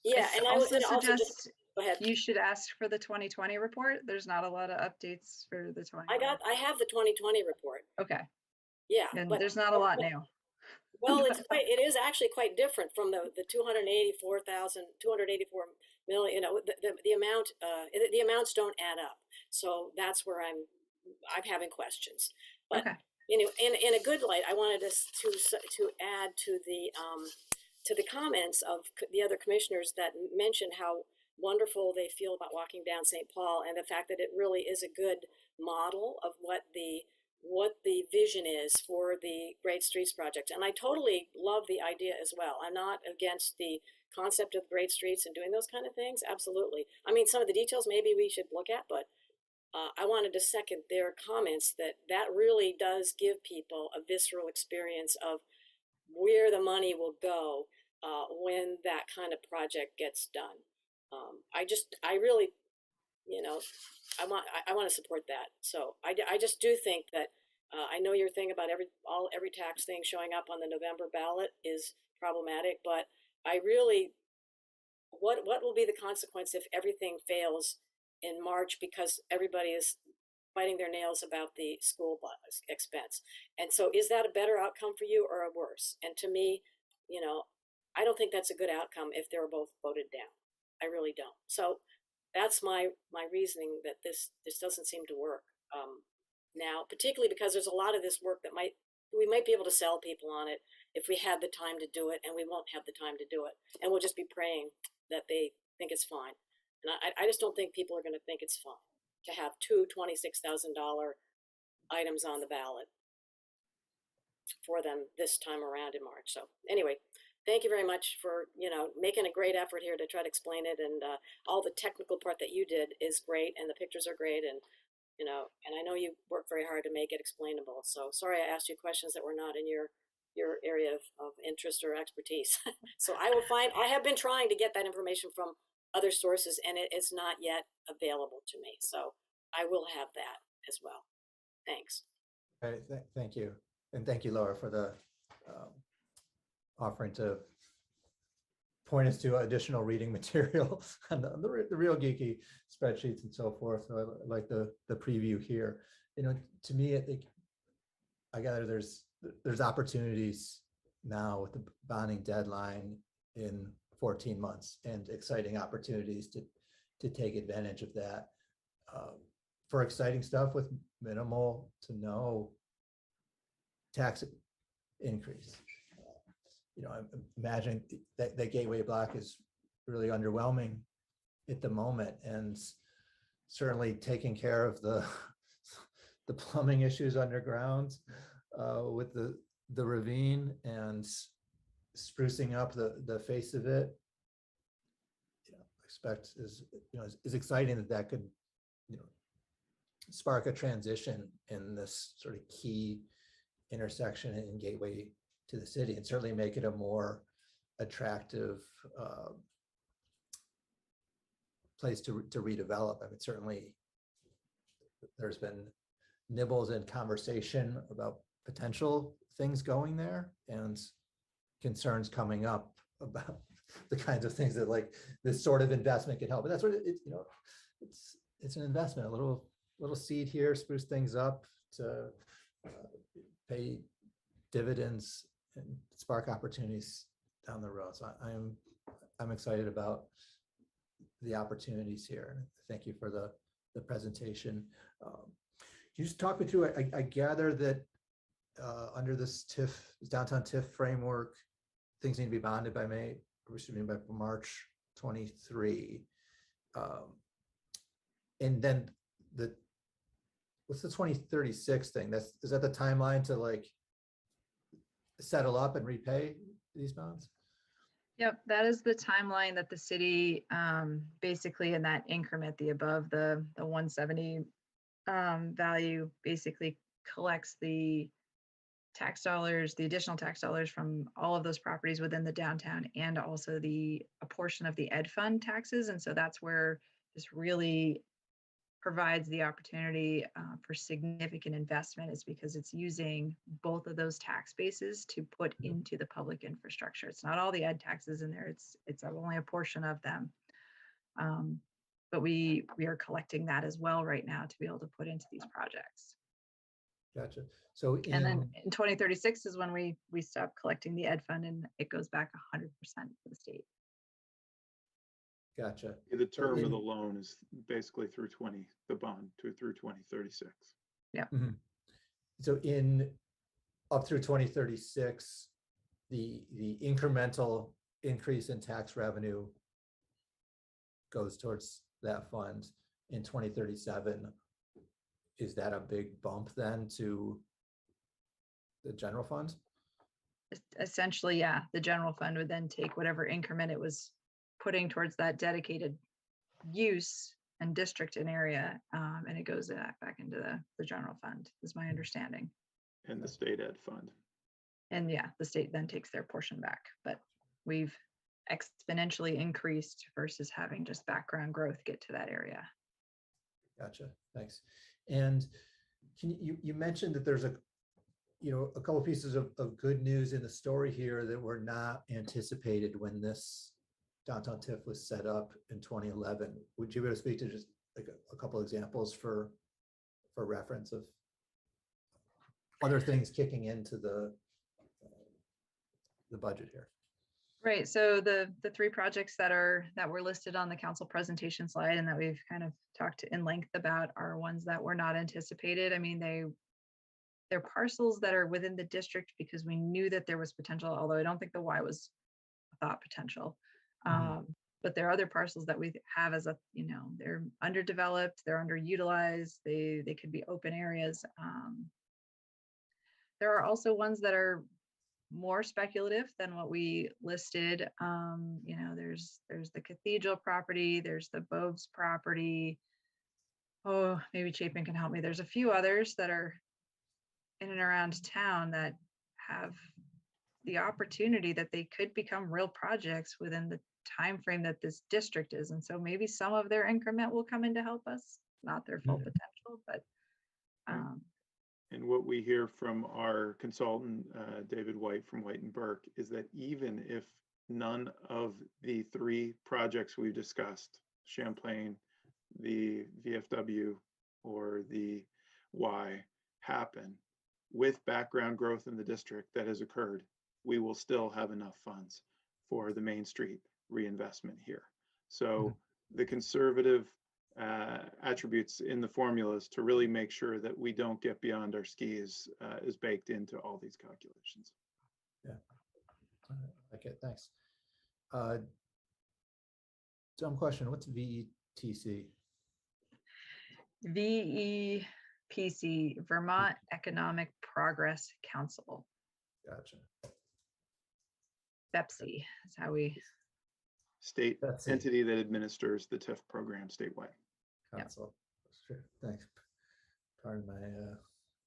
Yeah, and I also would also suggest just go ahead. you should ask for the 2020 report. There's not a lot of updates for the 2020. I have the 2020 report. Okay. Yeah, And but there's not a lot new. well, it is actually quite different from the 284 million. The amount, the amounts don't add up. So that's where I'm having questions. But Okay. In a good light, I wanted us to add to the comments of the other commissioners that mentioned how wonderful they feel about walking down St. Paul, and the fact that it really is a good model of what the vision is for the Great Streets project. And I totally love the idea as well. I'm not against the concept of great streets and doing those kind of things. Absolutely. I mean, some of the details maybe we should look at, but I wanted to second their comments that really does give people a visceral experience of where the money will go when that kind of project gets done. I really, I want to support that. So I just do think that I know your thing about every tax thing showing up on the November ballot is problematic, but I really, what will be the consequence if everything fails in March because everybody is biting their nails about the school bus expense? And so is that a better outcome for you or a worse? And to me, I don't think that's a good outcome if they're both voted down. I really don't. So that's my reasoning that this doesn't seem to work now, particularly because there's a lot of this work that might we might be able to sell people on it if we had the time to do it, and we won't have the time to do it. And we'll just be praying that they think it's fine. And I just don't think people are going to think it's fine to have two $26,000 items on the ballot for them this time around in March. So anyway, thank you very much for, making a great effort here to try to explain it. And all the technical part that you did is great, and the pictures are great. And, and I know you worked very hard to make it explainable. So sorry I asked you questions that were not in your area of interest or expertise. So I have been trying to get that information from other sources, and it is not yet available to me. So I will have that as well. Thanks. All right, thank you. And thank you, Laura, for the offering to point us to additional reading material on the real geeky spreadsheets and so forth. So I like the preview here. To me, I think I gather there's opportunities now with the bonding deadline in 14 months and exciting opportunities to take advantage of that for exciting stuff with minimal to no tax increase. I imagine that gateway block is really underwhelming at the moment, and certainly taking care of the plumbing issues underground with the ravine and sprucing up the face of it. Expect is exciting that could spark a transition in this sort of key intersection and gateway to the city, and certainly make it a more attractive place to redevelop. I mean, certainly there's been nibbles and conversation about potential things going there and concerns coming up about the kinds of things that like this sort of investment can help. But that's what it's an investment, a little seed here, spruce things up to pay dividends and spark opportunities down the road. So I'm excited about the opportunities here. Thank you for the presentation. Can you just talk me through? I gather that under this downtown TIF framework, things need to be bonded by by March 23. And then what's the 2036 thing? Is that the timeline to like settle up and repay these bonds? Yep, that is the timeline that the city basically in that increment, the above the 170 value, basically collects the tax dollars, the additional tax dollars from all of those properties within the downtown, and also a portion of the ed fund taxes. And so that's where this really provides the opportunity for significant investment, is because it's using both of those tax bases to put into the public infrastructure. It's not all the ed taxes in there, it's only a portion of them. But we are collecting that as well right now to be able to put into these projects. Gotcha. So and then in 2036 is when we stop collecting the ed fund, and it goes back 100% to the state. Gotcha. The term of the loan is basically through the bond through 2036. Yeah. Mm-hmm. So up through 2036, the incremental increase in tax revenue goes towards that fund. In 2037, is that a big bump then to the general fund? Essentially, yeah. The general fund would then take whatever increment it was putting towards that dedicated use and district and area, and it goes back into the general fund, is my understanding. And the state ed fund. And yeah, the state then takes their portion back, but we've exponentially increased versus having just background growth get to that area. Gotcha, thanks. And you mentioned that there's a couple pieces of good news in the story here that were not anticipated when this downtown TIF was set up in 2011. Would you be able to speak to just like a couple examples for reference of other things kicking into the budget here? Right. So the three projects that were listed on the council presentation slide and that we've kind of talked in length about are ones that were not anticipated. I mean, They're parcels that are within the district because we knew that there was potential, although I don't think the Y was a thought potential. But there are other parcels that we have as they're underdeveloped, they're underutilized, they could be open areas. There are also ones that are more speculative than what we listed. There's the cathedral property, there's the Boves property. Oh, maybe Chapin can help me. There's a few others that are in and around town that have the opportunity that they could become real projects within the time frame that this district is. And so maybe some of their increment will come in to help us, not their full potential, but and what we hear from our consultant, David White from White and Burke, is that even if none of the 3 projects we discussed, Champlain, the VFW, or the Y, happen, with background growth in the district that has occurred, we will still have enough funds for the Main Street reinvestment here. So the conservative attributes in the formulas to really make sure that we don't get beyond our skis is baked into all these calculations. Yeah. Okay, thanks. Dumb question, what's VETC? VEPC, Vermont Economic Progress Council. Gotcha. BEPC is how we. State entity that administers the TIF program statewide. Council. Sure. Thanks. Pardon my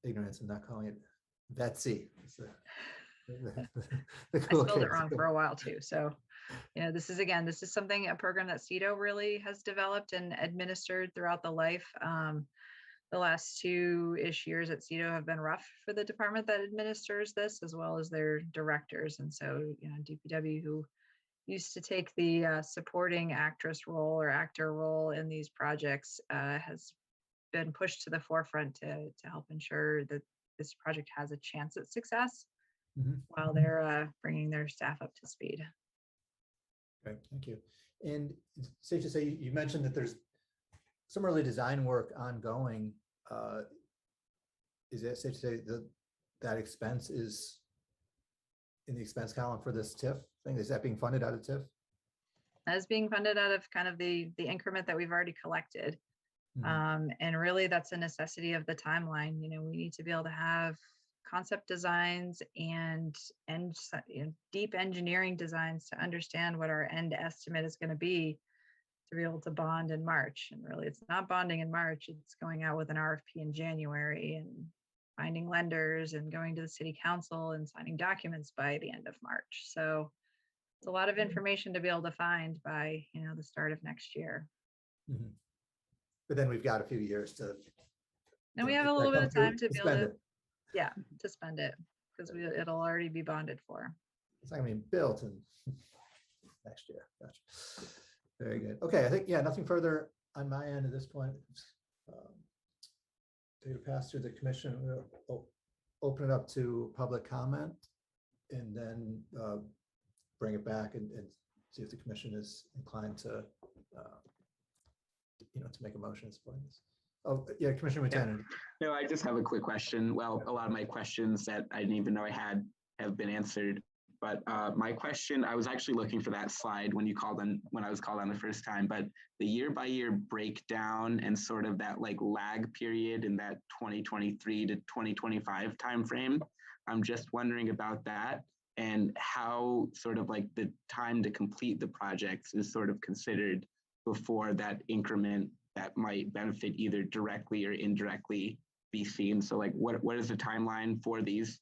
ignorance in not calling it VETC. I spelled it wrong for a while too. So, this is something, a program that CETO really has developed and administered throughout the life. The last 2-ish years at CETO have been rough for the department that administers this, as well as their directors. And so, DPW, who used to take the supporting actress role or actor role in these projects, has been pushed to the forefront to help ensure that this project has a chance at success while they're bringing their staff up to speed. Great, thank you. And it's safe to say, you mentioned that there's some early design work ongoing. Is it safe to say that that expense is in the expense column for this TIF thing? Is that being funded out of TIF? As being funded out of kind of the increment that we've already collected. And really that's a necessity of the timeline. We need to be able to have concept designs and deep engineering designs to understand what our end estimate is going to be able to bond in March. And really it's not bonding in March, it's going out with an RFP in January and finding lenders and going to the city council and signing documents by the end of March. So it's a lot of information to be able to find by, the start of next year. But then we've got a few years to. And we have a little bit of time to be able to, to spend it, because it'll already be bonded for. It's not gonna be built in next year. Gotcha. Very good. Okay, I think, nothing further on my end at this point. To pass through the commission, we'll open it up to public comment and then bring it back and see if the commission is inclined to, to make a motion in support of this. Oh, yeah, Commissioner Lieutenant. No, I just have a quick question. Well, a lot of my questions that I didn't even know I had have been answered. But my question, I was actually looking for that slide when I was called on the first time, but the year-by-year breakdown and sort of that lag period in that 2023 to 2025 timeframe. I'm just wondering about that and how sort of the time to complete the projects is sort of considered before that increment that might benefit either directly or indirectly be seen. So what is the timeline for these?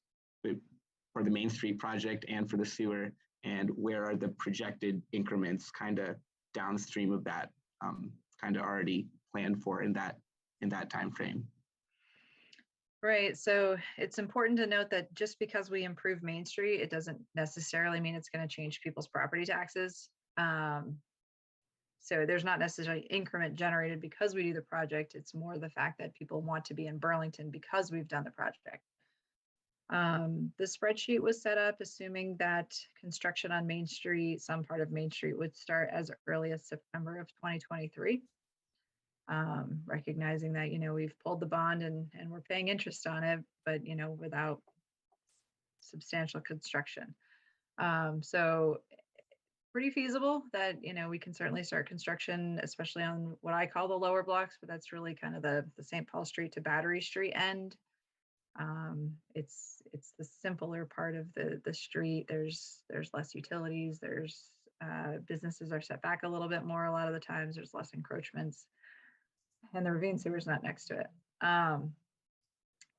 For the Main Street project and for the sewer, and where are the projected increments kind of downstream of that kind of already planned for in that time frame? Right. So it's important to note that just because we improve Main Street, it doesn't necessarily mean it's going to change people's property taxes. So there's not necessarily increment generated because we do the project. It's more the fact that people want to be in Burlington because we've done the project. The spreadsheet was set up assuming that construction on Main Street, some part of Main Street, would start as early as September of 2023. recognizing that, we've pulled the bond and we're paying interest on it, but, without substantial construction. So pretty feasible that, we can certainly start construction, especially on what I call the lower blocks, but that's really kind of the St. Paul Street to Battery Street end. It's the simpler part of the street. There's less utilities. There's businesses are set back a little bit more. A lot of the times there's less encroachments, and the ravine sewer is not next to it.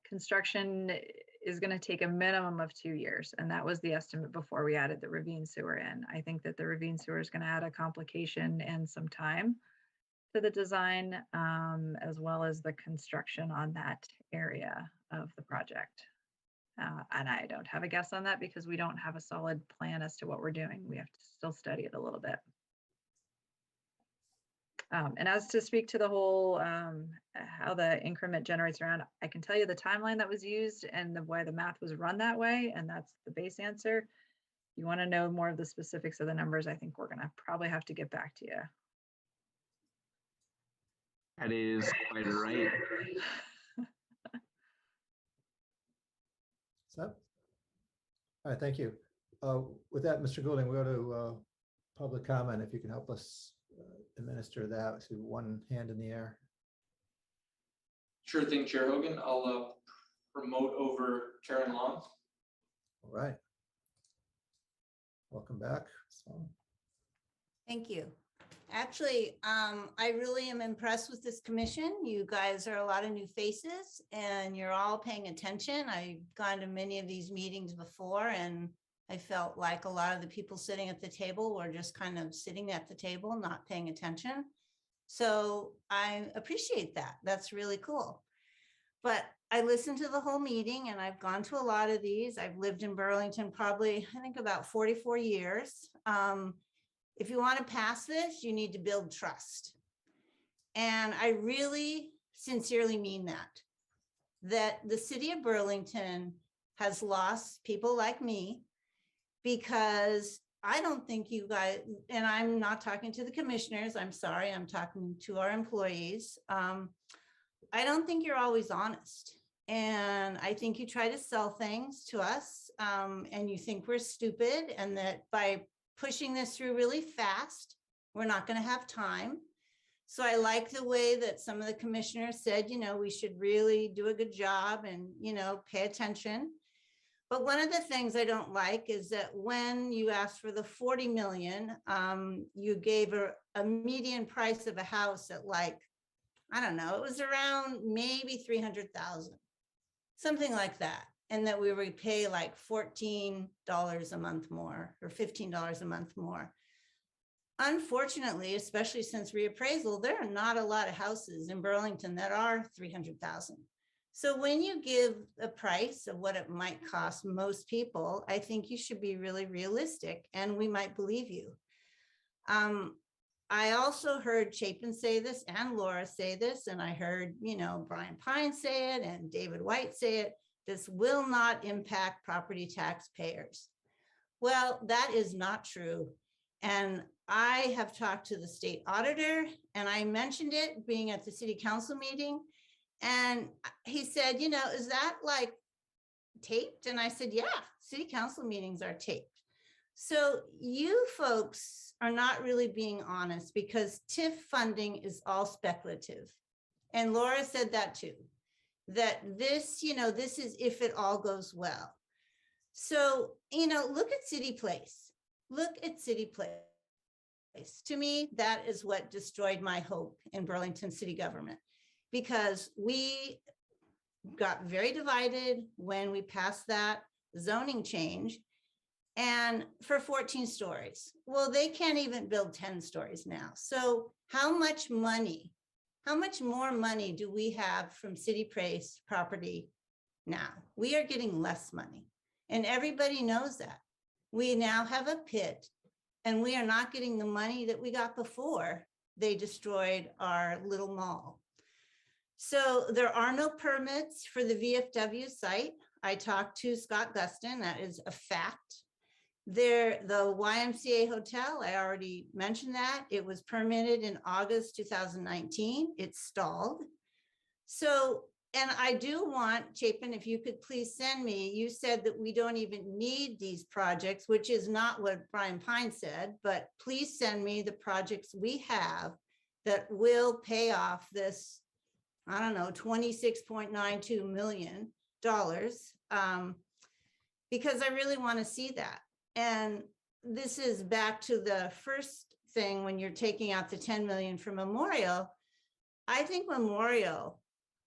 Construction is going to take a minimum of 2 years, and that was the estimate before we added the ravine sewer in. I think that the ravine sewer is going to add a complication and some time to the design, as well as the construction on that area of the project. And I don't have a guess on that because we don't have a solid plan as to what we're doing. We have to still study it a little bit. And as to speak to the whole, how the increment generates around, I can tell you the timeline that was used and why the math was run that way, and that's the base answer. If you want to know more of the specifics of the numbers, I think we're going to probably have to get back to you. That is quite right. So, all right, thank you. With that, Mr. Goulding, we'll go to public comment. If you can help us administer that. I see one hand in the air. Sure thing, Chair Hogan. I'll promote over Karen Long. All right. Welcome back. So. Thank you. Actually, I really am impressed with this commission. You guys are a lot of new faces and you're all paying attention. I've gone to many of these meetings before and I felt like a lot of the people sitting at the table were just kind of sitting at the table, not paying attention. So I appreciate that. That's really cool. But I listened to the whole meeting and I've gone to a lot of these. I've lived in Burlington probably, I think about 44 years. If you want to pass this, you need to build trust. And I really sincerely mean that the city of Burlington has lost people like me because I don't think you guys, and I'm not talking to the commissioners, I'm sorry, I'm talking to our employees. I don't think you're always honest. And I think you try to sell things to us and you think we're stupid and that by pushing this through really fast, we're not going to have time. So I like the way that some of the commissioners said, we should really do a good job and, pay attention. But one of the things I don't like is that when you asked for the 40 million, you gave a median price of a house at I don't know, it was around maybe 300,000, something like that. And that we would pay like $14 a month more or $15 a month more. Unfortunately, especially since reappraisal, there are not a lot of houses in Burlington that are 300,000. So when you give a price of what it might cost most people, I think you should be really realistic and we might believe you. I also heard Chapin say this and Laura say this, and I heard, Brian Pine say it and David White say it. This will not impact property tax payers. Well, that is not true. And I have talked to the state auditor and I mentioned it being at the city council meeting. And he said, is that like taped? And I said, yeah, city council meetings are taped. So you folks are not really being honest because TIF funding is all speculative. And Laura said that too, that this, this is if it all goes well. So, look at City Place. Look at City Place. To me, that is what destroyed my hope in Burlington city government, because we got very divided when we passed that zoning change and for 14 stories. Well, they can't even build 10 stories now. So how much more money do we have from City Place property now? We are getting less money and everybody knows that. We now have a pit and we are not getting the money that we got before they destroyed our little mall. So there are no permits for the VFW site. I talked to Scott Guston, that is a fact. The YMCA Hotel, I already mentioned that. It was permitted in August 2019. It stalled. So, and I do want, Chapin, if you could please send me, you said that we don't even need these projects, which is not what Brian Pine said, but please send me the projects we have that will pay off this, I don't know, $26.92 million, because I really want to see that. And this is back to the first thing, when you're taking out the 10 million for Memorial. I think Memorial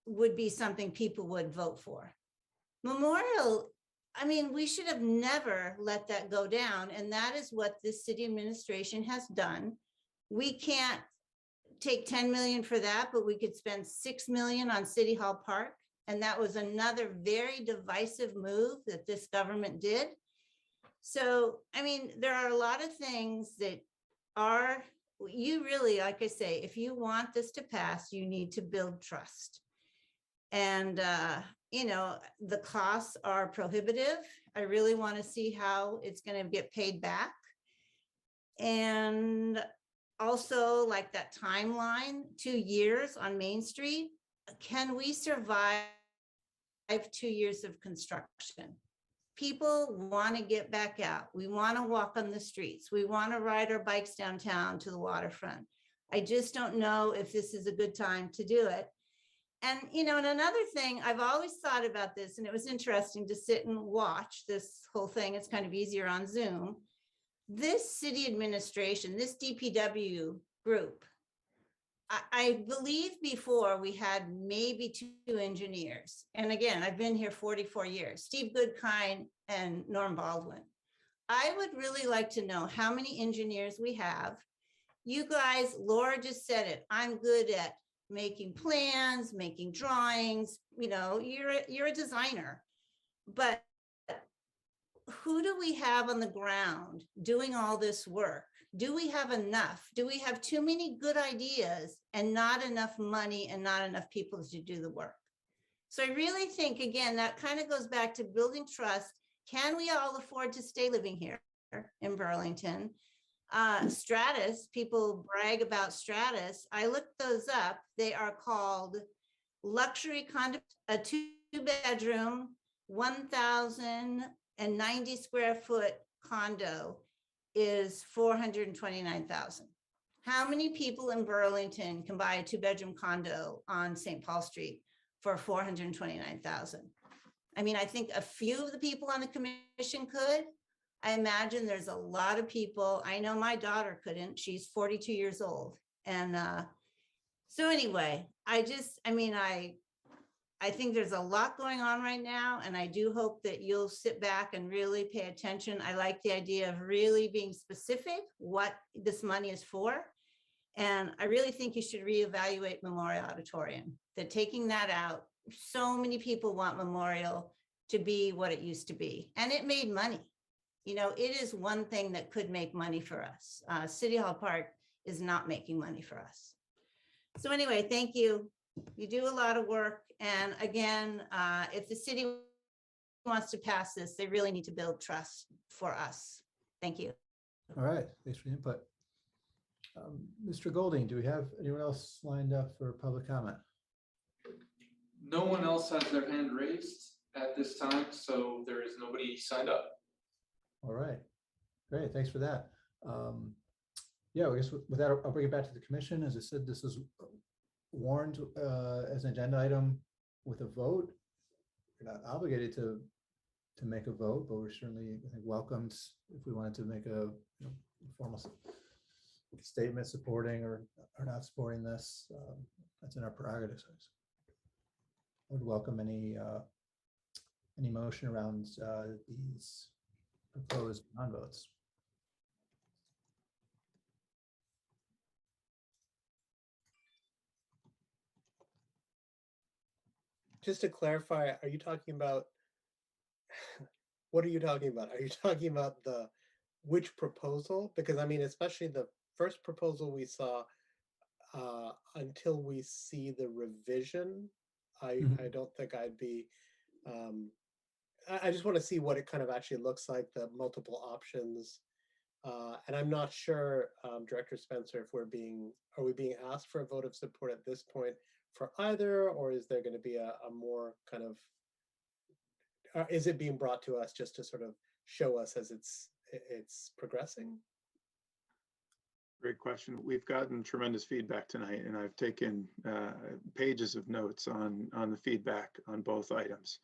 would be something people would vote for. Memorial, I mean, we should have never let that go down. And that is what this city administration has done. We can't take 10 million for that, but we could spend 6 million on City Hall Park. And that was another very divisive move that this government did. So, I mean, there are a lot of things that are, you really, like I say, if you want this to pass, you need to build trust. And, you know, the costs are prohibitive. I really want to see how it's going to get paid back. And also, like that timeline, 2 years on Main Street, can we survive 2 years of construction? People want to get back out. We want to walk on the streets. We want to ride our bikes downtown to the waterfront. I just don't know if this is a good time to do it. And, you know, and another thing, I've always thought about this, and it was interesting to sit and watch this whole thing. It's kind of easier on Zoom. This city administration, this DPW group, I believe before we had maybe 2 engineers. And again, I've been here 44 years, Steve Goodkind and Norm Baldwin. I would really like to know how many engineers we have. You guys, Laura just said it, I'm good at making plans, making drawings, you know, you're a designer, but who do we have on the ground doing all this work? Do we have enough? Do we have too many good ideas and not enough money and not enough people to do the work? So I really think, again, that kind of goes back to building trust. Can we all afford to stay living here in Burlington? Stratus, people brag about Stratus. I looked those up. They are called luxury condo, a 2-bedroom, 1,090 square foot condo is 429,000. How many people in Burlington can buy a 2-bedroom condo on St. Paul Street for 429,000? I mean, I think a few of the people on the commission could. I imagine there's a lot of people. I know my daughter couldn't. She's 42 years old. And so anyway, I think there's a lot going on right now, and I do hope that you'll sit back and really pay attention. I like the idea of really being specific what this money is for. And I really think you should reevaluate Memorial Auditorium. That taking that out, so many people want Memorial to be what it used to be. And it made money. You know, it is one thing that could make money for us. City Hall Park is not making money for us. So anyway, thank you. You do a lot of work. And again, if the city wants to pass this, they really need to build trust for us. Thank you. All right, thanks for the input. Mr. Golding, do we have anyone else lined up for public comment? No one else has their hand raised at this time, so there is nobody signed up. All right, great, thanks for that. Yeah, I guess with that, I'll bring it back to the commission. As I said, this is warned as an agenda item with a vote. You're not obligated to make a vote, but we're certainly, I think, welcomed if we wanted to make a formal statement supporting or not supporting this. That's in our prerogatives. I would welcome any motion around these proposed non-votes. Just to clarify, are you talking about, what are you talking about? Are you talking about which proposal? Because I mean, especially the first proposal we saw, until we see the revision, I don't think I'd be I just want to see what it kind of actually looks like, the multiple options. And I'm not sure, Director Spencer, if are we being asked for a vote of support at this point for either, or is there going to be a more kind of, is it being brought to us just to sort of show us as it's progressing? Great question. We've gotten tremendous feedback tonight, and I've taken pages of notes on the feedback on both items.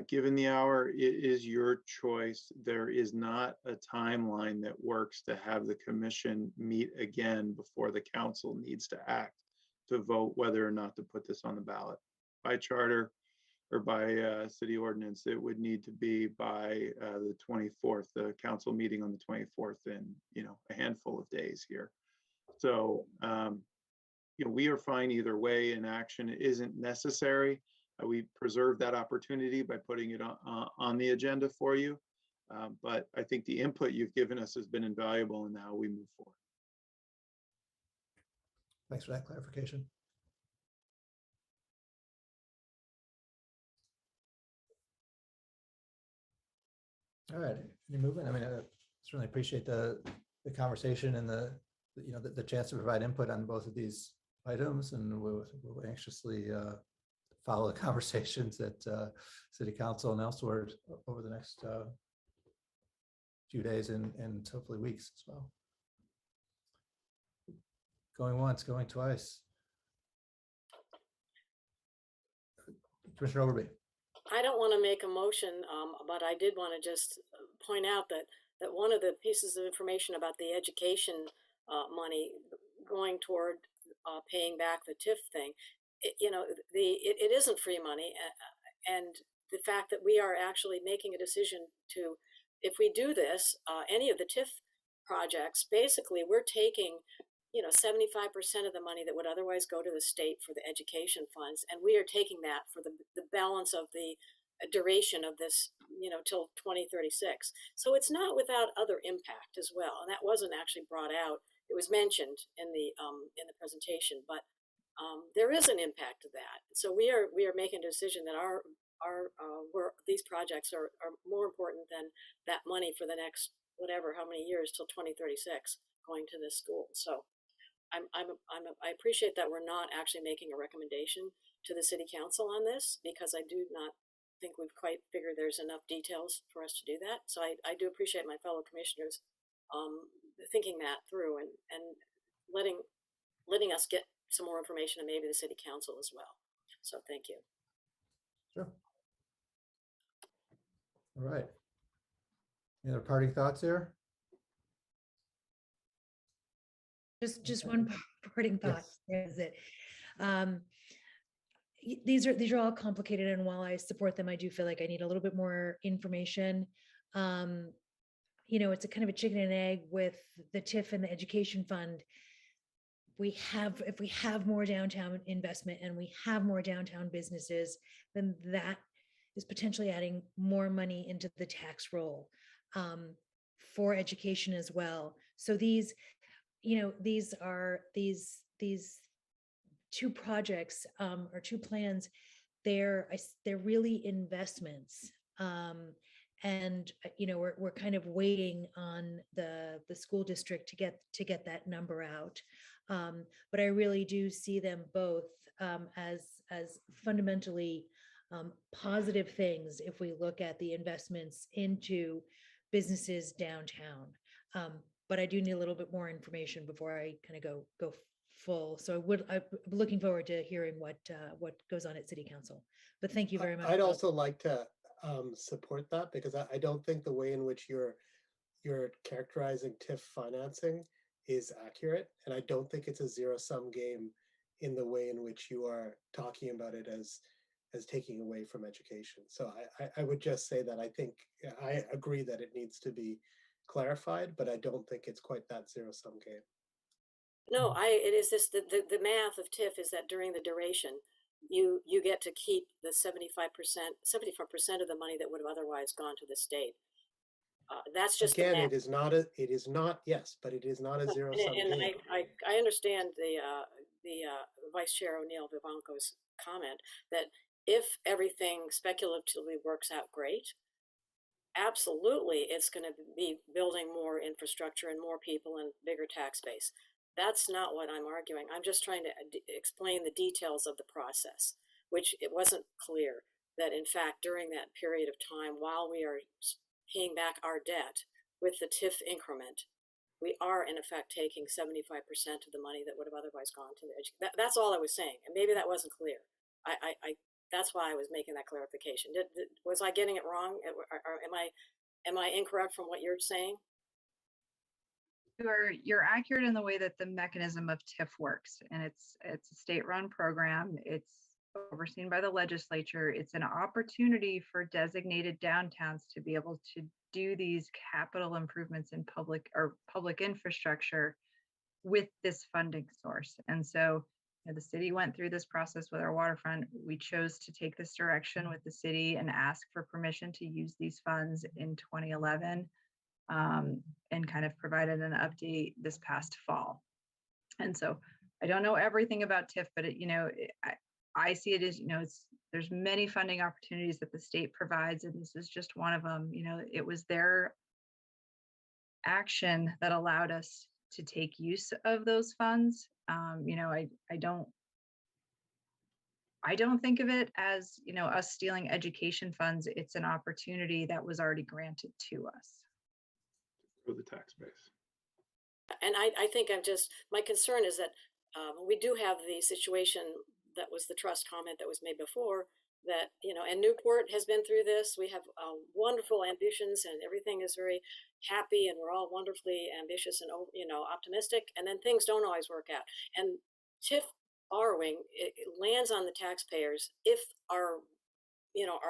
Given the hour, it is your choice. There is not a timeline that works to have the commission meet again before the council needs to act to vote whether or not to put this on the ballot. By charter or by city ordinance, it would need to be by the 24th, the council meeting on the 24th in, a handful of days here. So, we are fine either way, and action isn't necessary. We preserve that opportunity by putting it on the agenda for you. But I think the input you've given us has been invaluable, and now we move forward. Thanks for that clarification. All right, any movement? I mean, I certainly appreciate the conversation and the chance to provide input on both of these items, and we'll anxiously follow the conversations at City Council and elsewhere over the next few days and hopefully weeks as well. Going once, going twice. Commissioner Overby. I don't want to make a motion, but I did want to just point out that one of the pieces of information about the education money going toward paying back the TIF thing, it isn't free money, and the fact that we are actually making a decision to, if we do this, any of the TIF projects, basically we're taking 75% of the money that would otherwise go to the state for the education funds, and we are taking that for the balance of the duration of this, till 2036. So it's not without other impact as well, and that wasn't actually brought out. It was mentioned in the presentation, but there is an impact to that. So we are making a decision that these projects are more important than that money for the next how many years till 2036 going to this school. So I appreciate that we're not actually making a recommendation to the city council on this, because I do not think we've quite figured there's enough details for us to do that. So I do appreciate my fellow commissioners thinking that through and letting us get some more information, and maybe the city council as well. So thank you. Sure. All right. Any other parting thoughts here? Just one parting thought. Is it? These are all complicated, and while I support them, I do feel like I need a little bit more information. It's a kind of a chicken and egg with the TIF and the education fund. If we have more downtown investment and we have more downtown businesses, then that is potentially adding more money into the tax roll for education as well. So these two projects or two plans, they're really investments. And we're kind of waiting on the school district to get that number out. But I really do see them both as fundamentally positive things if we look at the investments into businesses downtown. But I do need a little bit more information before I kind of go full. So I'm looking forward to hearing what goes on at City Council. But thank you very much. I'd also like to support that, because I don't think the way in which you're characterizing TIF financing is accurate, and I don't think it's a zero-sum game in the way in which you are talking about it as taking away from education. So I would just say that I think I agree that it needs to be clarified, but I don't think it's quite that zero-sum game. No, it is this, the math of TIF is that during the duration, you get to keep the 75% of the money that would have otherwise gone to the state. That's just again, it is not yes, but it is not a zero-sum game. And I understand the Vice Chair O'Neill Vivanco's comment that if everything speculatively works out great, absolutely it's going to be building more infrastructure and more people and bigger tax base. That's not what I'm arguing. I'm just trying to explain the details of the process, which it wasn't clear that in fact during that period of time while we are paying back our debt with the TIF increment, we are in effect taking 75% of the money that would have otherwise gone to the education. That's all I was saying, and maybe that wasn't clear. That's why I was making that clarification. Was I getting it wrong? Or am I incorrect from what you're saying? You're accurate in the way that the mechanism of TIF works, and it's a state-run program. It's overseen by the legislature. It's an opportunity for designated downtowns to be able to do these capital improvements in public infrastructure with this funding source. And so, the city went through this process with our waterfront. We chose to take this direction with the city and ask for permission to use these funds in 2011, and kind of provided an update this past fall. And so I don't know everything about TIF, but I see it as, there's many funding opportunities that the state provides, and this is just one of them. It was their action that allowed us to take use of those funds. I don't think of it as, us stealing education funds. It's an opportunity that was already granted to us. For the tax base. And I think my concern is that we do have the situation that was the trust comment that was made before that, and Newport has been through this. We have wonderful ambitions and everything is very happy and we're all wonderfully ambitious and, optimistic. And then things don't always work out. And TIF borrowing, it lands on the taxpayers if our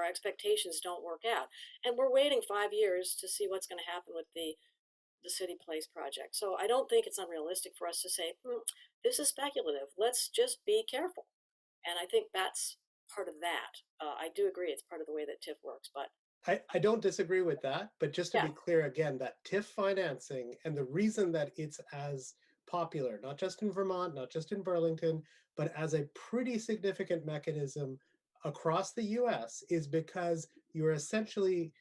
expectations don't work out. And we're waiting 5 years to see what's going to happen with the City Place project. So I don't think it's unrealistic for us to say, this is speculative. Let's just be careful. And I think that's part of that. I do agree it's part of the way that TIF works, but I don't disagree with that, but just to be clear again, that TIF financing and the reason that it's as popular, not just in Vermont, not just in Burlington, but as a pretty significant mechanism across the US is because you're essentially,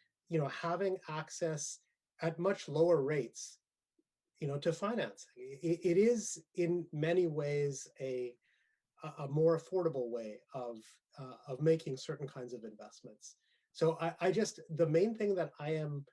having access at much lower rates, to financing. It is in many ways a more affordable way of making certain kinds of investments. So the main thing that I am,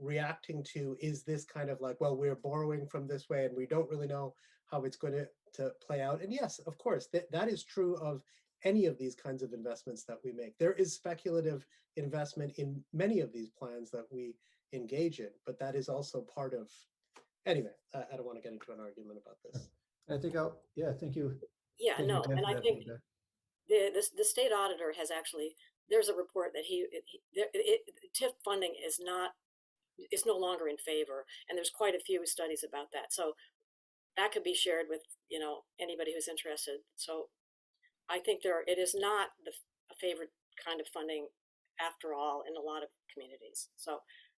reacting to is this kind of like, well, we're borrowing from this way and we don't really know how it's going to play out. And yes, of course, that is true of any of these kinds of investments that we make. There is speculative investment in many of these plans that we engage in, but that is also part of, anyway, I don't want to get into an argument about this. I think you. Yeah, no, and I think the state auditor has actually, there's a report that TIF funding is no longer in favor, and there's quite a few studies about that. So that could be shared with, anybody who's interested. So I think it is not a favorite kind of funding after all in a lot of communities. So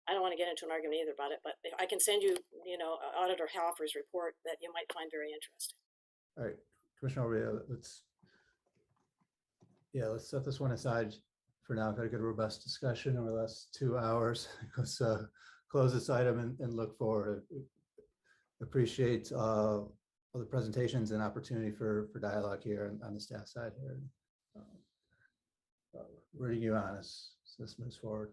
I don't want to get into an argument either about it, but I can send you, Auditor Halfer's report that you might find very interesting. All right, Commissioner O'Reilly, let's set this one aside for now. Got a good robust discussion over the last 2 hours. Let's close this item and look forward. Appreciate all the presentations and opportunity for dialogue here on the staff side here. Rooting you on as this moves forward.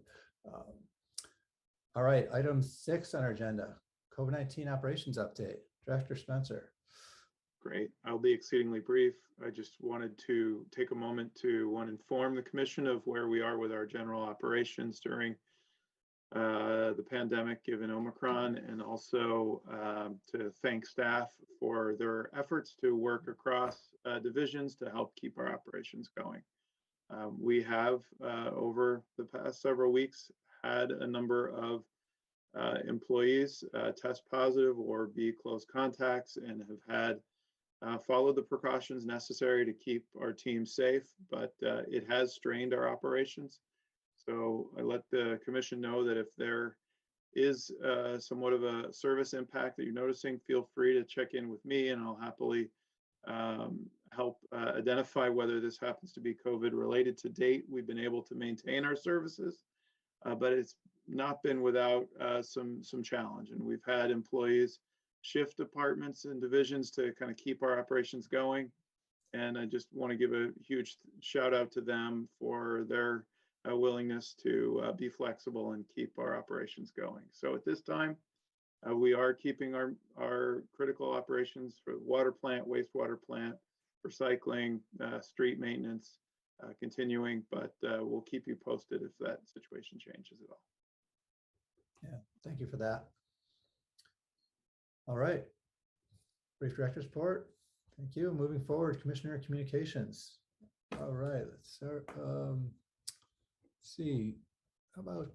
All right, item 6 on our agenda, COVID-19 operations update. Director Spencer. Great. I'll be exceedingly brief. I just wanted to take a moment to inform the commission of where we are with our general operations during the pandemic given Omicron, and also to thank staff for their efforts to work across divisions to help keep our operations going. We have, over the past several weeks, had a number of employees test positive or be close contacts and have had followed the precautions necessary to keep our team safe, but it has strained our operations. So I let the commission know that if there is somewhat of a service impact that you're noticing, feel free to check in with me and I'll happily help identify whether this happens to be COVID related. To date, we've been able to maintain our services but it's not been without some challenge. And we've had employees shift departments and divisions to kind of keep our operations going. And I just want to give a huge shout out to them for their willingness to be flexible and keep our operations going. So at this time, we are keeping our critical operations for the water plant, wastewater plant, recycling, street maintenance continuing, but we'll keep you posted if that situation changes at all. Yeah, thank you for that. All right. Brief director's report. Thank you. Moving forward, Commissioner Communications. All right, let's start. Let's see. How about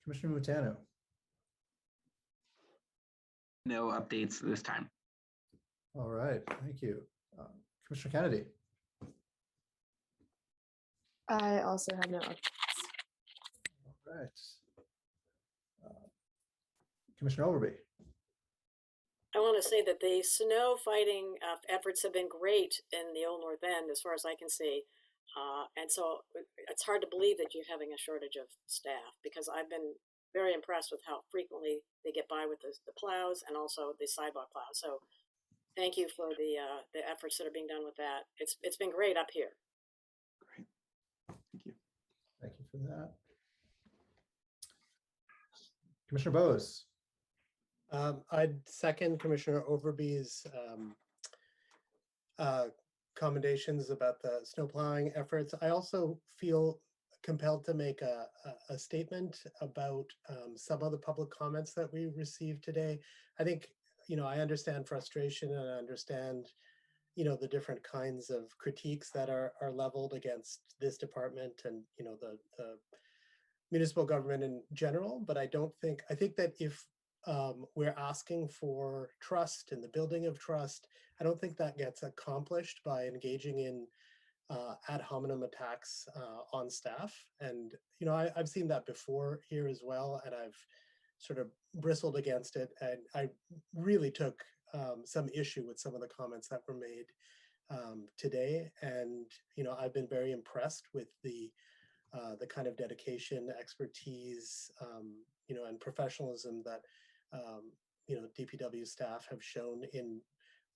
Commissioner Mutano? No updates this time. All right, thank you. Commissioner Kennedy. I also have no updates. All right. Commissioner Overby. I want to say that the snow fighting efforts have been great in the Old North End, as far as I can see. And so it's hard to believe that you're having a shortage of staff, because I've been very impressed with how frequently they get by with the plows and also the sidewalk plows. So thank you for the efforts that are being done with that. It's been great up here. Great. Thank you. Thank you for that. Commissioner Bose. I'd second Commissioner Overby's commendations about the snow plowing efforts. I also feel compelled to make a statement about some of the public comments that we received today. I think, I understand frustration, and I understand, the different kinds of critiques that are leveled against this department and, the municipal government in general. But I think that if we're asking for trust and the building of trust, I don't think that gets accomplished by engaging in ad hominem attacks on staff. And, I've seen that before here as well, and I've sort of bristled against it. And I really took some issue with some of the comments that were made today. And, I've been very impressed with the kind of dedication, expertise, and professionalism that DPW staff have shown in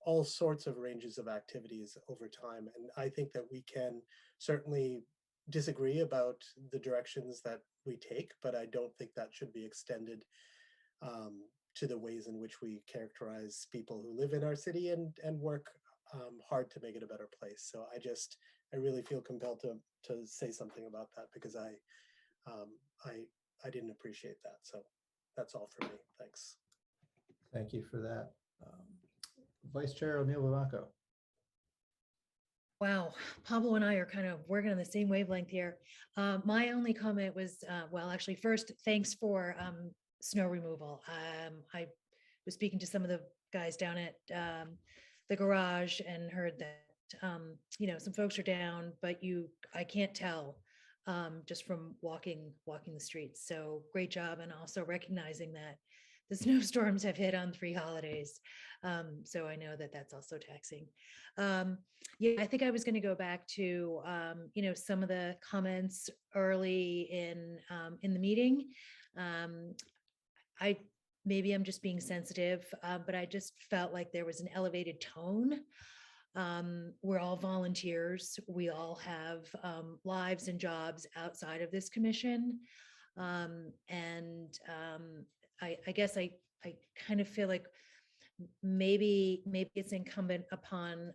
all sorts of ranges of activities over time. And I think that we can certainly disagree about the directions that we take, but I don't think that should be extended to the ways in which we characterize people who live in our city and work hard to make it a better place. So I really feel compelled to say something about that, because I didn't appreciate that. So that's all for me. Thanks. Thank you for that. Vice Chair O'Neill Vivanco. Wow, Pablo and I are kind of working on the same wavelength here. My only comment was, well, actually, first, thanks for snow removal. I was speaking to some of the guys down at the garage and heard that, some folks are down, but I can't tell just from walking the streets. So great job. And also recognizing that the snowstorms have hit on 3 holidays. So I know that that's also taxing. Yeah, I think I was going to go back to, some of the comments early in the meeting. Maybe I'm just being sensitive, but I just felt like there was an elevated tone. We're all volunteers. We all have lives and jobs outside of this commission. I guess I kind of feel like maybe it's incumbent upon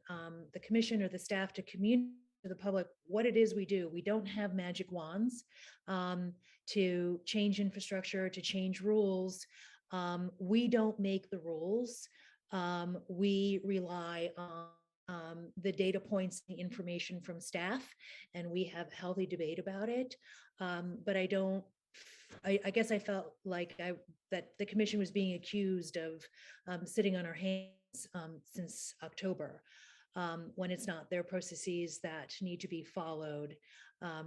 the commission or the staff to communicate to the public what it is we do. We don't have magic wands to change infrastructure, to change rules. We don't make the rules. We rely on the data points, the information from staff, and we have a healthy debate about it. But I guess I felt like that the commission was being accused of sitting on our hands since October, when it's not. There are processes that need to be followed.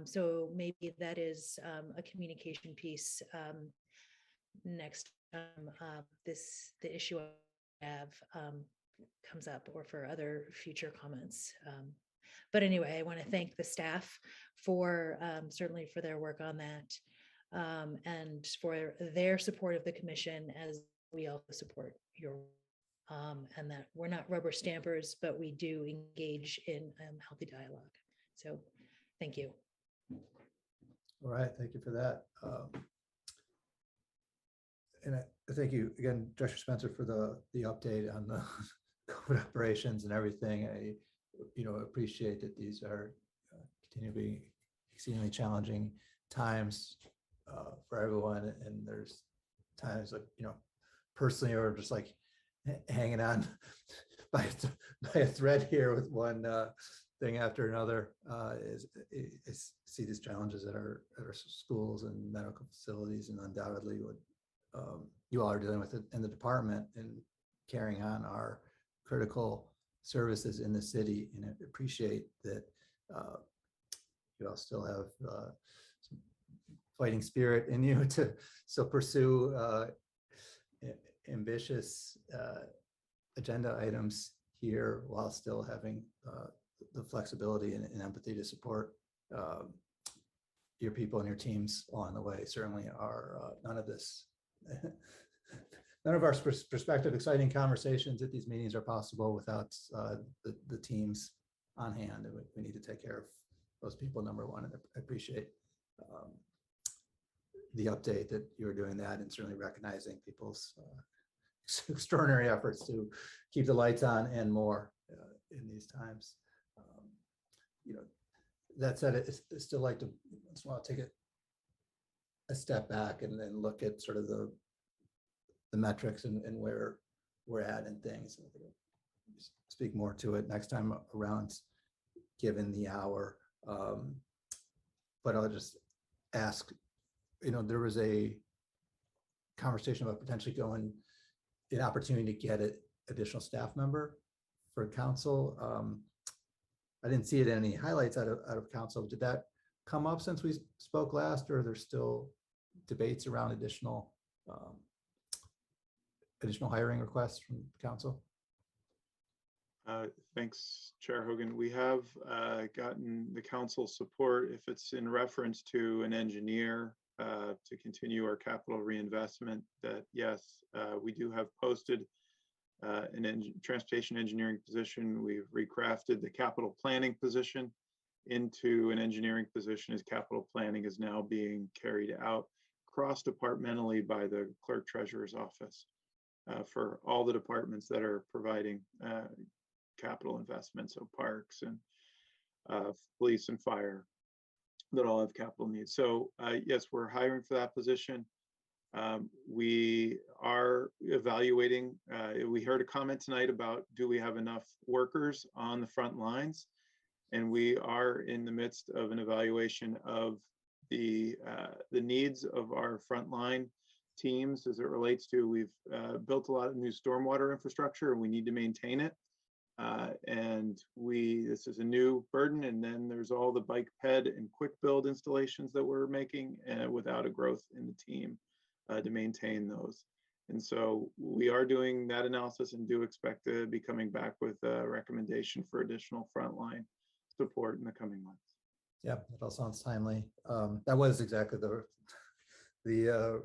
So maybe that is a communication piece next time the issue I have comes up, or for other future comments. But anyway, I want to thank the staff for certainly for their work on that. and for their support of the commission as we also support your, and that we're not rubber stampers, but we do engage in healthy dialogue. So thank you. All right, thank you for that. And I thank you again, Director Spencer, for the update on the COVID operations and everything. I, appreciate that these are continue to be exceedingly challenging times for everyone. And there's times like, personally, or just like hanging on by a thread here with one thing after another is see these challenges at our schools and medical facilities, and undoubtedly what you all are dealing with it in the department and carrying on our critical services in the city. And I appreciate that you all still have some fighting spirit in you to still pursue ambitious agenda items here while still having the flexibility and empathy to support your people and your teams along the way. Certainly none of our prospective exciting conversations at these meetings are possible without the teams on hand. And we need to take care of those people, number one. And I appreciate the update that you're doing that, and certainly recognizing people's extraordinary efforts to keep the lights on and more in these times. That said, I still like to once in a while take a step back and then look at sort of the metrics and where we're at and things. Speak more to it next time around, given the hour. But I'll just ask, there was a conversation about potentially going an opportunity to get an additional staff member for council. I didn't see it in any highlights out of council. Did that come up since we spoke last, or are there still debates around additional hiring requests from council? Thanks, Chair Hogan. We have gotten the council support if it's in reference to an engineer to continue our capital reinvestment. That yes, we do have posted transportation engineering position. We've recrafted the capital planning position into an engineering position, as capital planning is now being carried out cross-departmentally by the clerk treasurer's office for all the departments that are providing capital investments, so parks and police and fire, that all have capital needs. So yes, we're hiring for that position. We are evaluating, we heard a comment tonight about, do we have enough workers on the front lines? And we are in the midst of an evaluation of the needs of our frontline teams as it relates to, we've built a lot of new stormwater infrastructure and we need to maintain it. And this is a new burden. And then there's all the bike ped and quick build installations that we're making without a growth in the team to maintain those. And so we are doing that analysis and do expect to be coming back with a recommendation for additional frontline support in the coming months. Yeah, that all sounds timely. That was exactly the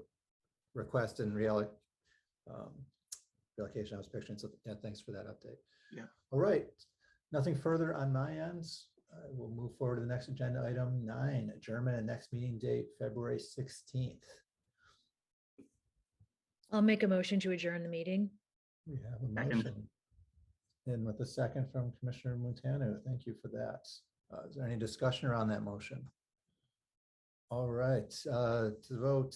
request and relocation I was picturing. So yeah, thanks for that update. Yeah. All right. Nothing further on my ends. We'll move forward to the next agenda item 9, adjournment and next meeting date, February 16th. I'll make a motion to adjourn the meeting. We have a motion. And with a second from Commissioner Montano. Thank you for that. Is there any discussion around that motion? All right, to vote,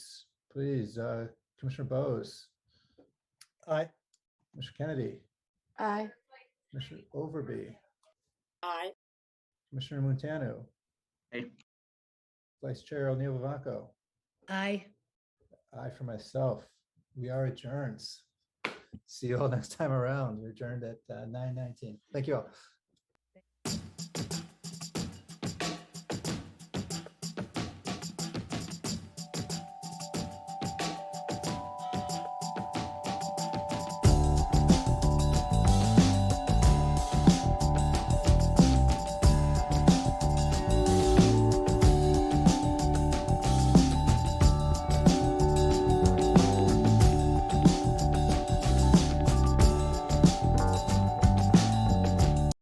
please. Commissioner Bose. Aye. Commissioner Kennedy. Aye. Commissioner Overby. Aye. Commissioner Montano. Aye. Vice Chair O'Neill Vivanco. Aye. Aye for myself. We are adjourned. See you all next time around. We're adjourned at 9:19. Thank you all.